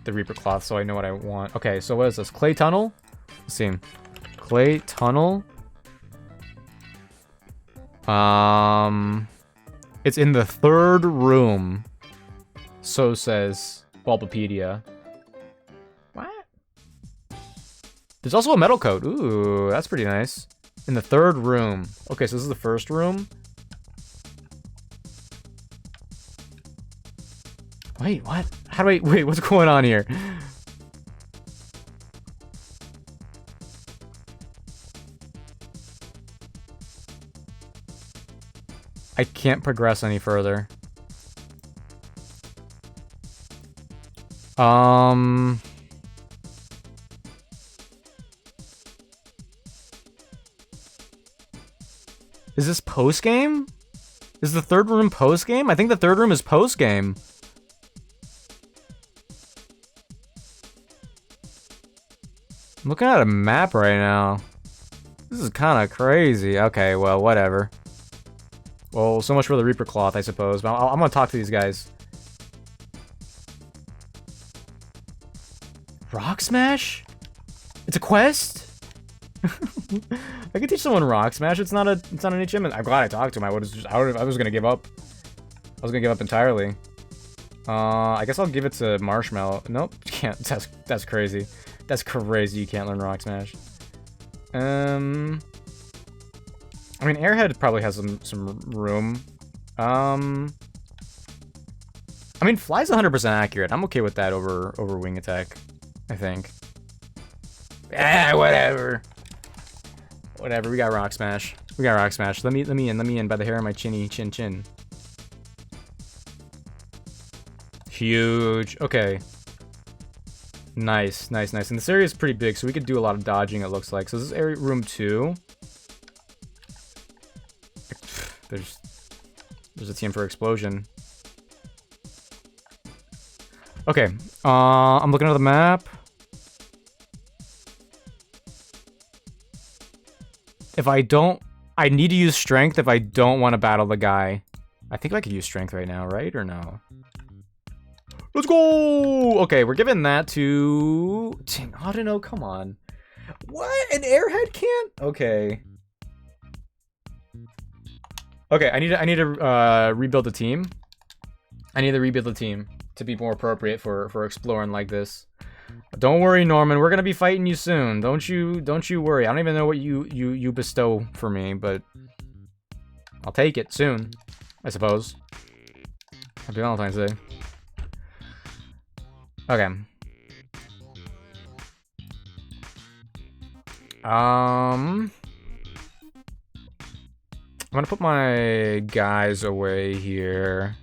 the Reaper Cloth so I know what I want. Okay, so what is this? Clay Tunnel? Let's see. Clay Tunnel. It's in the third room. So says Bulbapedia. What? There's also a metal coat. Ooh, that's pretty nice. In the third room. Okay, so this is the first room. Wait, what? How do I... Wait, what's going on here? I can't progress any further. Is this post-game? Is the third room post-game? I think the third room is post-game. I'm looking at a map right now. This is kind of crazy. Okay, well, whatever. Well, so much for the Reaper Cloth, I suppose. But I'm gonna talk to these guys. Rock Smash? It's a quest? I could teach someone Rock Smash. It's not an achievement. I'm glad I talked to him. I was gonna give up. I was gonna give up entirely. I guess I'll give it to Marshmallow. Nope, can't. That's crazy. That's crazy. You can't learn Rock Smash. I mean, Airhead probably has some room. I mean, Fly's 100% accurate. I'm okay with that over Wing Attack, I think. Whatever. Whatever. We got Rock Smash. We got Rock Smash. Let me in by the hair of my chin. Huge. Okay. Nice. And this area is pretty big, so we could do a lot of dodging, it looks like. So this is area room 2. There's a team for explosion. Okay. I'm looking at the map. I need to use strength if I don't want to battle the guy. I think I could use strength right now, right? Or no? Let's go! Okay, we're giving that to... I don't know, come on. What? An airhead can't? Okay. Okay, I need to rebuild the team. I need to rebuild the team to be more appropriate for exploring like this. Don't worry, Norman. We're gonna be fighting you soon. Don't you worry. I don't even know what you bestow for me, but I'll take it soon, I suppose. Happy Valentine's Day. Okay. I'm gonna put my guys away here.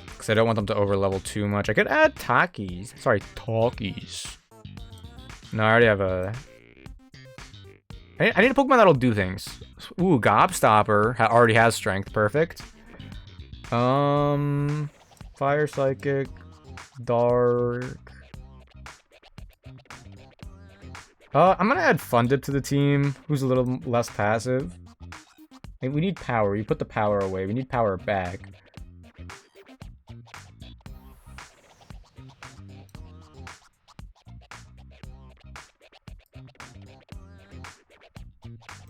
Because I don't want them to overlevel too much. I could add Takis. Sorry, Talkies. No, I already have a... I need a Pokemon that'll do things. Ooh, Gobstopper already has strength. Perfect. Fire Psychic. Dark. I'm gonna add Fundip to the team, who's a little less passive. Hey, we need power. You put the power away. We need power back.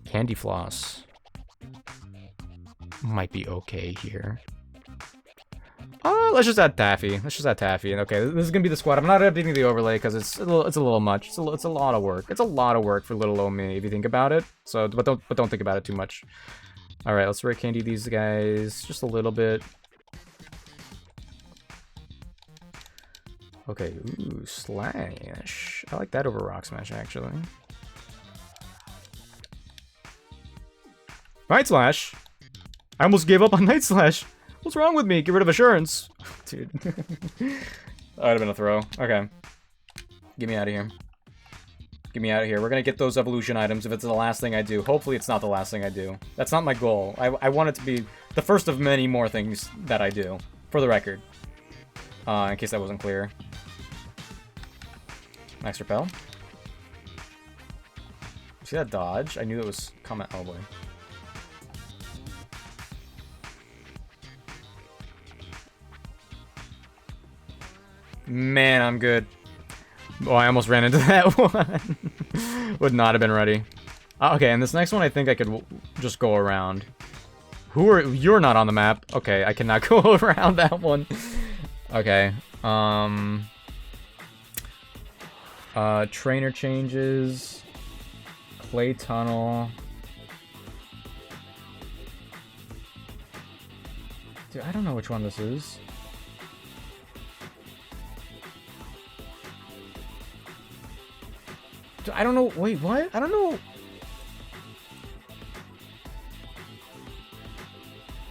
Candy Floss might be okay here. Let's just add Taffy. Okay, this is gonna be the squad. I'm not updating the overlay because it's a little much. It's a lot of work. It's a lot of work for little old me if you think about it. So, but don't think about it too much. All right, let's rare candy these guys just a little bit. Okay, ooh, Slash. I like that over Rock Smash actually. Night Slash. I almost gave up on Night Slash. What's wrong with me? Get rid of Assurance. Dude. That would have been a throw. Okay. Get me out of here. Get me out of here. We're gonna get those evolution items if it's the last thing I do. Hopefully it's not the last thing I do. That's not my goal. I want it to be the first of many more things that I do. For the record. In case that wasn't clear. Max Repel. See that dodge? I knew it was coming. Oh boy. Man, I'm good. Oh, I almost ran into that one. Would not have been ready. Okay, and this next one I think I could just go around. You're not on the map. Okay, I cannot go around that one. Okay. Trainer changes. Clay Tunnel. Dude, I don't know which one this is. I don't know. Wait, what? I don't know.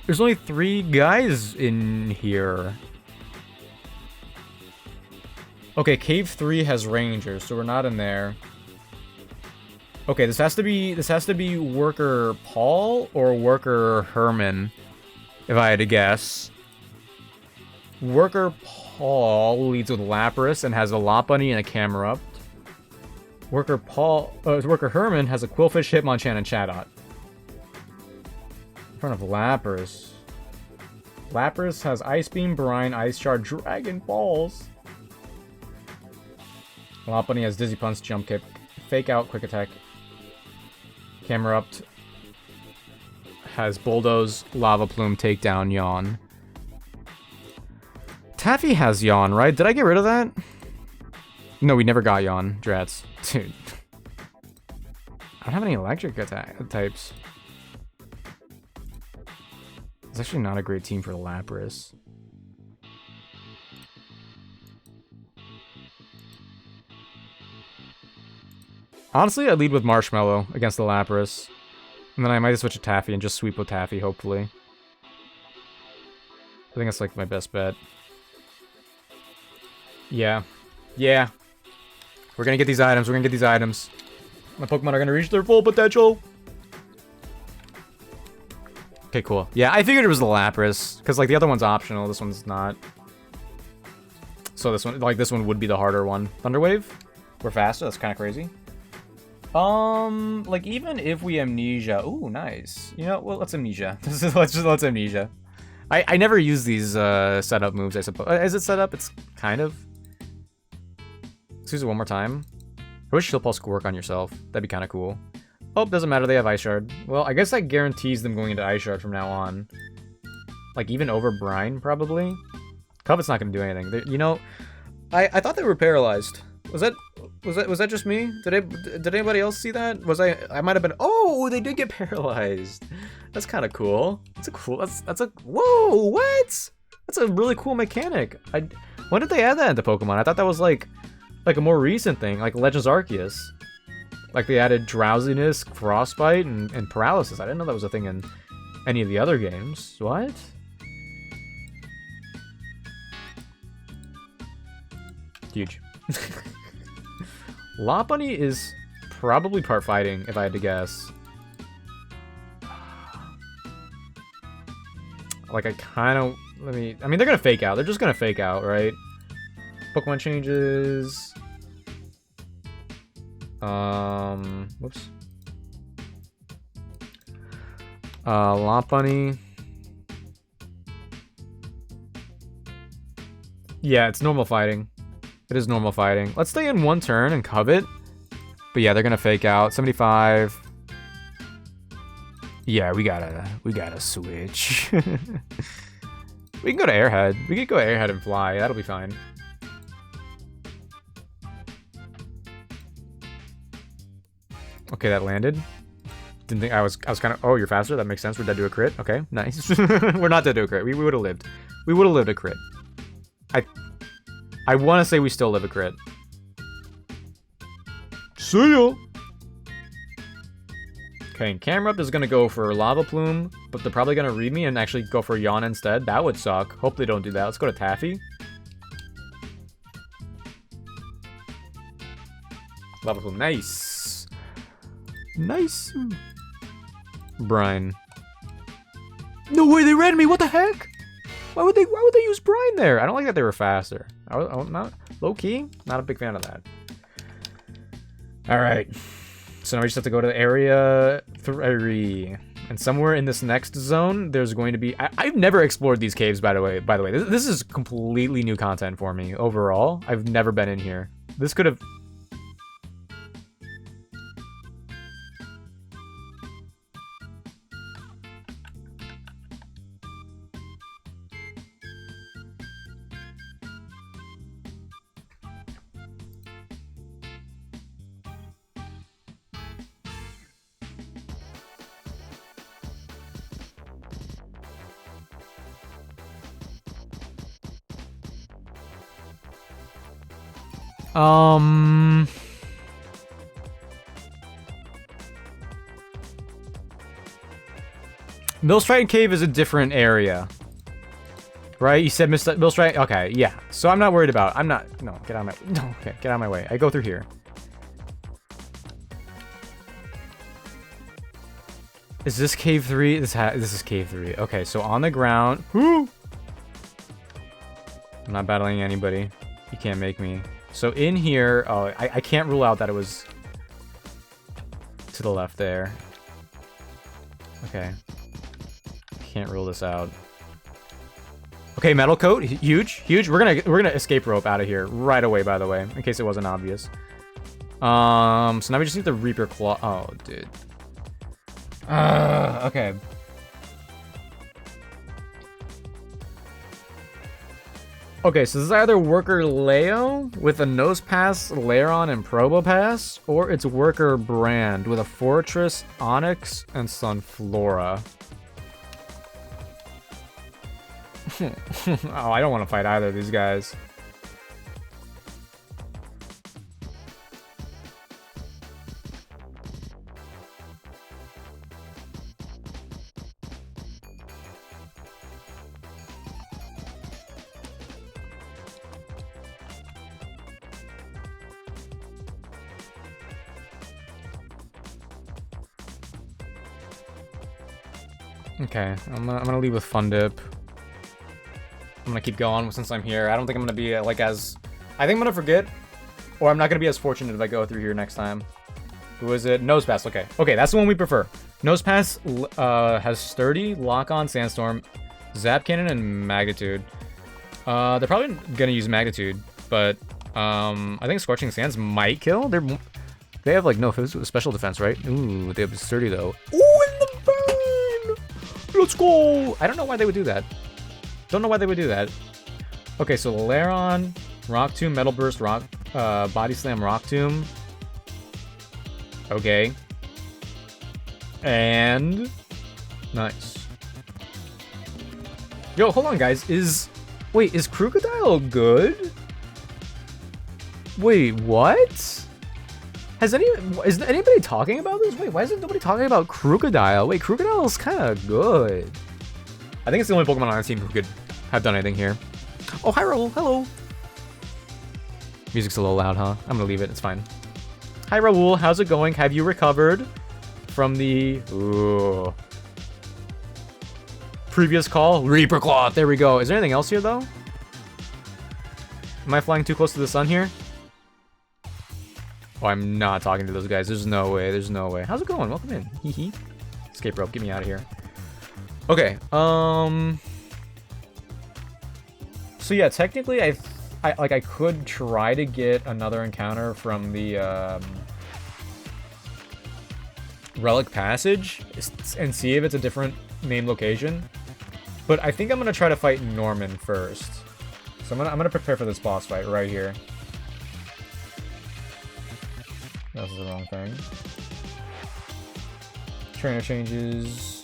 There's only 3 guys in here. Okay, Cave 3 has Rangers, so we're not in there. Okay, this has to be Worker Paul or Worker Herman, if I had to guess. Worker Paul leads with Lapras and has a Lopunny and a Camerupt. Worker Herman has a Quillfish, Hitmonchan, and Chatot. In front of Lapras. Lapras has Ice Beam, Brine, Ice Shard, Dragon Balls. Lopunny has Dizzy Punch, Jump Kick, Fake Out, Quick Attack. Camerupt has Bulldoze, Lava Plume, Takedown, Yawn. Taffy has Yawn, right? Did I get rid of that? No, we never got Yawn. Drats. Dude. I don't have any electric attack types. It's actually not a great team for Lapras. Honestly, I'd lead with Marshmallow against the Lapras. And then I might switch to Taffy and just sweep with Taffy, hopefully. I think that's like my best bet. Yeah. Yeah. We're gonna get these items. We're gonna get these items. My Pokemon are gonna reach their full potential. Okay, cool. Yeah, I figured it was the Lapras. Because, like, the other one's optional. This one's not. So this one, like, this one would be the harder one. Thunderwave? We're faster. That's kind of crazy. Like, even if we Amnesia... Ooh, nice. You know, well, let's Amnesia. let's Amnesia. I never use these, setup moves, I suppose. Is it set up? It's kind of. Let's use it one more time. I wish Shield Pulse could work on yourself. That'd be kind of cool. Oh, doesn't matter. They have Ice Shard. Well, I guess that guarantees them going into Ice Shard from now on. Like, even over Brine, probably. Covet's not going to do anything. You know, I thought they were paralyzed. Was that just me? Did anybody else see that? I might have been. Oh, they did get paralyzed. That's kind of cool. That's a whoa, what? That's a really cool mechanic. When did they add that into Pokemon? I thought that was like a more recent thing, like Legends Arceus. Like they added drowsiness, frostbite, and paralysis. I didn't know that was a thing in any of the other games. What? Huge. Lopunny is probably part fighting, if I had to guess. Like, I kind of... I mean, they're going to fake out. They're just going to fake out, right? Pokemon changes... Whoops. Lopunny. Yeah, it's normal fighting. It is normal fighting. Let's stay in one turn and covet. But yeah, they're gonna fake out. 75. Yeah, we gotta switch. We can go to Airhead. We could go Airhead and fly. That'll be fine. Okay, that landed. Didn't think I was kind of. Oh, you're faster. That makes sense. We're dead to a crit. Okay, nice. We're not dead to a crit. We would have lived. We would have lived a crit. I want to say we still live a crit. See ya. Okay, and Camerupt is gonna go for Lava Plume, but they're probably gonna read me and actually go for Yawn instead. That would suck. Hope they don't do that. Let's go to Taffy. Lava Plume, nice. Nice. Brine. No way, they ran me. What the heck? Why would they use Brine there? I don't like that they were faster. I'm not low key. Not a big fan of that. All right. So now we just have to go to Area 3, and somewhere in this next zone, there's going to be. I've never explored these caves, by the way. This is completely new content for me overall. I've never been in here. This could have. Millstrike Cave is a different area. Right? You said Millstrike? Okay, yeah. So I'm not worried about... No, get out of my... No, okay, get out of my way. I go through here. Is this Cave 3? This is Cave 3. Okay, so on the ground... Whoo! I'm not battling anybody. You can't make me. So in here... Oh, I can't rule out that it was... to the left there. Okay. Can't rule this out. Okay, Metal Coat, huge. We're gonna escape rope out of here right away, by the way, in case it wasn't obvious. So now we just need the Reaper Claw. Oh, dude. Okay. Okay, so this is either Worker Leo with a Nose Pass, Lairon, and Probopass, or it's Worker Brand with a Fortress, Onyx, and Sunflora. Oh, I don't want to fight either of these guys. Okay, I'm gonna leave with Fun Dip. I'm gonna keep going since I'm here. I don't think I'm gonna be like as... I think I'm gonna forget, or I'm not gonna be as fortunate if I go through here next time. Who is it? Nose Pass, okay. Okay, that's the one we prefer. Nose Pass has Sturdy, Lock On, Sandstorm, Zap Cannon, and Magnitude. They're probably gonna use Magnitude, but I think Scorching Sands might kill. They have like no special defense, right? Ooh, they have Sturdy though. Ooh, in the burn! Let's go! I don't know why they would do that. Don't know why they would do that. Okay, so Laron, Rock Tomb, Metal Burst, Body Slam, Rock Tomb. Okay. And... Nice. Yo, hold on, guys. Wait, is Crocodile good? Wait, what? Is anybody talking about this? Wait, why isn't nobody talking about Crocodile? Wait, Crocodile's kind of good. I think it's the only Pokemon on our team who could have done anything here. Oh, hi, Raul. Hello. Music's a little loud, huh? I'm gonna leave it. It's fine. Hi, Raul. How's it going? Have you recovered from the previous call? Reaper Claw. There we go. Is there anything else here, though? Am I flying too close to the sun here? Oh, I'm not talking to those guys. There's no way. There's no way. How's it going? Welcome in. Hee hee. Escape rope. Get me out of here. Okay. So yeah, technically, I could try to get another encounter from the Relic Passage and see if it's a different name location. But I think I'm gonna try to fight Norman first. So I'm gonna prepare for this boss fight right here. That's the wrong thing. Trainer changes.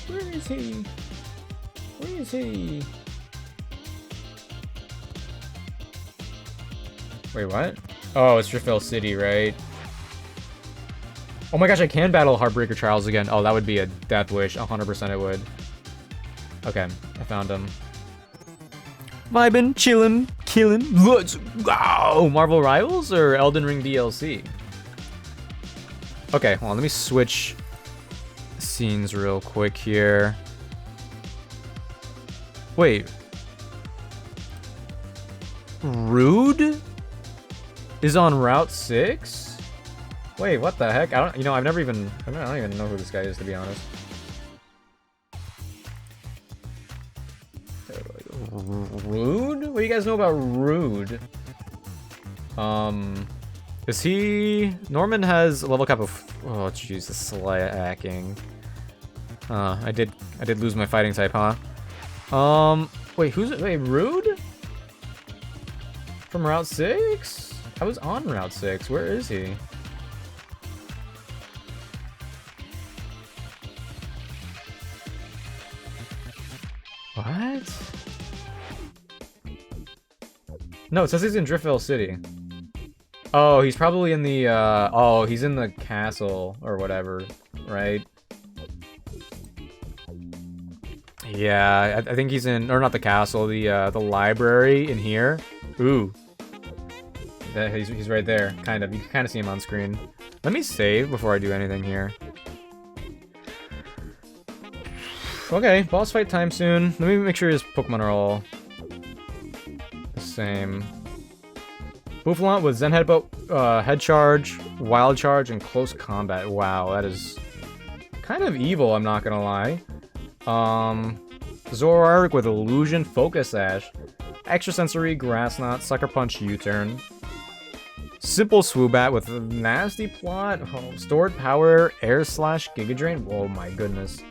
Where is he? Where is he? Wait, what? Oh, it's Driftveil City, right? Oh my gosh, I can battle Heartbreaker Trials again. Oh, that would be a death wish. 100% it would. Okay, I found him. Vibin', chillin', killin', let's go! Marvel Rivals or Elden Ring DLC? Okay, hold on, let me switch scenes real quick here. Wait. Rude is on Route 6? Wait, what the heck? I don't even know who this guy is, to be honest. Rude? What do you guys know about Rude? Is he... Norman has a level cap of... Oh, Jesus, slacking. I did lose my fighting type, huh? Wait, wait, Rude? From Route 6? I was on Route 6. Where is he? What? No, it says he's in Driftveil City. Oh, he's probably in the, oh, he's in the castle or whatever, right? Yeah, I think he's in, or not the castle, the library in here. Ooh. He's right there, kind of. You can kind of see him on screen. Let me save before I do anything here. Okay, boss fight time soon. Let me make sure his Pokemon are all the same. Bouffalant with Zen Headbutt, Head Charge, Wild Charge, and Close Combat. Wow, that is kind of evil, I'm not gonna lie. Zoroark with Illusion, Focus Sash, Extrasensory, Grass Knot, Sucker Punch, U-Turn. Simple Swoobat with Nasty Plot, Stored Power, Air Slash, Giga Drain. Oh my goodness.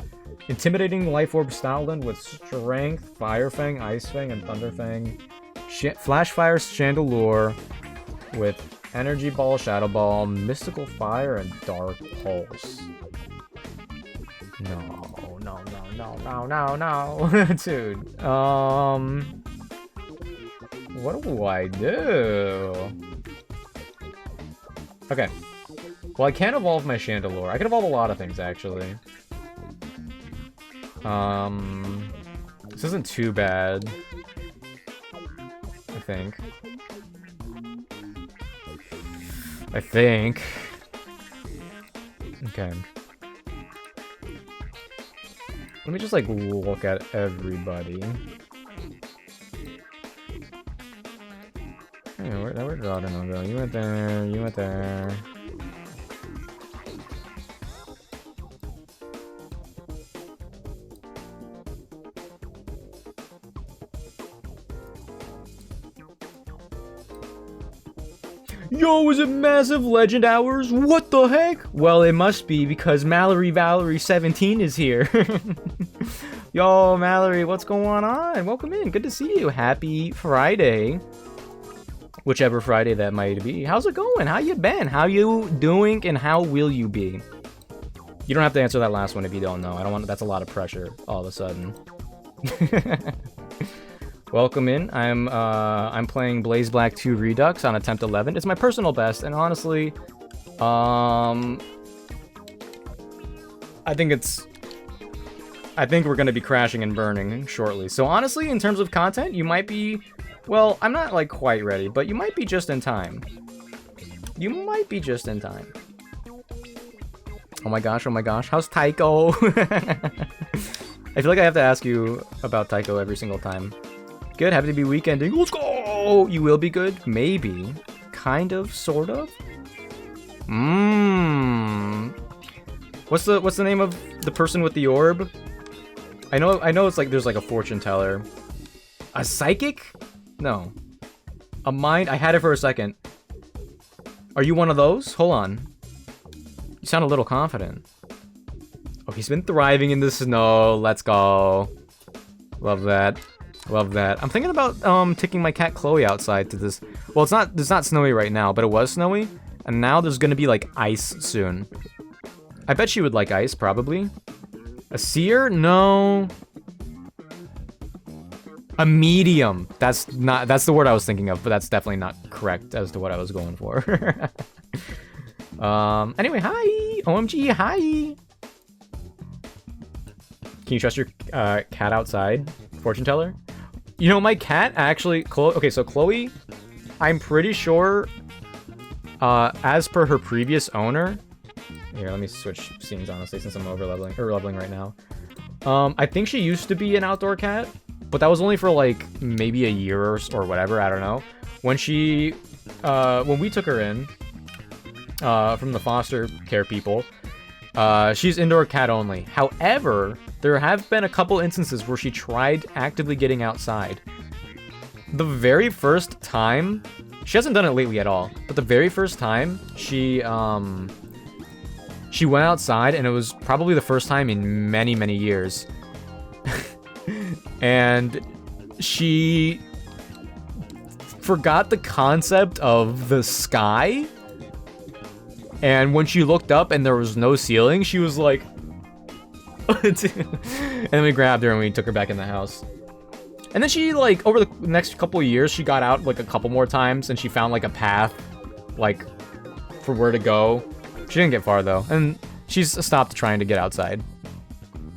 Intimidating Life Orb Stoutland with Strength, Fire Fang, Ice Fang, and Thunder Fang. Flash Fire Chandelure with Energy Ball, Shadow Ball, Mystical Fire, and Dark Pulse. No. Dude. What do I do? Okay. Well, I can't evolve my Chandelure. I can evolve a lot of things, actually. This isn't too bad. I think. Okay. Let me just, like, look at everybody. Hey, where did Rodino go? You went there, you went there. Yo, is it massive legend hours? What the heck? Well, it must be because Mallory Valerie 17 is here. Yo, Mallory, what's going on? Welcome in. Good to see you. Happy Friday. Whichever Friday that might be. How's it going? How you been? How you doing? And how will you be? You don't have to answer that last one if you don't know. I don't want. That's a lot of pressure all of a sudden. Welcome in. I'm playing Blaze Black 2 Redux on attempt 11. It's my personal best, and honestly, I think we're gonna be crashing and burning shortly. So honestly, in terms of content, you might be, well, I'm not like quite ready, but you might be just in time. You might be just in time. Oh my gosh, how's Tycho? I feel like I have to ask you about Tycho every single time. Good, happy to be weekending. Let's go! You will be good? Maybe. Kind of, sort of? What's the name of the person with the orb? I know it's like there's like a fortune teller. A psychic? No. A mind? I had it for a second. Are you one of those? Hold on. You sound a little confident. Oh, he's been thriving in the snow. Let's go. Love that. Love that. I'm thinking about taking my cat Chloe outside to this. Well, it's not snowy right now, but it was snowy, and now there's gonna be like ice soon. I bet she would like ice, probably. A seer? No. A medium. That's the word I was thinking of, but that's definitely not correct as to what I was going for. Anyway, hi! OMG, hi! Can you trust your cat outside? Fortune teller? You know, my cat actually... Okay, so Chloe, I'm pretty sure, as per her previous owner... Here, let me switch scenes, honestly, since I'm leveling right now. I think she used to be an outdoor cat, but that was only for, like, maybe a year or whatever, I don't know. When we took her in, from the foster care people, she's indoor cat only. However, there have been a couple instances where she tried actively getting outside. The very first time, she hasn't done it lately at all, but the very first time she went outside, and it was probably the first time in many, many years. And she forgot the concept of the sky. And when she looked up and there was no ceiling, she was like... And then we grabbed her and we took her back in the house. And then she, like, over the next couple of years, she got out, like, a couple more times, and she found, like, a path, like, for where to go. She didn't get far, though, and she's stopped trying to get outside.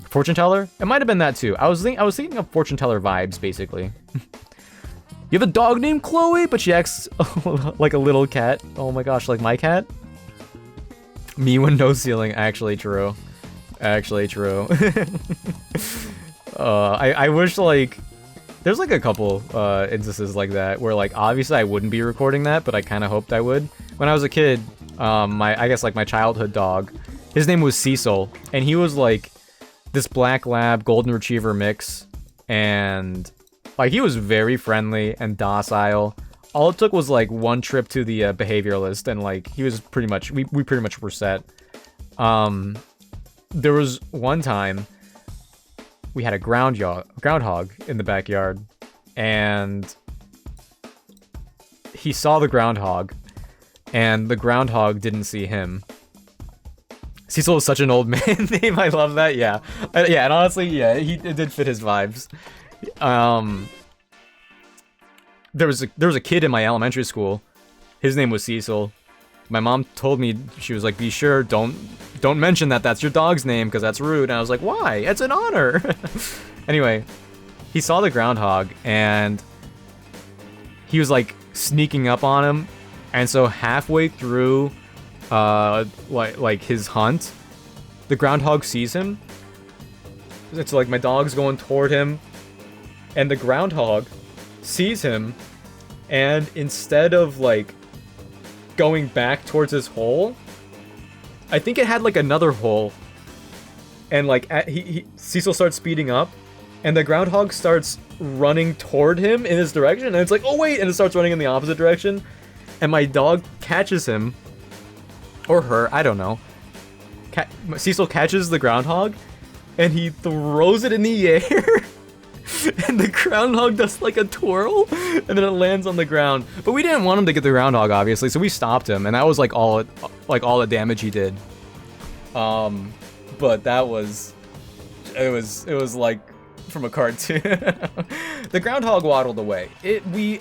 Fortune teller? It might have been that, too. I was thinking of fortune teller vibes, basically. You have a dog named Chloe, but she acts like a little cat. Oh my gosh, like my cat? Me when no ceiling, actually true. Actually true. I wish, like, there's like a couple instances like that where, like, obviously I wouldn't be recording that, but I kind of hoped I would. When I was a kid, I guess like my childhood dog, his name was Cecil, and he was like this black lab golden retriever mix, and like he was very friendly and docile. All it took was like one trip to the behavioralist, and like he was pretty much we pretty much were set. There was one time we had a groundhog in the backyard, and he saw the groundhog, and the groundhog didn't see him. Cecil is such an old man name. I love that. Yeah, yeah, and honestly, yeah, it did fit his vibes. There was a kid in my elementary school. His name was Cecil. My mom told me, she was like, "Be sure, don't mention that's your dog's name, because that's rude." And I was like, "Why? It's an honor." Anyway, he saw the groundhog, and he was like sneaking up on him, and so halfway through like his hunt, the groundhog sees him. It's like my dog's going toward him, and the groundhog sees him, and instead of like going back towards his hole, I think it had like another hole, and like Cecil starts speeding up, and the groundhog starts running toward him in his direction, and it's like, oh wait, and it starts running in the opposite direction, and my dog catches him, or her, I don't know. Cecil catches the groundhog, and he throws it in the air, and the groundhog does like a twirl, and then it lands on the ground. But we didn't want him to get the groundhog, obviously, so we stopped him, and that was like all the damage he did. But that was, it was like from a cartoon. The groundhog waddled away. We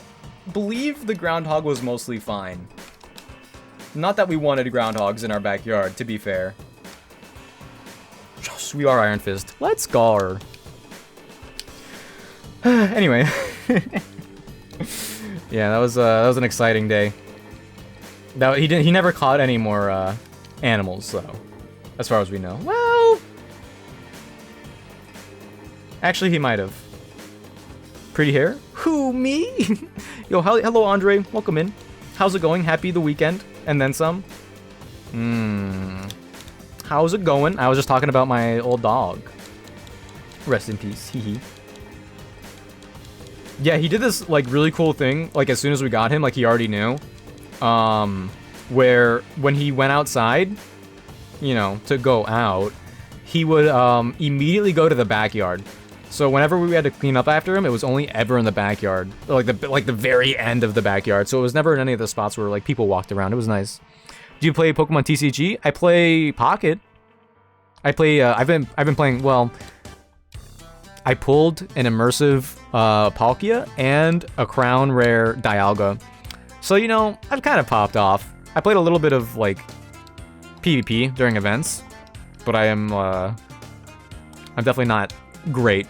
believe the groundhog was mostly fine. Not that we wanted groundhogs in our backyard, to be fair. Yes, we are Iron Fist. Let's go. Anyway. Yeah, that was an exciting day. He never caught any more animals, though, as far as we know. Well, actually, he might have. Pretty hair? Who, me? Yo, hello, Andre. Welcome in. How's it going? Happy the weekend, and then some. How's it going? I was just talking about my old dog. Rest in peace. Hee. Yeah, he did this like really cool thing. Like as soon as we got him, like he already knew. Where when he went outside, you know, to go out, he would immediately go to the backyard. So whenever we had to clean up after him, it was only ever in the backyard, like the very end of the backyard. So it was never in any of the spots where like people walked around. It was nice. Do you play Pokemon TCG? I play Pocket. I play. I've been playing. Well, I pulled an immersive Palkia and a Crown Rare Dialga. So you know, I've kind of popped off. I played a little bit of like PvP during events, but I'm definitely not great.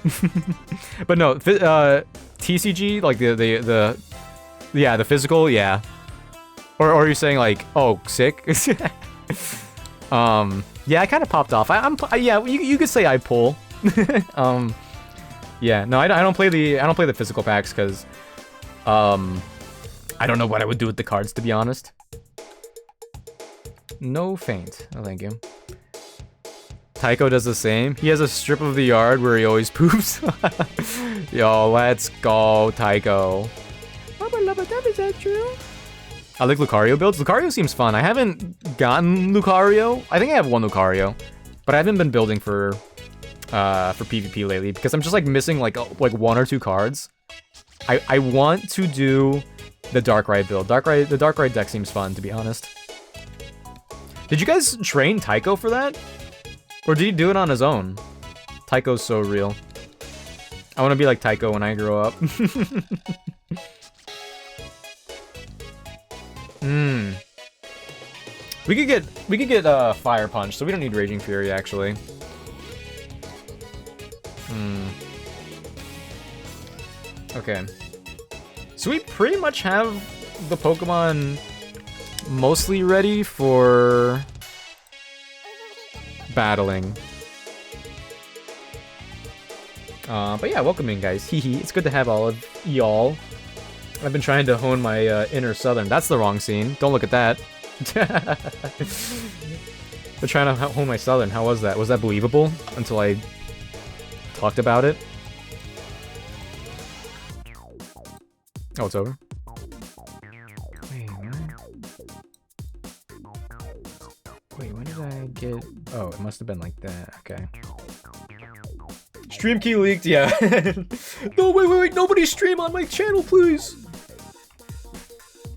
But no, TCG, like the physical, yeah. Or are you saying like, oh, sick? Yeah, I kind of popped off. Yeah, you could say I pull. Yeah, no, I don't play the physical packs because I don't know what I would do with the cards, to be honest. No feint. Oh, thank you. Tycho does the same. He has a strip of the yard where he always poops. Yo, let's go, Tycho. Is that true? I like Lucario builds. Lucario seems fun. I haven't gotten Lucario. I think I have one Lucario, but I haven't been building for PvP lately because I'm just like missing like one or two cards. I want to do the Darkrai build. The Darkrai deck seems fun, to be honest. Did you guys train Tycho for that? Or did he do it on his own? Tycho's so real. I want to be like Tycho when I grow up. We could get Fire Punch, so we don't need Raging Fury actually. Okay. So we pretty much have the Pokemon mostly ready for battling. But yeah, welcome in, guys. Hee. It's good to have all of y'all. I've been trying to hone my inner Southern. That's the wrong scene. Don't look at that. Been trying to hone my Southern. How was that? Was that believable until I talked about it? Oh, it's over. Wait, when did I get... Oh, it must have been like that. Okay. Stream key leaked, yeah. No, wait, nobody stream on my channel, please.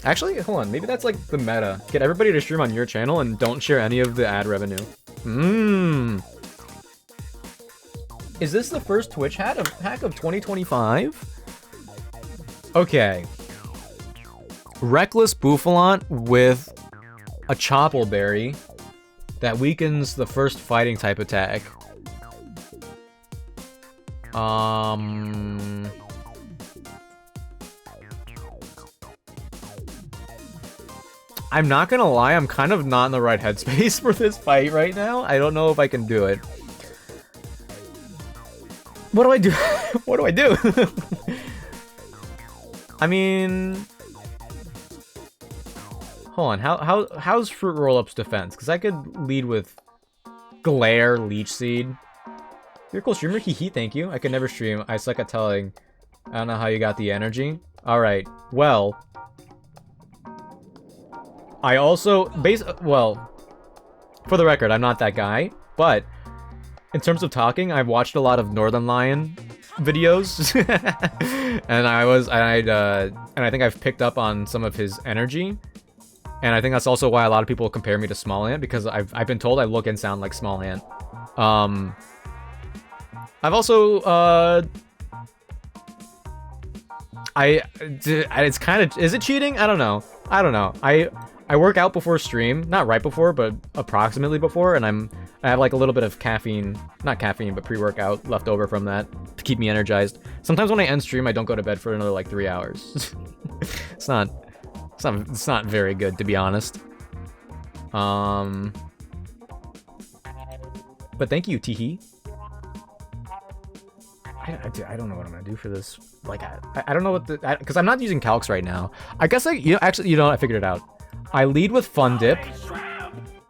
Actually, hold on, maybe that's like the meta. Get everybody to stream on your channel and don't share any of the ad revenue. Is this the first Twitch hack of 2025? Okay. Reckless Bouffalant with a Chople Berry that weakens the first fighting type attack. I'm not gonna lie, I'm kind of not in the right headspace for this fight right now. I don't know if I can do it. What do I do? What do I do? I mean... Hold on, how's Fruit Roll-Up's defense? Because I could lead with Glare, Leech Seed. You're a cool streamer, hee, thank you. I could never stream, I suck at telling. I don't know how you got the energy. Alright, well... I also... Well, for the record, I'm not that guy, but... In terms of talking, I've watched a lot of Northern Lion videos, and I think I've picked up on some of his energy, and I think that's also why a lot of people compare me to Small Ant, because I've been told I look and sound like Small Ant. I've also it's kind of, is it cheating? I don't know. I work out before stream, not right before, but approximately before, and I have like a little bit of caffeine, not caffeine, but pre-workout left over from that to keep me energized. Sometimes when I end stream, I don't go to bed for another like 3 hours. It's not very good, to be honest. But thank you, Teehee. I don't know what I'm gonna do for this. Like, I don't know what the, because I'm not using calcs right now. I guess I figured it out. I lead with Fun Dip.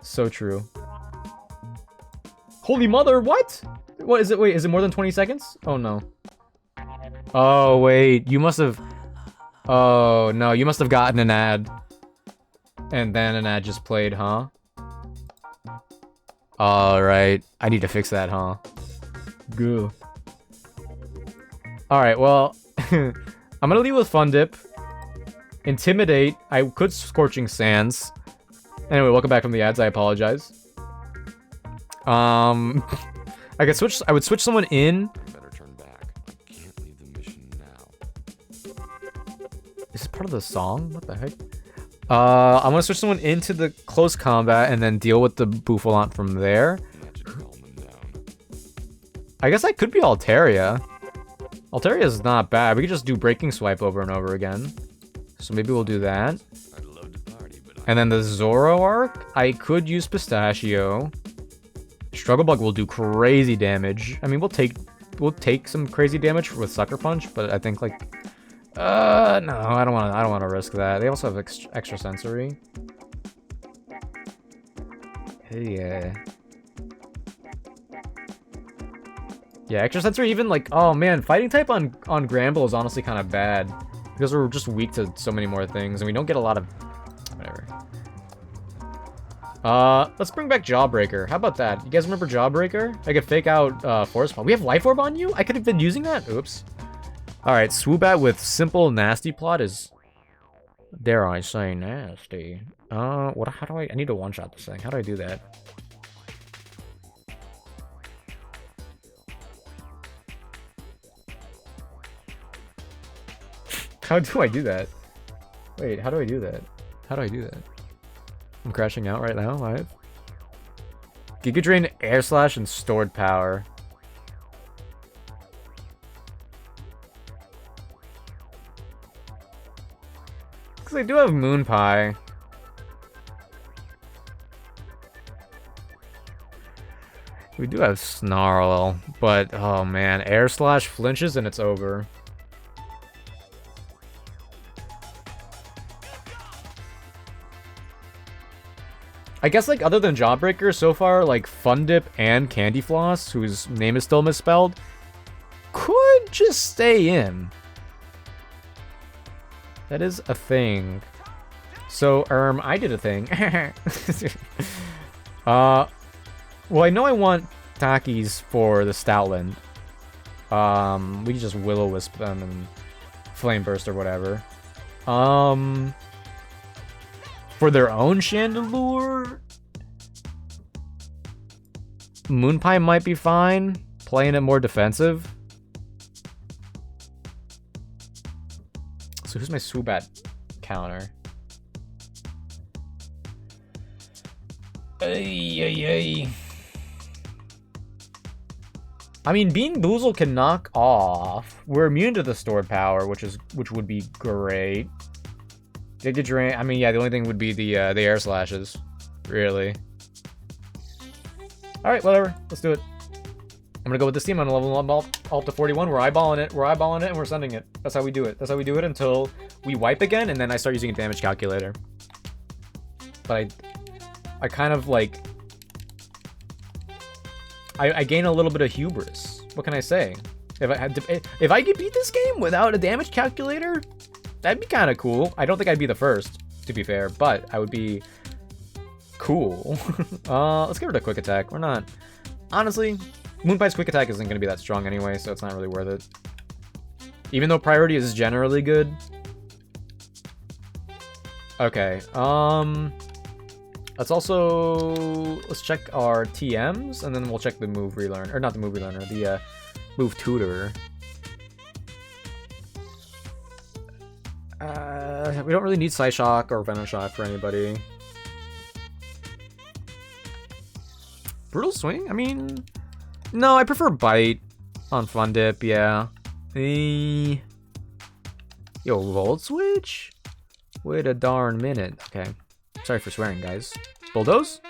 So true. Holy mother, what? What is it? Wait, is it more than 20 seconds? Oh no. Oh wait, you must have... Oh no, you must have gotten an ad. And then an ad just played, huh? Alright, I need to fix that, huh? Goo. Alright, well... I'm gonna lead with Fun Dip. Intimidate. I could Scorching Sands. Anyway, welcome back from the ads, I apologize. I would switch someone in. Better turn back. I can't leave the mission now. Is this part of the song? What the heck? I'm gonna switch someone into the close combat and then deal with the Bouffalant from there. I guess I could be Altaria. Altaria's not bad. We could just do Breaking Swipe over and over again. So maybe we'll do that. I'd love to party, but And then the Zoroark, I could use Pistachio. Struggle Bug will do crazy damage. I mean, we'll take some crazy damage with Sucker Punch, but I think like, no, I don't want to risk that. They also have extra sensory. Yeah. Yeah, extra sensory. Even like, oh man, fighting type on Granbull is honestly kind of bad because we're just weak to so many more things, and we don't get a lot of whatever. Let's bring back Jawbreaker. How about that? You guys remember Jawbreaker? I could fake out Forest Palm. We have Life Orb on you? I could have been using that? Oops. Alright, Swoobat with Simple Nasty Plot is, dare I say, nasty. How do I need to one-shot this thing. How do I do that? How do I do that? Wait, how do I do that? How do I do that? I'm crashing out right now, right? Giga Drain, Air Slash, and Stored Power. Because I do have Moon Pie. We do have Snarl, but oh man, Air Slash flinches and it's over. I guess, like, other than Jawbreaker, so far, like, Fun Dip and Candy Floss, whose name is still misspelled, could just stay in. That is a thing. So, I did a thing. Well, I know I want Takis for the Stoutland. We can just Will-O-Wisp them and Flame Burst or whatever. For their own Chandelure, Moonpie might be fine, playing it more defensive. So who's my Swoobat counter? Ay. I mean, Bean Boozle can knock off. We're immune to the stored power, which would be great. Did get drain? I mean, yeah, the only thing would be the air slashes, really. All right, whatever. Let's do it. I'm gonna go with this team. I'm gonna level up all up to 41. We're eyeballing it. We're eyeballing it, and we're sending it. That's how we do it. That's how we do it until we wipe again, and then I start using a damage calculator. But I kind of like... I gain a little bit of hubris. What can I say? If I could beat this game without a damage calculator, that'd be kind of cool. I don't think I'd be the first, to be fair, but I would be cool. Let's get rid of quick attack. We're not... Honestly, Moonbite's quick attack isn't going to be that strong anyway, so it's not really worth it. Even though priority is generally good. Okay, let's check our TMs, and then we'll check the move relearn, or not the move relearner, the move tutor. We don't really need Psyshock or Venom Shock for anybody. Brutal Swing? I mean, no, I prefer Bite on Fun Dip, yeah. Yo, Volt Switch? Wait a darn minute. Okay. Sorry for swearing, guys. Bulldoze?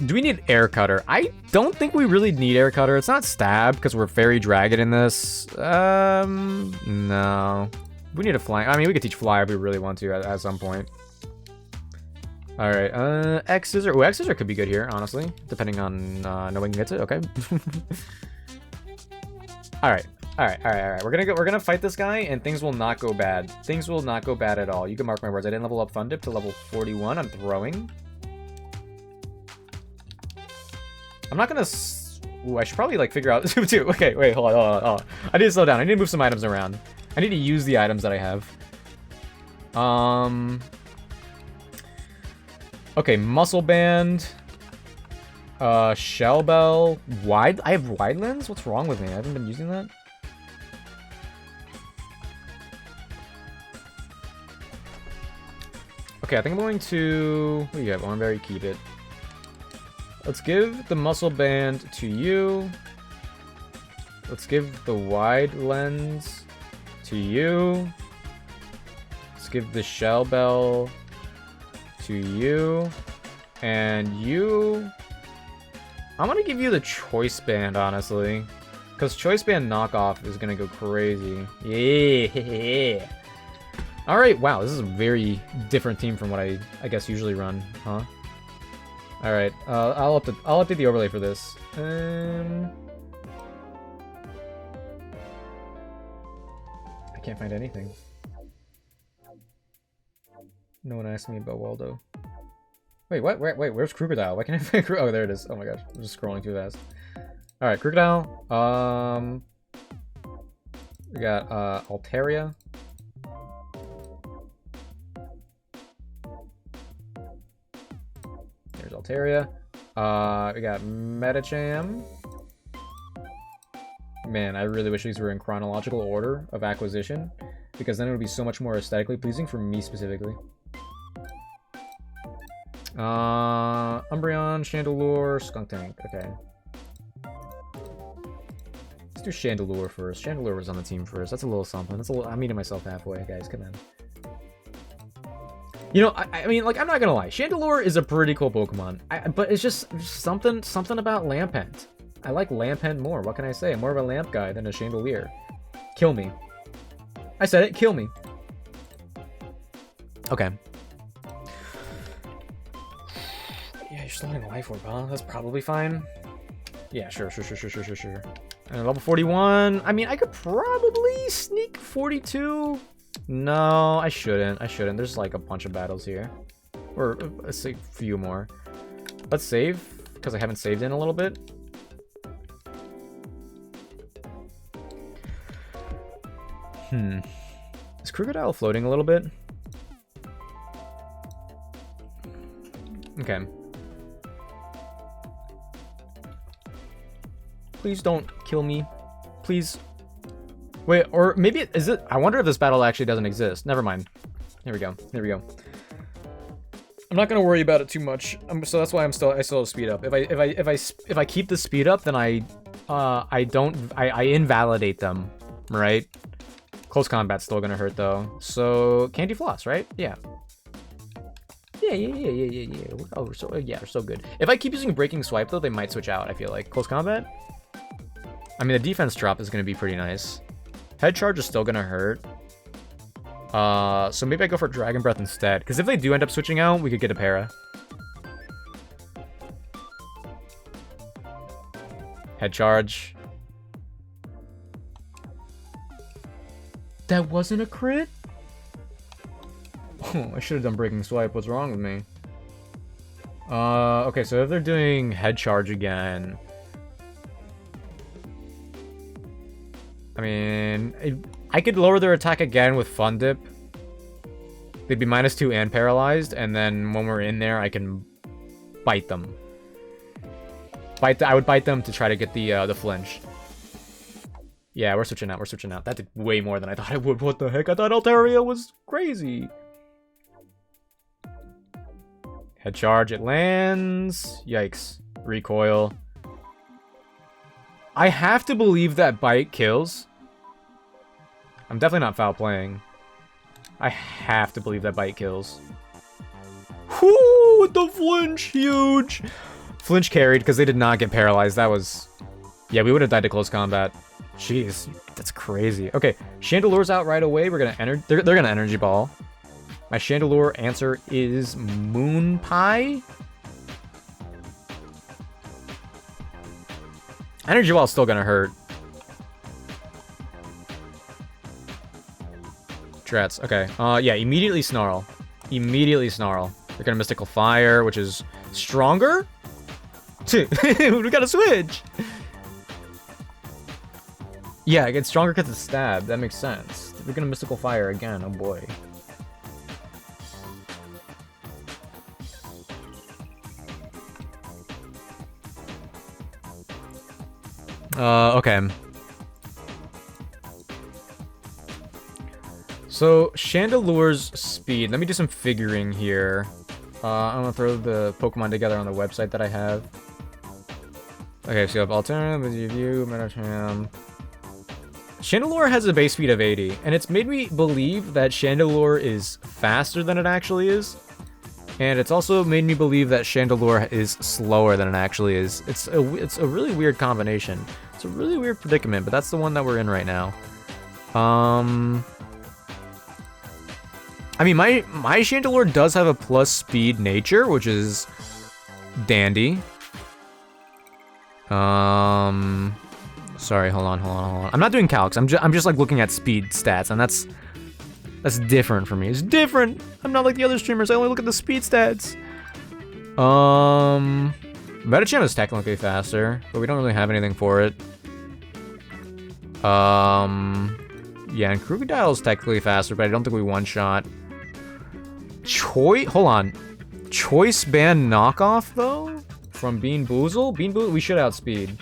Do we need Air Cutter? I don't think we really need Air Cutter. It's not Stab, because we're Fairy Dragon in this. No. We need a Fly. I mean, we could teach Fly if we really want to at some point. Alright, X Scissor. Oh, X Scissor could be good here, honestly. Depending on knowing gets it. Okay. Alright. We're gonna fight this guy, and things will not go bad. Things will not go bad at all. You can mark my words. I didn't level up Fun Dip to level 41. I'm throwing. I'm not gonna... Ooh, I should probably, like, figure out... Okay, wait, hold on. I need to slow down. I need to move some items around. I need to use the items that I have. Okay, Muscle Band. Shell Bell. Wide... I have Wide Lens? What's wrong with me? I haven't been using that. Okay, I think I'm going to... What do you have? Oranberry, keep it. Let's give the Muscle Band to you. Let's give the Wide Lens to you. Let's give the Shell Bell to you. And you... I'm gonna give you the Choice Band, honestly. Because Choice Band knockoff is gonna go crazy. Yeah. Alright, wow, this is a very different team from what I guess usually run, huh? Alright, I'll update the overlay for this. I can't find anything. No one asked me about Waldo. Wait, what? Wait, where's Crocodile? Why can't I find Oh, there it is. Oh my gosh, I'm just scrolling too fast. Alright, Crocodile. We got, Altaria. There's Altaria. We got Metacham. Man, I really wish these were in chronological order of acquisition, because then it would be so much more aesthetically pleasing for me specifically. Umbreon, Chandelure, Skuntank. Okay. Let's do Chandelure first. Chandelure was on the team first. That's a little something. That's a little... I'm meeting myself halfway, guys. Come on. You know, I mean, like, I'm not gonna lie. Chandelure is a pretty cool Pokemon. But it's just something about Lampent. I like Lampent more. What can I say? I'm more of a lamp guy than a Chandelier. Kill me. I said it. Kill me. Okay. Yeah, you're still having a life orb, huh? That's probably fine. Yeah, sure. And level 41. I mean, I could probably sneak 42. No, I shouldn't. There's like a bunch of battles here. Or let's say a few more. Let's save, because I haven't saved in a little bit. Is Crocodile floating a little bit? Okay. Please don't kill me. Please. Wait, or maybe is it? I wonder if this battle actually doesn't exist. Never mind. Here we go. I'm not gonna worry about it too much. So that's why I still have speed up. If I keep the speed up, then I invalidate them, right? Close combat's still gonna hurt though. So candy floss, right? Yeah. Yeah. Oh, we're so good. If I keep using breaking swipe though, they might switch out. I feel like close combat. I mean, the defense drop is gonna be pretty nice. Head charge is still gonna hurt. So maybe I go for Dragon Breath instead, because if they do end up switching out, we could get a para. Head charge. That wasn't a crit? Oh, I should have done Breaking Swipe. What's wrong with me? Okay, so if they're doing head charge again... I mean, I could lower their attack again with Fun Dip. They'd be -2 and paralyzed, and then when we're in there, I can bite them. I would bite them to try to get the flinch. Yeah, we're switching out. That did way more than I thought it would. What the heck? I thought Altaria was crazy. Head charge, it lands. Yikes. Recoil. I have to believe that bite kills. I'm definitely not foul playing. I have to believe that bite kills. Whoo, with the flinch, huge. Flinch carried because they did not get paralyzed. That was... Yeah, we would have died to close combat. Jeez, that's crazy. Okay, Chandelure's out right away. We're gonna they're gonna energy ball. My Chandelure answer is Moon Pie. Energy ball's still gonna hurt. Drats. Okay. Yeah, immediately Snarl. They're gonna Mystical Fire, which is stronger. We gotta switch. Yeah, it gets stronger because it's stab. That makes sense. We're gonna Mystical Fire again. Oh boy. Okay. So, Chandelure's speed. Let me do some figuring here. I'm gonna throw the Pokemon together on the website that I have. Okay, so you have Alternative, View, Metacham. Chandelure has a base speed of 80, and it's made me believe that Chandelure is faster than it actually is. And it's also made me believe that Chandelure is slower than it actually is. It's a really weird combination. It's a really weird predicament, but that's the one that we're in right now. I mean, my Chandelure does have a plus speed nature, which is dandy. Sorry, hold on. I'm not doing calcs. I'm just like looking at speed stats, and that's different for me. It's different. I'm not like the other streamers. I only look at the speed stats. Metacham is technically faster, but we don't really have anything for it. Yeah, and Krookodile is technically faster, but I don't think we one-shot. Hold on. Choice Band knockoff, though? From Bean Boozle? Bean Boozle, we should outspeed.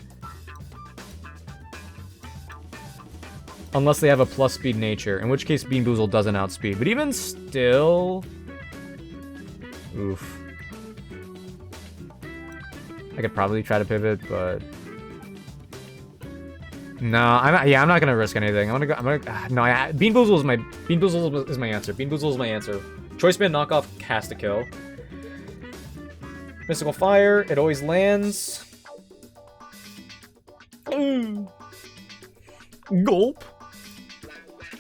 Unless they have a plus speed nature, in which case Bean Boozle doesn't outspeed. But even still... Oof. I could probably try to pivot, but... No, I'm not gonna risk anything. No, Bean Boozle is my answer. Bean Boozle is my answer. Choice Band knockoff has to kill. Mystical Fire, it always lands. Gulp.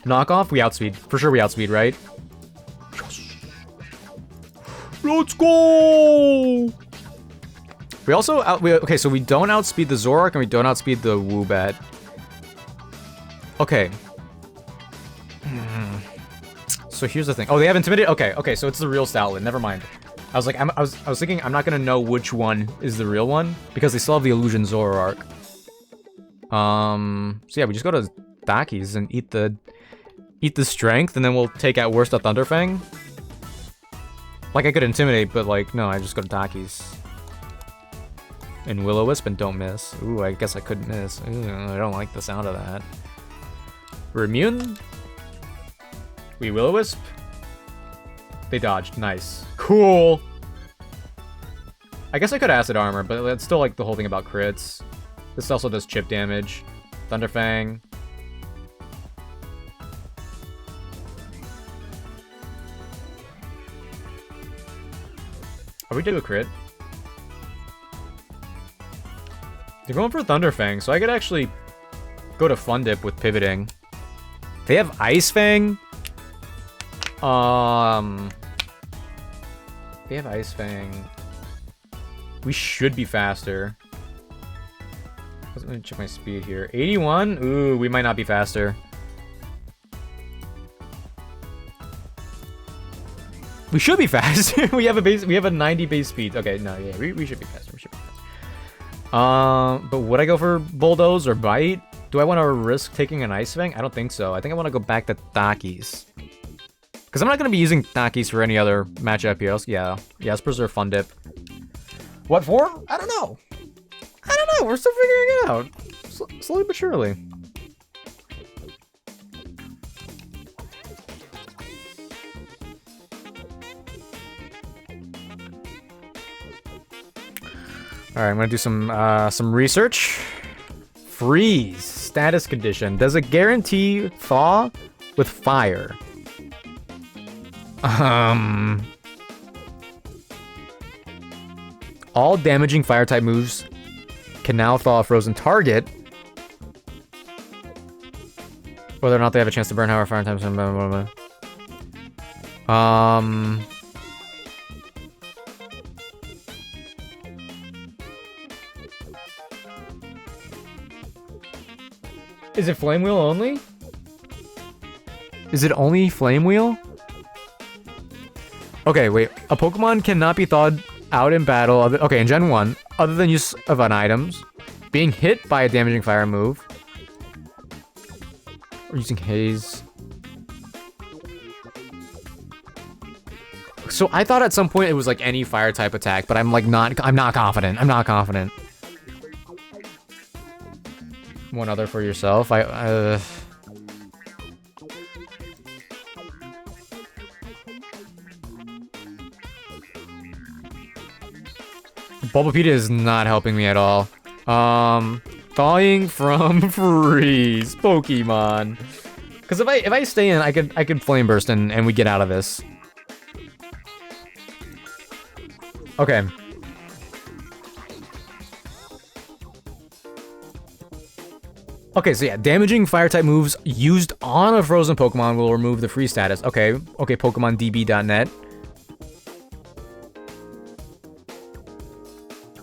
Knockoff, we outspeed. For sure we outspeed, right? Yes. Let's go! We also okay, so we don't outspeed the Zoroark and we don't outspeed the Woobat. Okay. So here's the thing. Oh, they have Intimidate? Okay, so it's the real Stoutland. Never mind. I was like, I was thinking I'm not gonna know which one is the real one because they still have the Illusion Zoroark. So yeah, we just go to Daki's and eat the strength, and then we'll take out Worst of Thunderfang. Like I could Intimidate, but like no, I just go to Daki's. And Will-O-Wisp and don't miss. Ooh, I guess I could miss. Ooh, I don't like the sound of that. We're immune. We Will-O-Wisp. They dodged. Nice. Cool. I guess I could acid armor, but it's still like the whole thing about crits. This also does chip damage. Thunderfang. Are we do a crit? They're going for Thunderfang, so I could actually go to Fun Dip with pivoting. They have Ice Fang. They have Ice Fang. We should be faster. Let me check my speed here. 81? Ooh, we might not be faster. We should be faster. we have a 90 base speed. Okay, no, yeah, we should be faster. We should be faster. But would I go for Bulldoze or Bite? Do I want to risk taking an Ice Fang? I don't think so. I think I want to go back to Takis. Because I'm not going to be using Takis for any other matchup here. Yeah, let's preserve Fun Dip. What for? I don't know. I don't know. We're still figuring it out. Slowly but surely. All right, I'm gonna do some research. Freeze status condition. Does it guarantee thaw with fire? All damaging fire type moves can now thaw a frozen target. Whether or not they have a chance to burn however fire types. Is it Flame Wheel only? Is it only Flame Wheel? Okay, wait. A Pokemon cannot be thawed out in battle. Okay, in Gen 1, other than use of an items, being hit by a damaging fire move, or using Haze. So I thought at some point it was like any fire type attack, but I'm like I'm not confident. I'm not confident. One other for yourself. Bulbapedia is not helping me at all. Thawing from freeze Pokemon. Because if I stay in, I could Flame Burst and we get out of this. Okay. Okay, so yeah, damaging fire-type moves used on a frozen Pokemon will remove the freeze status. Okay, PokemonDB.net.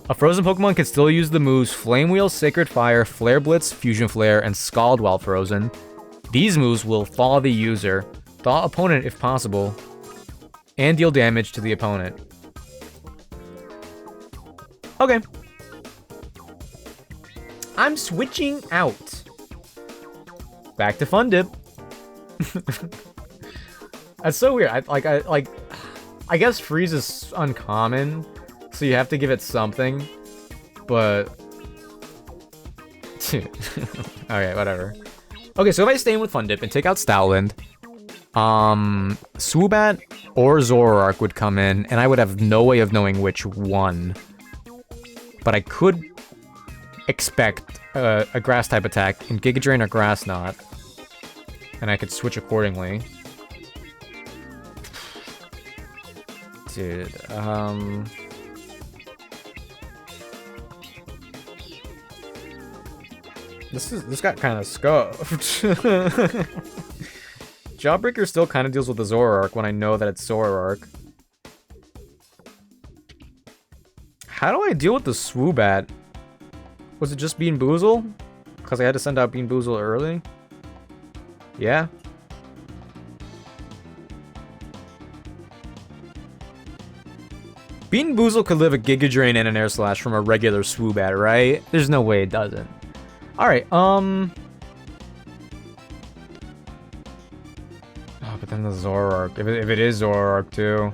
A frozen Pokemon can still use the moves Flame Wheel, Sacred Fire, Flare Blitz, Fusion Flare, and Scald while frozen. These moves will thaw the user, thaw opponent if possible, and deal damage to the opponent. Okay. I'm switching out. Back to Fun Dip. That's so weird. I guess freeze is uncommon, so you have to give it something. But okay, whatever. Okay, so if I stay in with Fun Dip and take out Stoutland, Swoobat or Zoroark would come in, and I would have no way of knowing which one. But I could expect a grass type attack in Giga Drain or Grass Knot, and I could switch accordingly. Dude, this got kind of scuffed. Jawbreaker still kind of deals with the Zoroark when I know that it's Zoroark. How do I deal with the Swoobat? Was it just Bean Boozle? Because I had to send out Bean Boozle early? Yeah. Bean Boozle could live a Giga Drain and an Air Slash from a regular Swoobat, right? There's no way it doesn't. Alright, oh, but then the Zoroark. If it is Zoroark, too.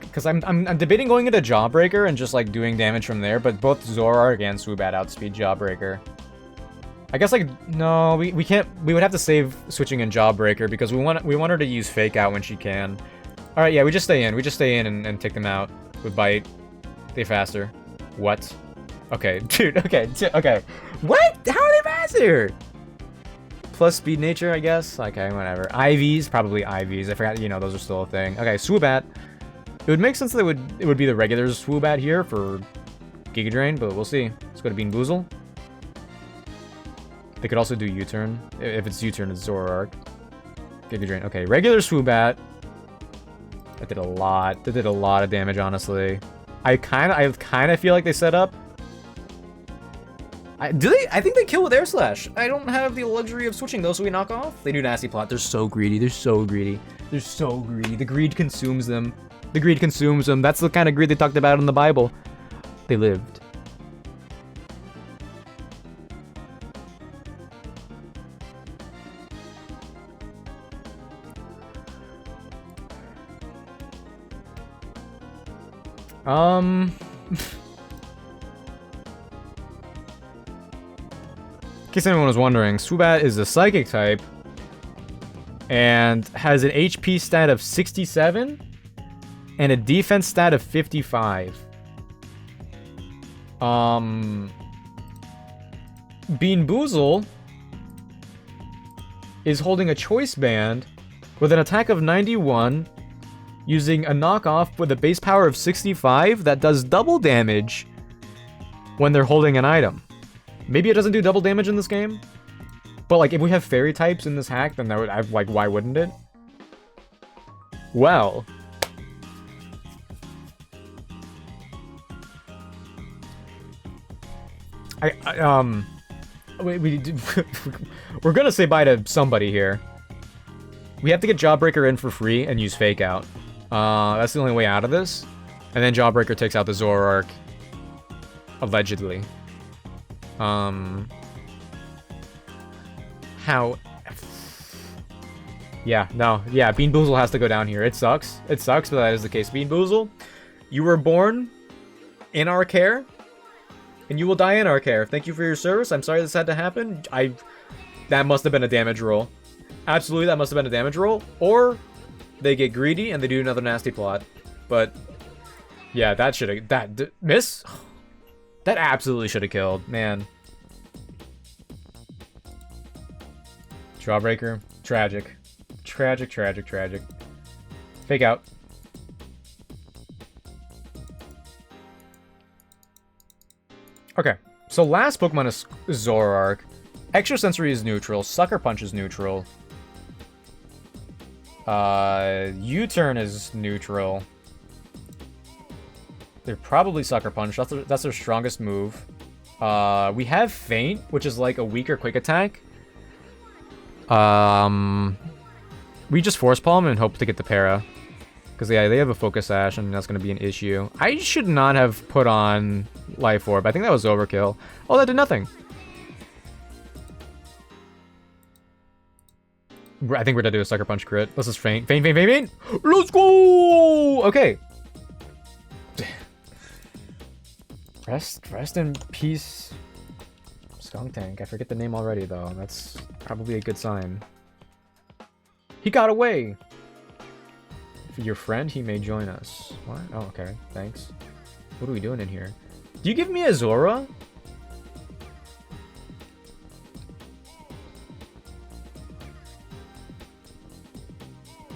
Because I'm debating going into Jawbreaker and just like doing damage from there, but both Zoroark and Swoobat outspeed Jawbreaker. I guess like no, we can't. We would have to save switching in Jawbreaker because we want her to use Fake Out when she can. All right, yeah, we just stay in. We just stay in and take them out with Bite. They faster. What? Okay, dude. Okay, okay. What? How are they faster? Plus speed nature, I guess. Okay, whatever. IVs, probably IVs. I forgot. You know, those are still a thing. Okay, Swoobat. It would make sense that it would be the regular Swoobat here for Giga Drain, but we'll see. Let's go to Bean Boozle. They could also do U-turn. If it's U-turn, it's Zoroark. Giga Drain. Okay, regular Swoobat. That did a lot. That did a lot of damage, honestly. I kind of feel like they set up. Do they? I think they kill with Air Slash. I don't have the luxury of switching those, so we knock off. They do Nasty Plot. They're so greedy. They're so greedy. They're so greedy. The greed consumes them. The greed consumes them. That's the kind of greed they talked about in the Bible. They lived. In case anyone was wondering, Swoobat is a Psychic type and has an HP stat of 67 and a defense stat of 55. Bean Boozle is holding a Choice Band with an attack of 91, using a knockoff with a base power of 65 that does double damage when they're holding an item. Maybe it doesn't do double damage in this game, but like if we have fairy types in this hack, then that would like why wouldn't it? Well, we're gonna say bye to somebody here. We have to get Jawbreaker in for free and use Fake Out. That's the only way out of this. And then Jawbreaker takes out the Zoroark. Allegedly. How? Yeah, no. Yeah, Bean Boozle has to go down here. It sucks. It sucks, but that is the case. Bean Boozle, you were born in our care, and you will die in our care. Thank you for your service. I'm sorry this had to happen. That must have been a damage roll. Absolutely, that must have been a damage roll. Or they get greedy and they do another Nasty Plot. But yeah, that should have miss. That absolutely should have killed, man. Jawbreaker, tragic, tragic, tragic, tragic. Fake Out. Okay, so last Pokemon is Zoroark. Extrasensory is neutral. Sucker Punch is neutral. U-turn is neutral. They're probably Sucker Punch. That's their strongest move. We have Feint, which is like a weaker quick attack. We just Force Palm and hope to get the Para. Because yeah, they have a Focus Sash and that's going to be an issue. I should not have put on Life Orb. I think that was overkill. Oh, that did nothing. I think we're gonna do a Sucker Punch crit. Let's just Feint. Feint, Feint, Feint, Feint! Let's go! Okay. Rest in peace, Skuntank. I forget the name already, though. That's probably a good sign. He got away! For your friend, he may join us. What? Oh, okay. Thanks. What are we doing in here? Do you give me a Zora?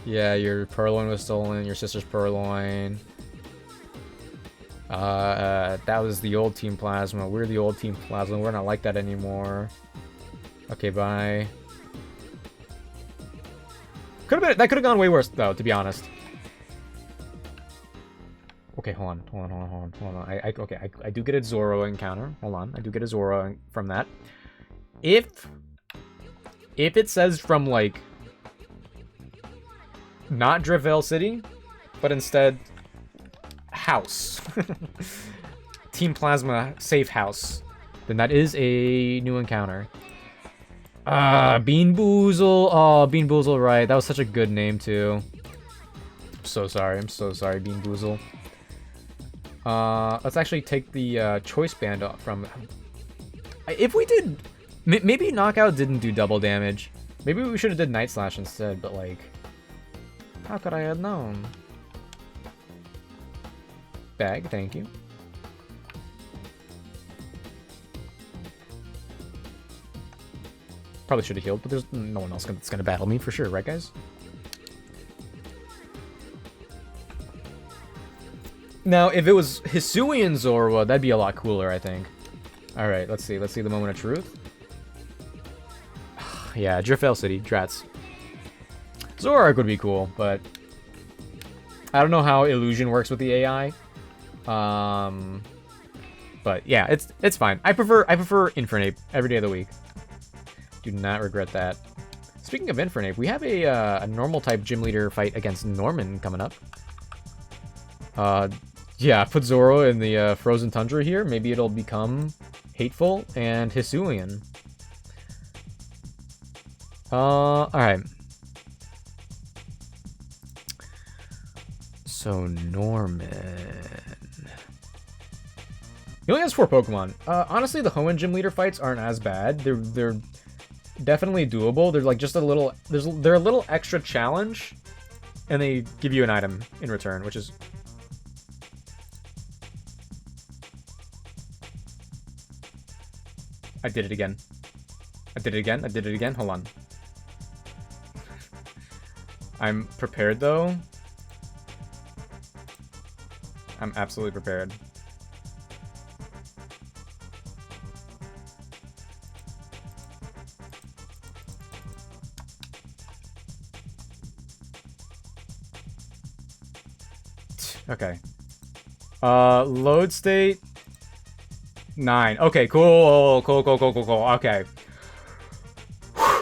Yeah, your Purloin was stolen. Your sister's Purloin. That was the old Team Plasma. We're the old Team Plasma. We're not like that anymore. Okay, bye. That could have gone way worse, though, to be honest. Okay, hold on. I do get a Zoro encounter. Hold on, I do get a Zoro from that. If it says from, like, not Drivell City, but instead house. Team Plasma safe house. Then that is a new encounter. Bean Boozle. Oh, Bean Boozle, right. That was such a good name, too. I'm so sorry, Bean Boozle. Let's actually take the Choice Band off from... If we did Maybe knockout didn't do double damage. Maybe we should have did night slash instead, but like, how could I have known? Bag, thank you. Probably should have healed, but there's no one else that's gonna battle me for sure, right, guys? Now, if it was Hisuian Zorua, that'd be a lot cooler, I think. All right, let's see. Let's see the moment of truth. Yeah, Driftveil City, Drats. Zoroark would be cool, but I don't know how illusion works with the AI. But yeah, it's fine. I prefer Infernape every day of the week. Do not regret that. Speaking of Infernape, we have a normal type gym leader fight against Norman coming up. Yeah, put Zoro in the frozen tundra here. Maybe it'll become hateful and Hisuian. Alright. So, Norman. He only has 4 Pokemon. Honestly, the Hoenn Gym Leader fights aren't as bad. They're definitely doable. They're like just a little... They're a little extra challenge. And they give you an item in return, which is... I did it again. I did it again. I did it again. Hold on. I'm prepared, though. I'm absolutely prepared. Okay. Load state 9. Okay, cool. Cool. Okay.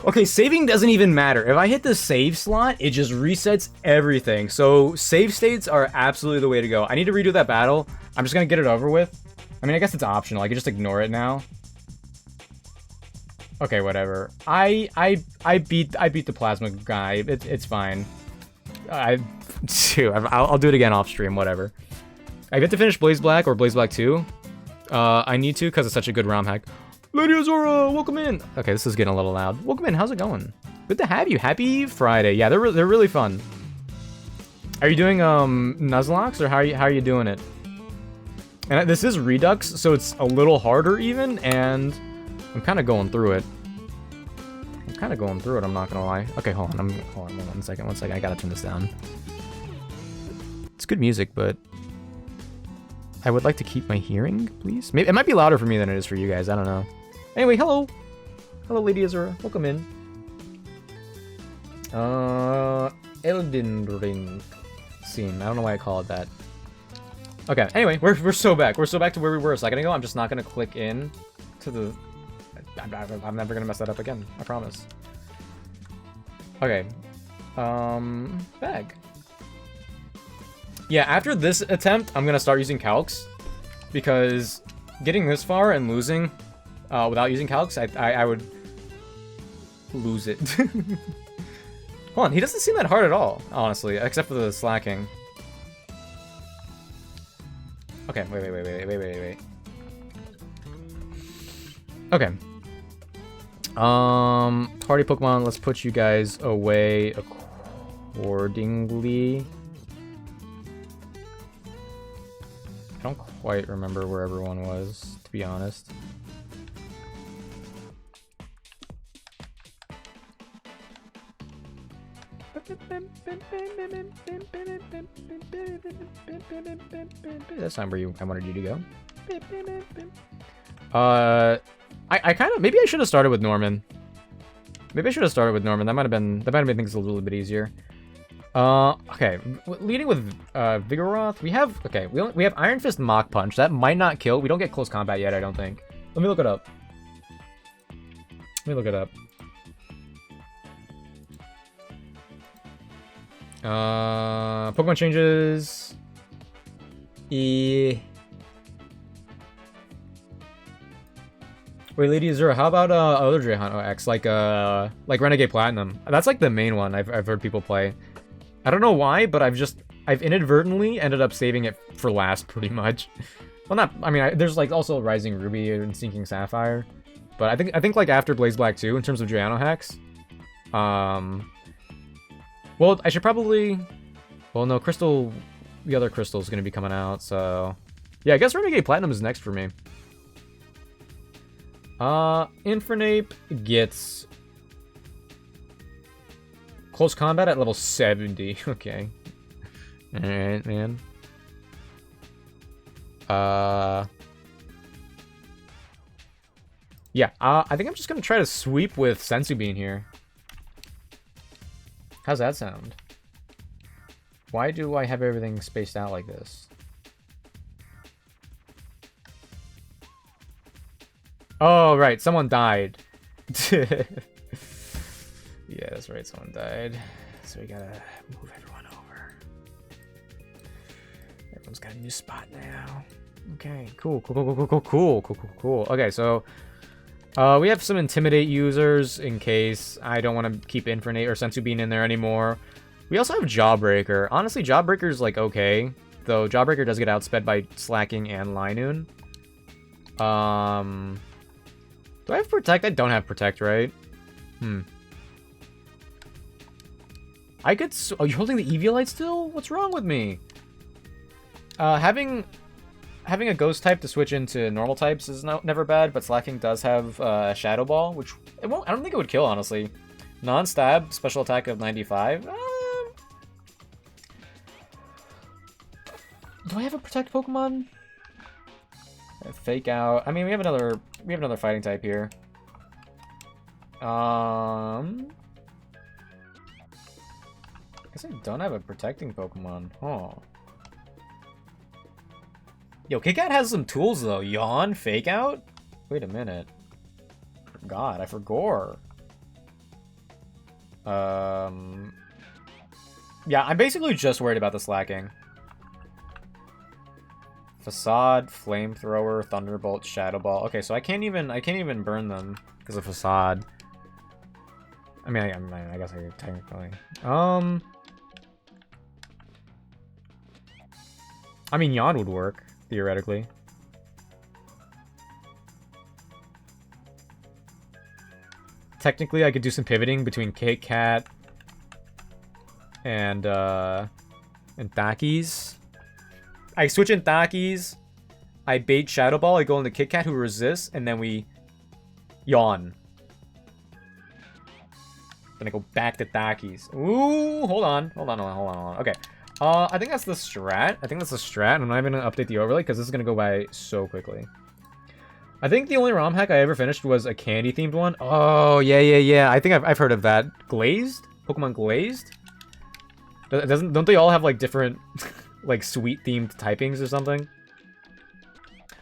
Okay, saving doesn't even matter. If I hit the save slot, it just resets everything. So save states are absolutely the way to go. I need to redo that battle. I'm just gonna get it over with. I mean, I guess it's optional. I can just ignore it now. Okay, whatever. I beat the plasma guy. It's fine. I'll do it again off stream. Whatever. I get to finish Blaze Black or Blaze Black 2. I need to because it's such a good ROM hack. Lady Azura, welcome in. Okay, this is getting a little loud. Welcome in. How's it going? Good to have you. Happy Friday. Yeah, they're really fun. Are you doing Nuzlocke or how are you doing it? And this is Redux, so it's a little harder even, and I'm kind of going through it. I'm not gonna lie. Okay, hold on. Hold on. One second. I gotta turn this down. It's good music, but I would like to keep my hearing, please. Maybe it might be louder for me than it is for you guys. I don't know. Anyway, hello, Lady Azura. Welcome in. Elden Ring scene. I don't know why I call it that. Okay. Anyway, we're so back. We're so back to where we were a second ago. I'm just not gonna click in to the. I'm never gonna mess that up again. I promise. Okay. Bag. Yeah, after this attempt, I'm gonna start using calcs, because getting this far and losing without using calcs, I would lose it. Hold on, he doesn't seem that hard at all, honestly, except for the slacking. Okay, wait. Okay. Party Pokemon, let's put you guys away accordingly. I don't quite remember where everyone was, to be honest. That's not where I wanted you to go. I kind of, maybe I should have started with Norman. That might have made things a little bit easier. Okay, leading with Vigoroth, we have Iron Fist Mach Punch. That might not kill. We don't get close combat yet, I don't think. Let me look it up. Pokemon changes. Wait, Lady Azura, how about other Drayhano X, like Renegade Platinum? That's like the main one I've heard people play. I don't know why, but I've inadvertently ended up saving it for last, pretty much. Well, not, I mean, there's like also Rising Ruby and Sinking Sapphire. But I think like after Blaze Black 2, in terms of Giano hacks, well, I should probably, well, no, Crystal, the other Crystal is going to be coming out, so yeah, I guess Renegade Platinum is next for me. Infernape gets close combat at level 70. Okay. Alright, man. Yeah, I think I'm just gonna try to sweep with Sensu Bean here. How's that sound? Why do I have everything spaced out like this? Oh, right, someone died. Yeah, that's right, someone died. So we gotta move everyone over. Everyone's got a new spot now. Okay, cool. Okay, so we have some Intimidate users in case I don't want to keep Infernape or Sensu Bean in there anymore. We also have Jawbreaker. Honestly, Jawbreaker's like okay, though Jawbreaker does get outsped by Slacking and Linoon. Do I have Protect? I don't have Protect, right? I could... Oh, you're holding the Eviolite still? What's wrong with me? Having a Ghost type to switch into normal types is never bad, but Slacking does have Shadow Ball, which it won't... I don't think it would kill, honestly. Non-stab, special attack of 95. Do I have a Protect Pokemon? Fake Out. I mean, we have another fighting type here. I guess I don't have a protecting Pokemon. Huh. Yo, Kit-Kat has some tools though. Yawn, Fake Out. Wait a minute. God, I forgot. Yeah, I'm basically just worried about the Slacking. Facade, Flamethrower, Thunderbolt, Shadow Ball. Okay, so I can't even burn them because of Facade. I mean, I guess I could technically. I mean, Yawn would work theoretically. Technically, I could do some pivoting between Kit-Kat and Takis. I switch in Takis, I bait Shadow Ball, I go into Kit-Kat who resists, and then we Yawn. Then I go back to Takis. Ooh, hold on. Okay. I think that's the strat. I'm not even gonna update the overlay because this is gonna go by so quickly. I think the only ROM hack I ever finished was a candy themed one. Oh, yeah. I think I've heard of that. Glazed? Pokemon Glazed? Don't they all have like different like sweet themed typings or something?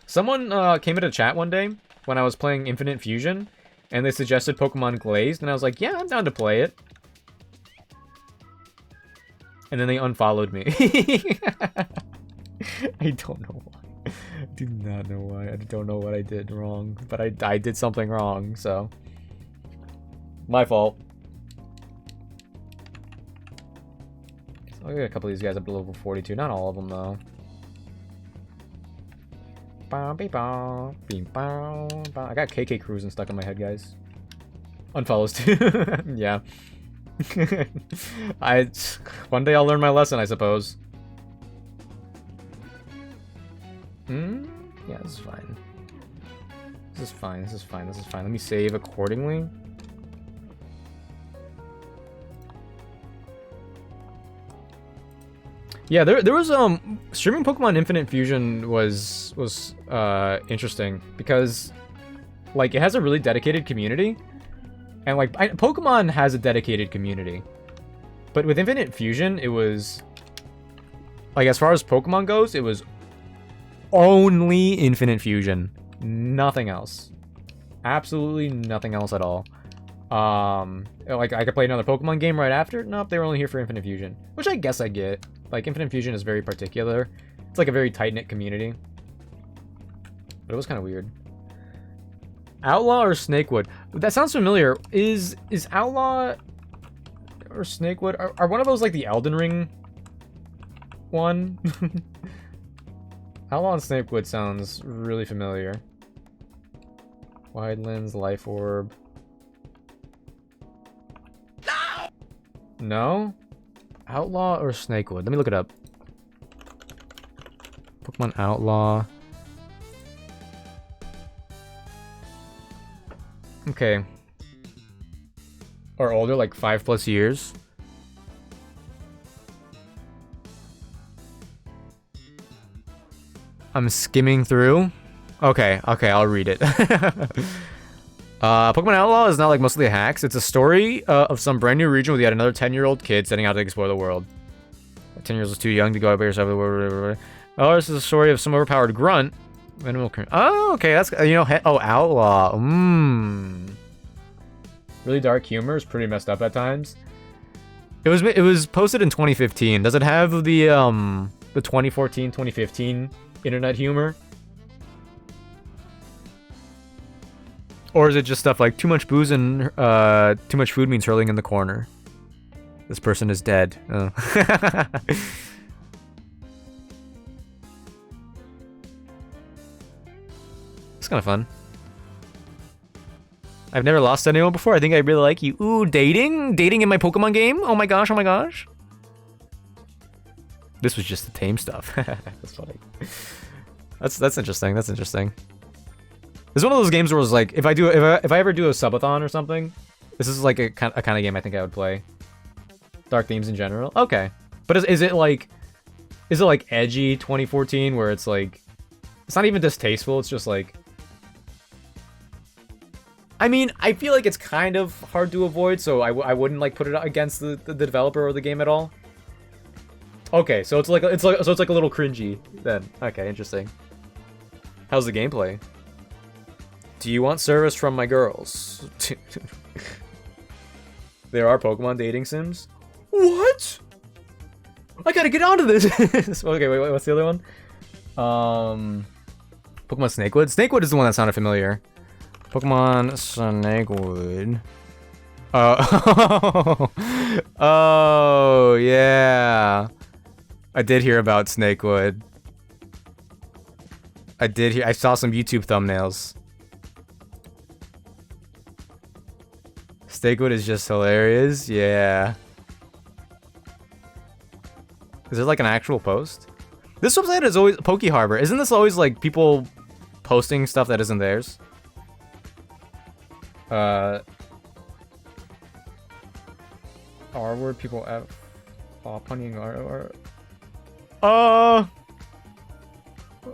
Someone came into chat one day when I was playing Infinite Fusion and they suggested Pokemon Glazed and I was like, yeah, I'm down to play it. And then they unfollowed me. I don't know why. I do not know why. I don't know what I did wrong, but I did something wrong, so my fault. I'll get a couple of these guys up to level 42. Not all of them, though. I got KK Cruising stuck in my head, guys. Unfollows too. Yeah. One day I'll learn my lesson, I suppose. Yeah, this is fine. This is fine. Let me save accordingly. Yeah, there was streaming Pokemon Infinite Fusion was interesting because like it has a really dedicated community, and like Pokemon has a dedicated community, but with Infinite Fusion it was like, as far as Pokemon goes, it was only Infinite Fusion, nothing else, absolutely nothing else at all. Like I could play another Pokemon game right after. Nope, they were only here for Infinite Fusion, which I guess I get. Like, Infinite Fusion is very particular. It's like a very tight-knit community. But it was kind of weird. Outlaw or Snakewood? That sounds familiar. Is Outlaw or Snakewood... Are one of those like the Elden Ring one? Outlaw and Snakewood sounds really familiar. Wide lens, life orb. No? Outlaw or Snakewood? Let me look it up. Pokemon Outlaw. Okay. Or older, like 5+ years. I'm skimming through. Okay, I'll read it. Pokemon Outlaw is not like mostly hacks. It's a story of some brand new region with yet another 10-year-old kid setting out to explore the world. 10 years is too young to go out by yourself. Oh, this is a story of some overpowered grunt. Oh, okay, that's, you know, oh, Outlaw. Really dark humor is pretty messed up at times. It was posted in 2015. Does it have the 2014, 2015 internet humor? Or is it just stuff like too much booze and too much food means hurling in the corner? This person is dead. Oh. It's kind of fun. I've never lost anyone before. I think I really like you. Ooh, dating? Dating in my Pokemon game? Oh my gosh, oh my gosh. This was just the tame stuff. That's funny. That's interesting. That's interesting. This is one of those games where it's like, if I ever do a subathon or something, this is like a kind of game I think I would play. Dark themes in general. Okay. But is it like edgy 2014 where it's like, it's not even distasteful, it's just like, I mean, I feel like it's kind of hard to avoid, so I wouldn't like put it against the developer or the game at all. Okay, so it's like a little cringy then. Okay, interesting. How's the gameplay? Do you want service from my girls? There are Pokemon dating sims? What? I gotta get onto this. Okay, wait, what's the other one? Pokemon Snakewood? Snakewood is the one that sounded familiar. Pokemon Snakewood. Oh, yeah. I did hear about Snakewood. I saw some YouTube thumbnails. Snakewood is just hilarious. Yeah. Is it like an actual post? This website is always Poke Harbor. Isn't this always like people posting stuff that isn't theirs? R-word people at punning R.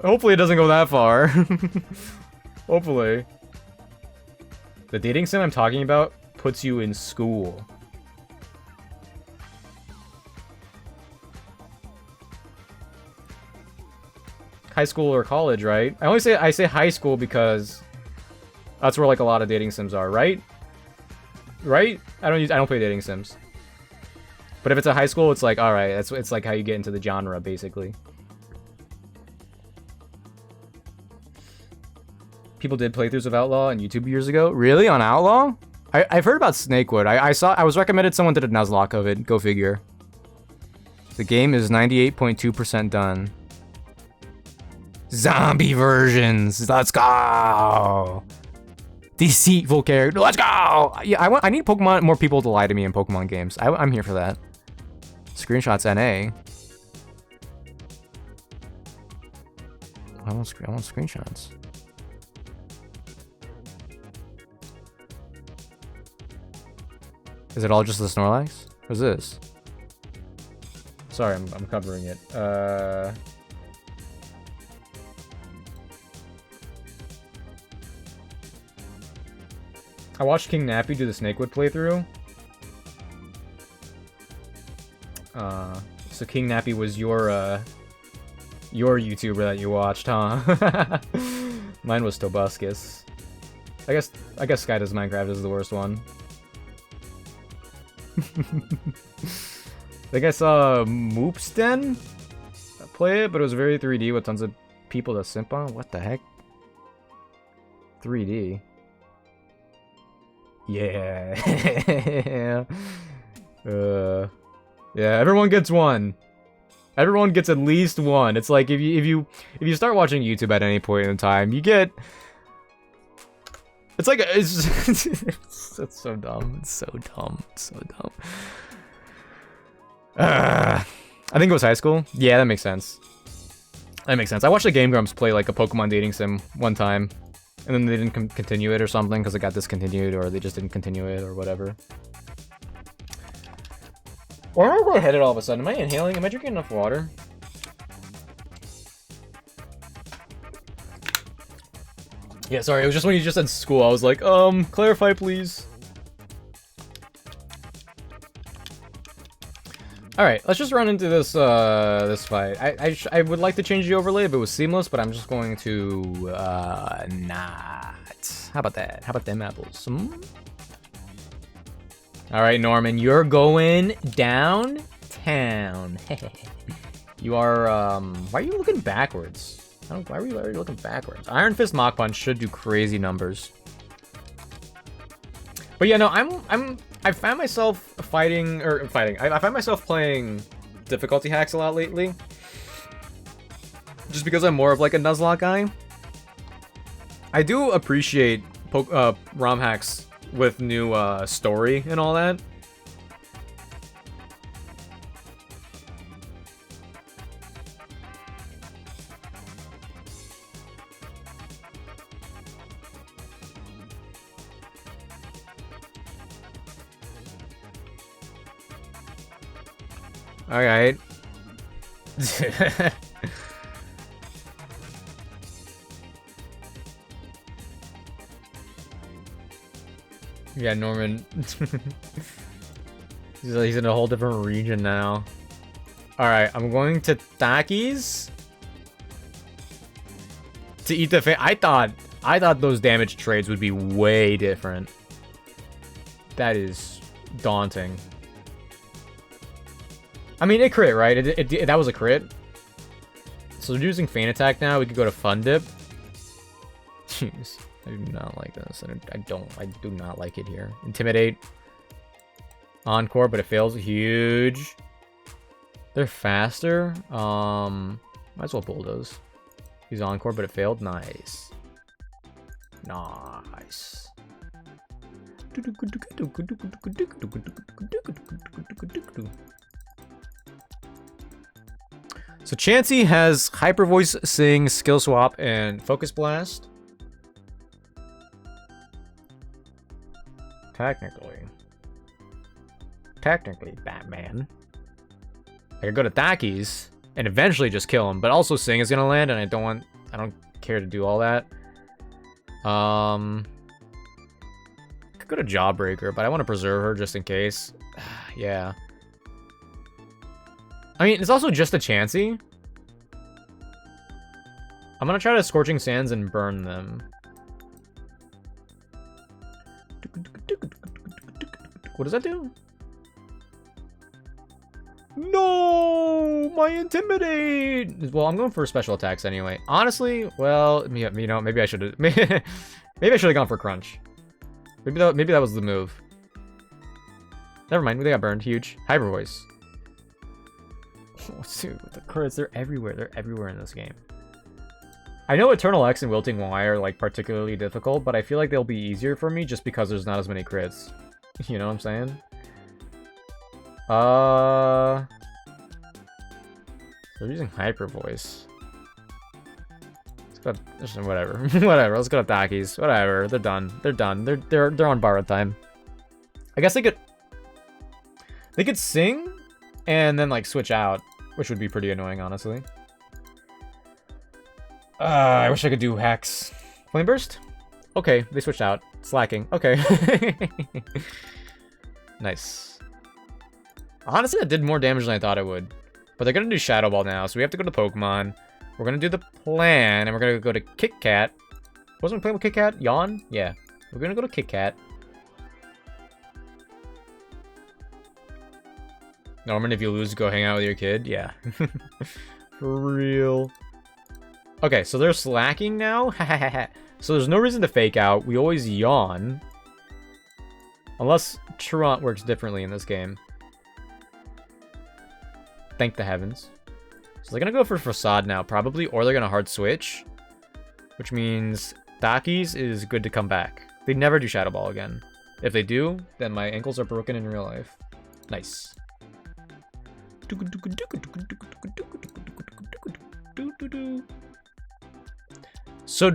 Hopefully it doesn't go that far. Hopefully. The dating sim I'm talking about puts you in school. High school or college, right? I say high school because that's where like a lot of dating sims are, right? Right? I don't play dating sims. But if it's a high school, it's like, all right, it's like how you get into the genre basically. People did playthroughs of Outlaw on YouTube years ago. Really? On Outlaw? I've heard about Snakewood. I was recommended someone did a Nuzlocke of it. Go figure. The game is 98.2% done. Zombie versions. Let's go. Deceitful character. Let's go. Yeah, I need more people to lie to me in Pokemon games. I'm here for that. Screenshots NA. I want screenshots. Is it all just the Snorlax? What's this? Sorry, I'm covering it. I watched King Nappy do the Snakewood playthrough. So King Nappy was your YouTuber that you watched, huh? Mine was Tobuscus. I guess Sky Does Minecraft is the worst one. I think I saw Moopsten play it, but it was very 3D with tons of people to simp on. What the heck? 3D. Yeah. Yeah, everyone gets one. Everyone gets at least one. It's like if you start watching YouTube at any point in time, you get It's like it's just, it's so dumb. It's so dumb. It's so dumb. I think it was high school. Yeah, that makes sense. That makes sense. I watched the Game Grumps play like a Pokemon dating sim one time, and then they didn't continue it or something because it got discontinued, or they just didn't continue it or whatever. Why am I lightheaded all of a sudden? Am I inhaling? Am I drinking enough water? Yeah, sorry, it was just when you just said school, I was like, clarify please. Alright, let's just run into this, this fight. I would like to change the overlay if it was seamless, but I'm just going to, not. How about that? How about them apples? Alright, Norman, you're going downtown. You are, why are you looking backwards? Why are you looking backwards? Iron Fist Mach Punch should do crazy numbers. But yeah, no, I found myself fighting. I find myself playing difficulty hacks a lot lately. Just because I'm more of like a Nuzlocke guy. I do appreciate ROM hacks with new story and all that. All right. Yeah, Norman. he's in a whole different region now. All right, I'm going to Taki's to eat the I thought those damage trades would be way different. That is daunting. I mean, it crit, right? That was a crit. So they're using Feint Attack now. We could go to Fun Dip. Jeez, I do not like this. I do not like it here. Intimidate. Encore, but it fails. Huge. They're faster. Might as well Bulldoze. He's Encore, but it failed. Nice. Nice. So Chansey has Hyper Voice, Sing, Skill Swap, and Focus Blast. Technically, Batman. I could go to Taki's and eventually just kill him, but also Sing is gonna land, and I don't care to do all that. Could go to Jawbreaker, but I want to preserve her just in case. Yeah. I mean, it's also just a Chansey. I'm gonna try to Scorching Sands and burn them. What does that do? No, my Intimidate. Well, I'm going for special attacks anyway. Honestly, well, you know, maybe I should have. Maybe I should have gone for Crunch. Maybe that was the move. Never mind. They got burned. Huge. Hyper Voice. Oh, dude, the crits, they're everywhere. They're everywhere in this game. I know Eternal X and Wilting Y are like particularly difficult, but I feel like they'll be easier for me just because there's not as many crits. You know what I'm saying? They're using Hyper Voice. Let's go, whatever. Whatever, let's go to Taki's. Whatever, they're done. They're done. They're on borrowed time. I guess they could sing and then like switch out, which would be pretty annoying, honestly. I wish I could do Hex. Flame Burst? Okay, they switched out. Slacking. Okay. Nice. Honestly, that did more damage than I thought it would. But they're gonna do Shadow Ball now, so we have to go to Pokemon. We're gonna do the plan, and we're gonna go to Kit Kat. Wasn't we playing with Kit Kat? Yawn? Yeah. We're gonna go to Kit Kat. Norman, if you lose, go hang out with your kid. Yeah. For real. Okay, so they're slacking now? So there's no reason to fake out. We always yawn. Unless Truant works differently in this game. Thank the heavens. So they're gonna go for Facade now, probably, or they're gonna hard switch. Which means Taki's is good to come back. They never do Shadow Ball again. If they do, then my ankles are broken in real life. Nice. So,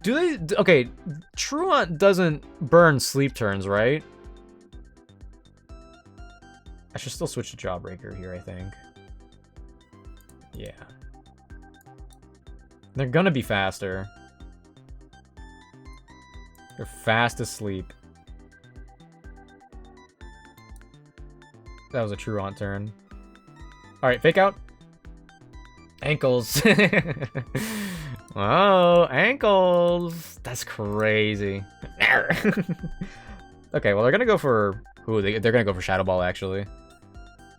do they... Okay, Truant doesn't burn sleep turns, right? I should still switch to Jawbreaker here, I think. Yeah. They're gonna be faster. They're fast asleep. That was a Truant turn. Alright, fake out. Ankles. Oh, ankles. That's crazy. Okay, well, they're gonna go for... Ooh, they're gonna go for Shadow Ball, actually.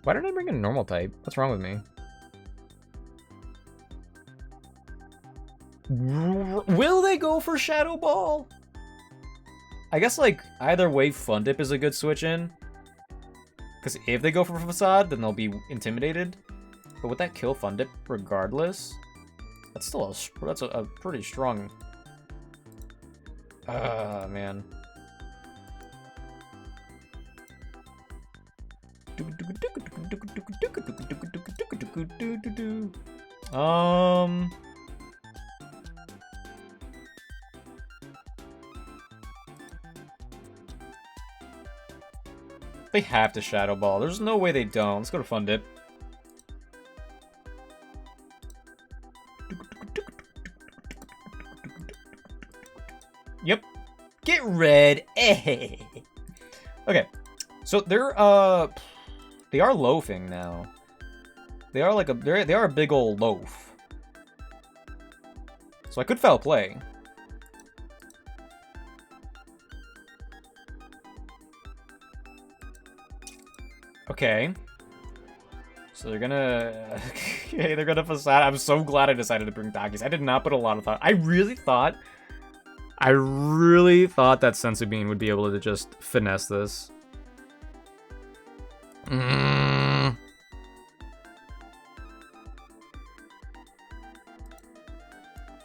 Why didn't I bring in normal type? What's wrong with me? Will they go for Shadow Ball? I guess, like, either way, Fun Dip is a good switch in. Because if they go for Facade, then they'll be intimidated. But would that kill Fun Dip regardless? That's still a pretty strong... man. They have to Shadow Ball. There's no way they don't. Let's go to Fun Dip. Yep. Get red. Okay. So they are loafing now. They are like they are a big old loaf. So I could foul play. Okay. So they're gonna... Okay, they're gonna Facade. I'm so glad I decided to bring Doggies. I did not put a lot of thought. I really thought that Senzu Bean would be able to just finesse this.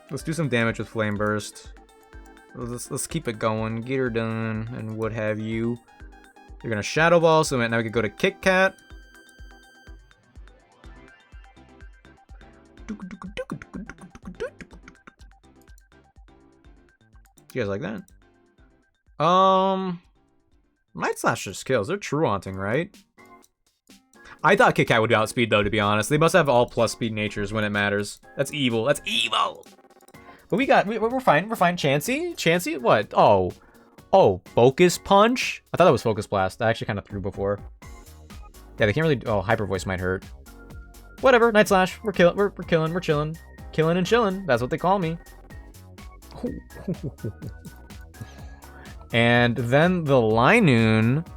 Let's do some damage with Flame Burst. Let's keep it going. Get her done and what have you. They're gonna Shadow Ball, so now we can go to Kit Kat. You guys like that? Night Slash just kills. They're True Haunting, right? I thought Kit Kat would outspeed though, to be honest. They must have all plus speed natures when it matters. That's evil. That's evil. But we're fine. We're fine. Chansey? What? Oh, Focus Punch? I thought that was Focus Blast. I actually kind of threw before. Yeah, they can't really... Oh, Hyper Voice might hurt. Whatever, Night Slash. We're killing, we're chilling. Killing and chilling. That's what they call me. And then the Linoon...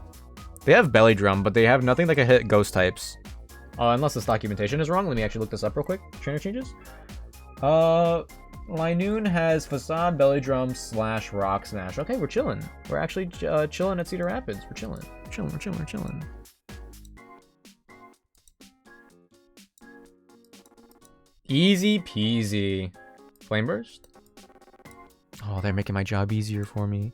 They have Belly Drum, but they have nothing that can hit Ghost types. Unless this documentation is wrong. Let me actually look this up real quick. Trainer changes. Linoon has Facade, Belly Drum, Slash, Rock Smash. Okay, we're chilling. We're actually chilling at Cedar Rapids. We're chilling. We're chilling. Easy peasy. Flame Burst? Oh, they're making my job easier for me.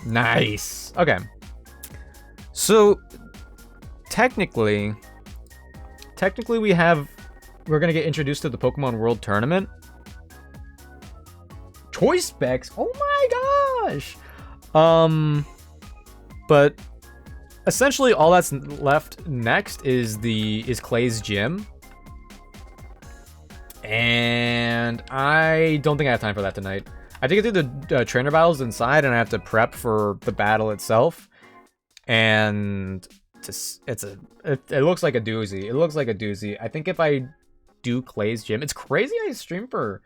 Nice. Okay. So, technically we're gonna get introduced to the Pokemon World Tournament. Choice specs. Oh my gosh. But essentially all that's left next is Clay's gym. And I don't think I have time for that tonight. I have to get through the trainer battles inside, and I have to prep for the battle itself. And it looks like a doozy. It looks like a doozy. I think if I do Clay's gym, it's crazy. I stream for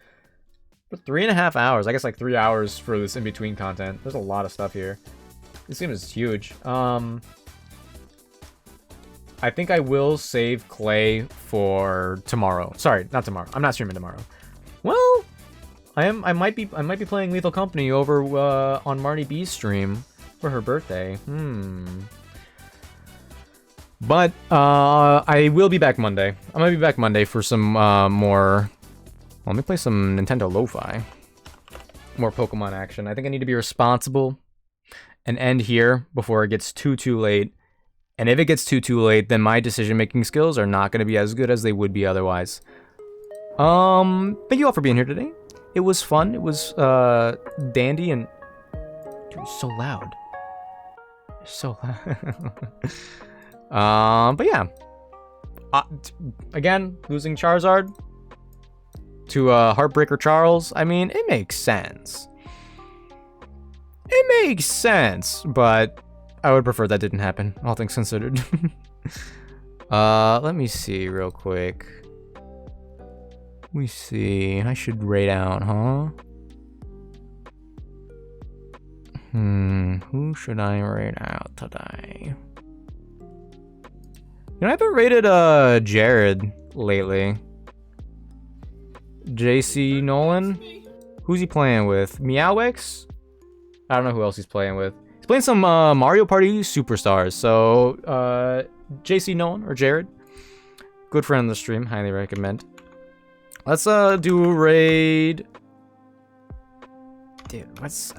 3.5 hours. I guess like 3 hours for this in between content. There's a lot of stuff here. This game is huge. I think I will save Clay for tomorrow. Sorry, not tomorrow. I'm not streaming tomorrow. Well, I might be playing Lethal Company over on Marnie B's stream for her birthday. But I will be back Monday. I'm gonna be back Monday for some more Let me play some Nintendo Lo-Fi. More Pokemon action. I think I need to be responsible and end here before it gets too late. And if it gets too late, then my decision-making skills are not going to be as good as they would be otherwise. Thank you all for being here today. It was fun. It was dandy and dude, it's so loud. It's so loud. But yeah. Again, losing Charizard to Heartbreaker Charles. I mean, it makes sense. It makes sense, but I would prefer that didn't happen, all things considered. Let me see real quick. We see. I should rate out, huh? Who should I rate out today? You know, I haven't rated Jared lately. JC Nolan? Who's he playing with? Meowix? I don't know who else he's playing with. He's playing some Mario Party Superstars. So, JC Nolan or Jared. Good friend of the stream. Highly recommend. Let's do raid. Dude, what's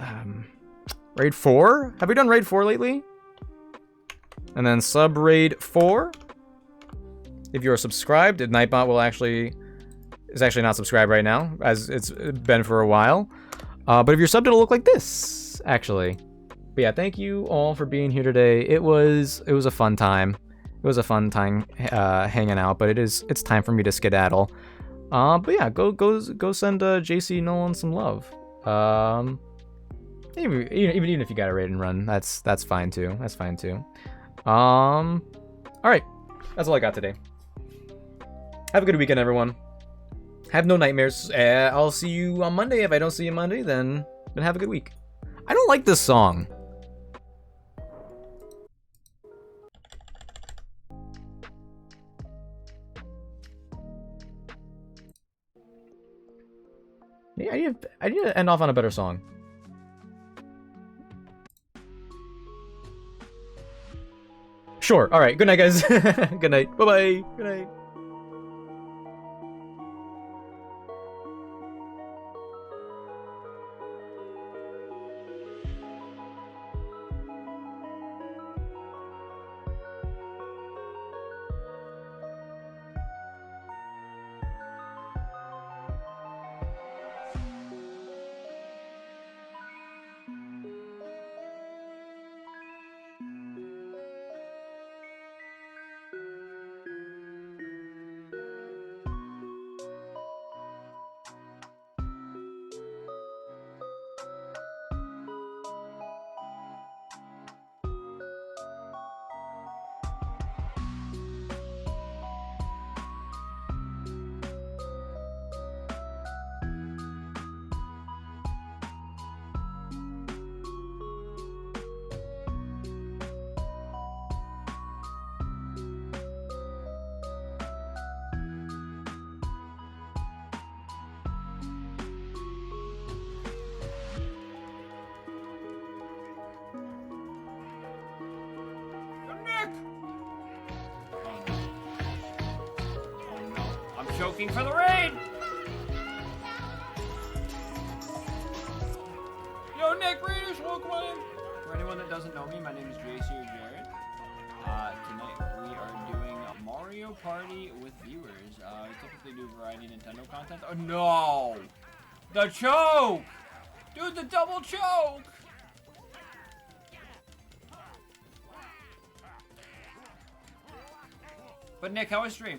raid 4? Have we done raid 4 lately? And then sub raid 4. If you're subscribed, Nightbot is actually not subscribed right now, as it's been for a while. But if you're subbed, it'll look like this, actually. But yeah, thank you all for being here today. It was a fun time. It was a fun time hanging out, but it's time for me to skedaddle. But yeah, go send JC Nolan some love. Even if you got a raid and run, that's fine too. That's fine too. All right, that's all I got today. Have a good weekend, everyone. Have no nightmares. I'll see you on Monday. If I don't see you Monday, then have a good week. I don't like this song. Yeah, I need to end off on a better song. Sure. All right. Good night, guys. Good night. Bye-bye. Good night. Choking for the raid! Yo, Nick, Raiders, welcome on in! For anyone that doesn't know me, my name is JC or Jared. Tonight we are doing Mario Party with viewers. We typically do variety Nintendo content. Oh no! The choke! Dude, the double choke! But Nick, how was stream?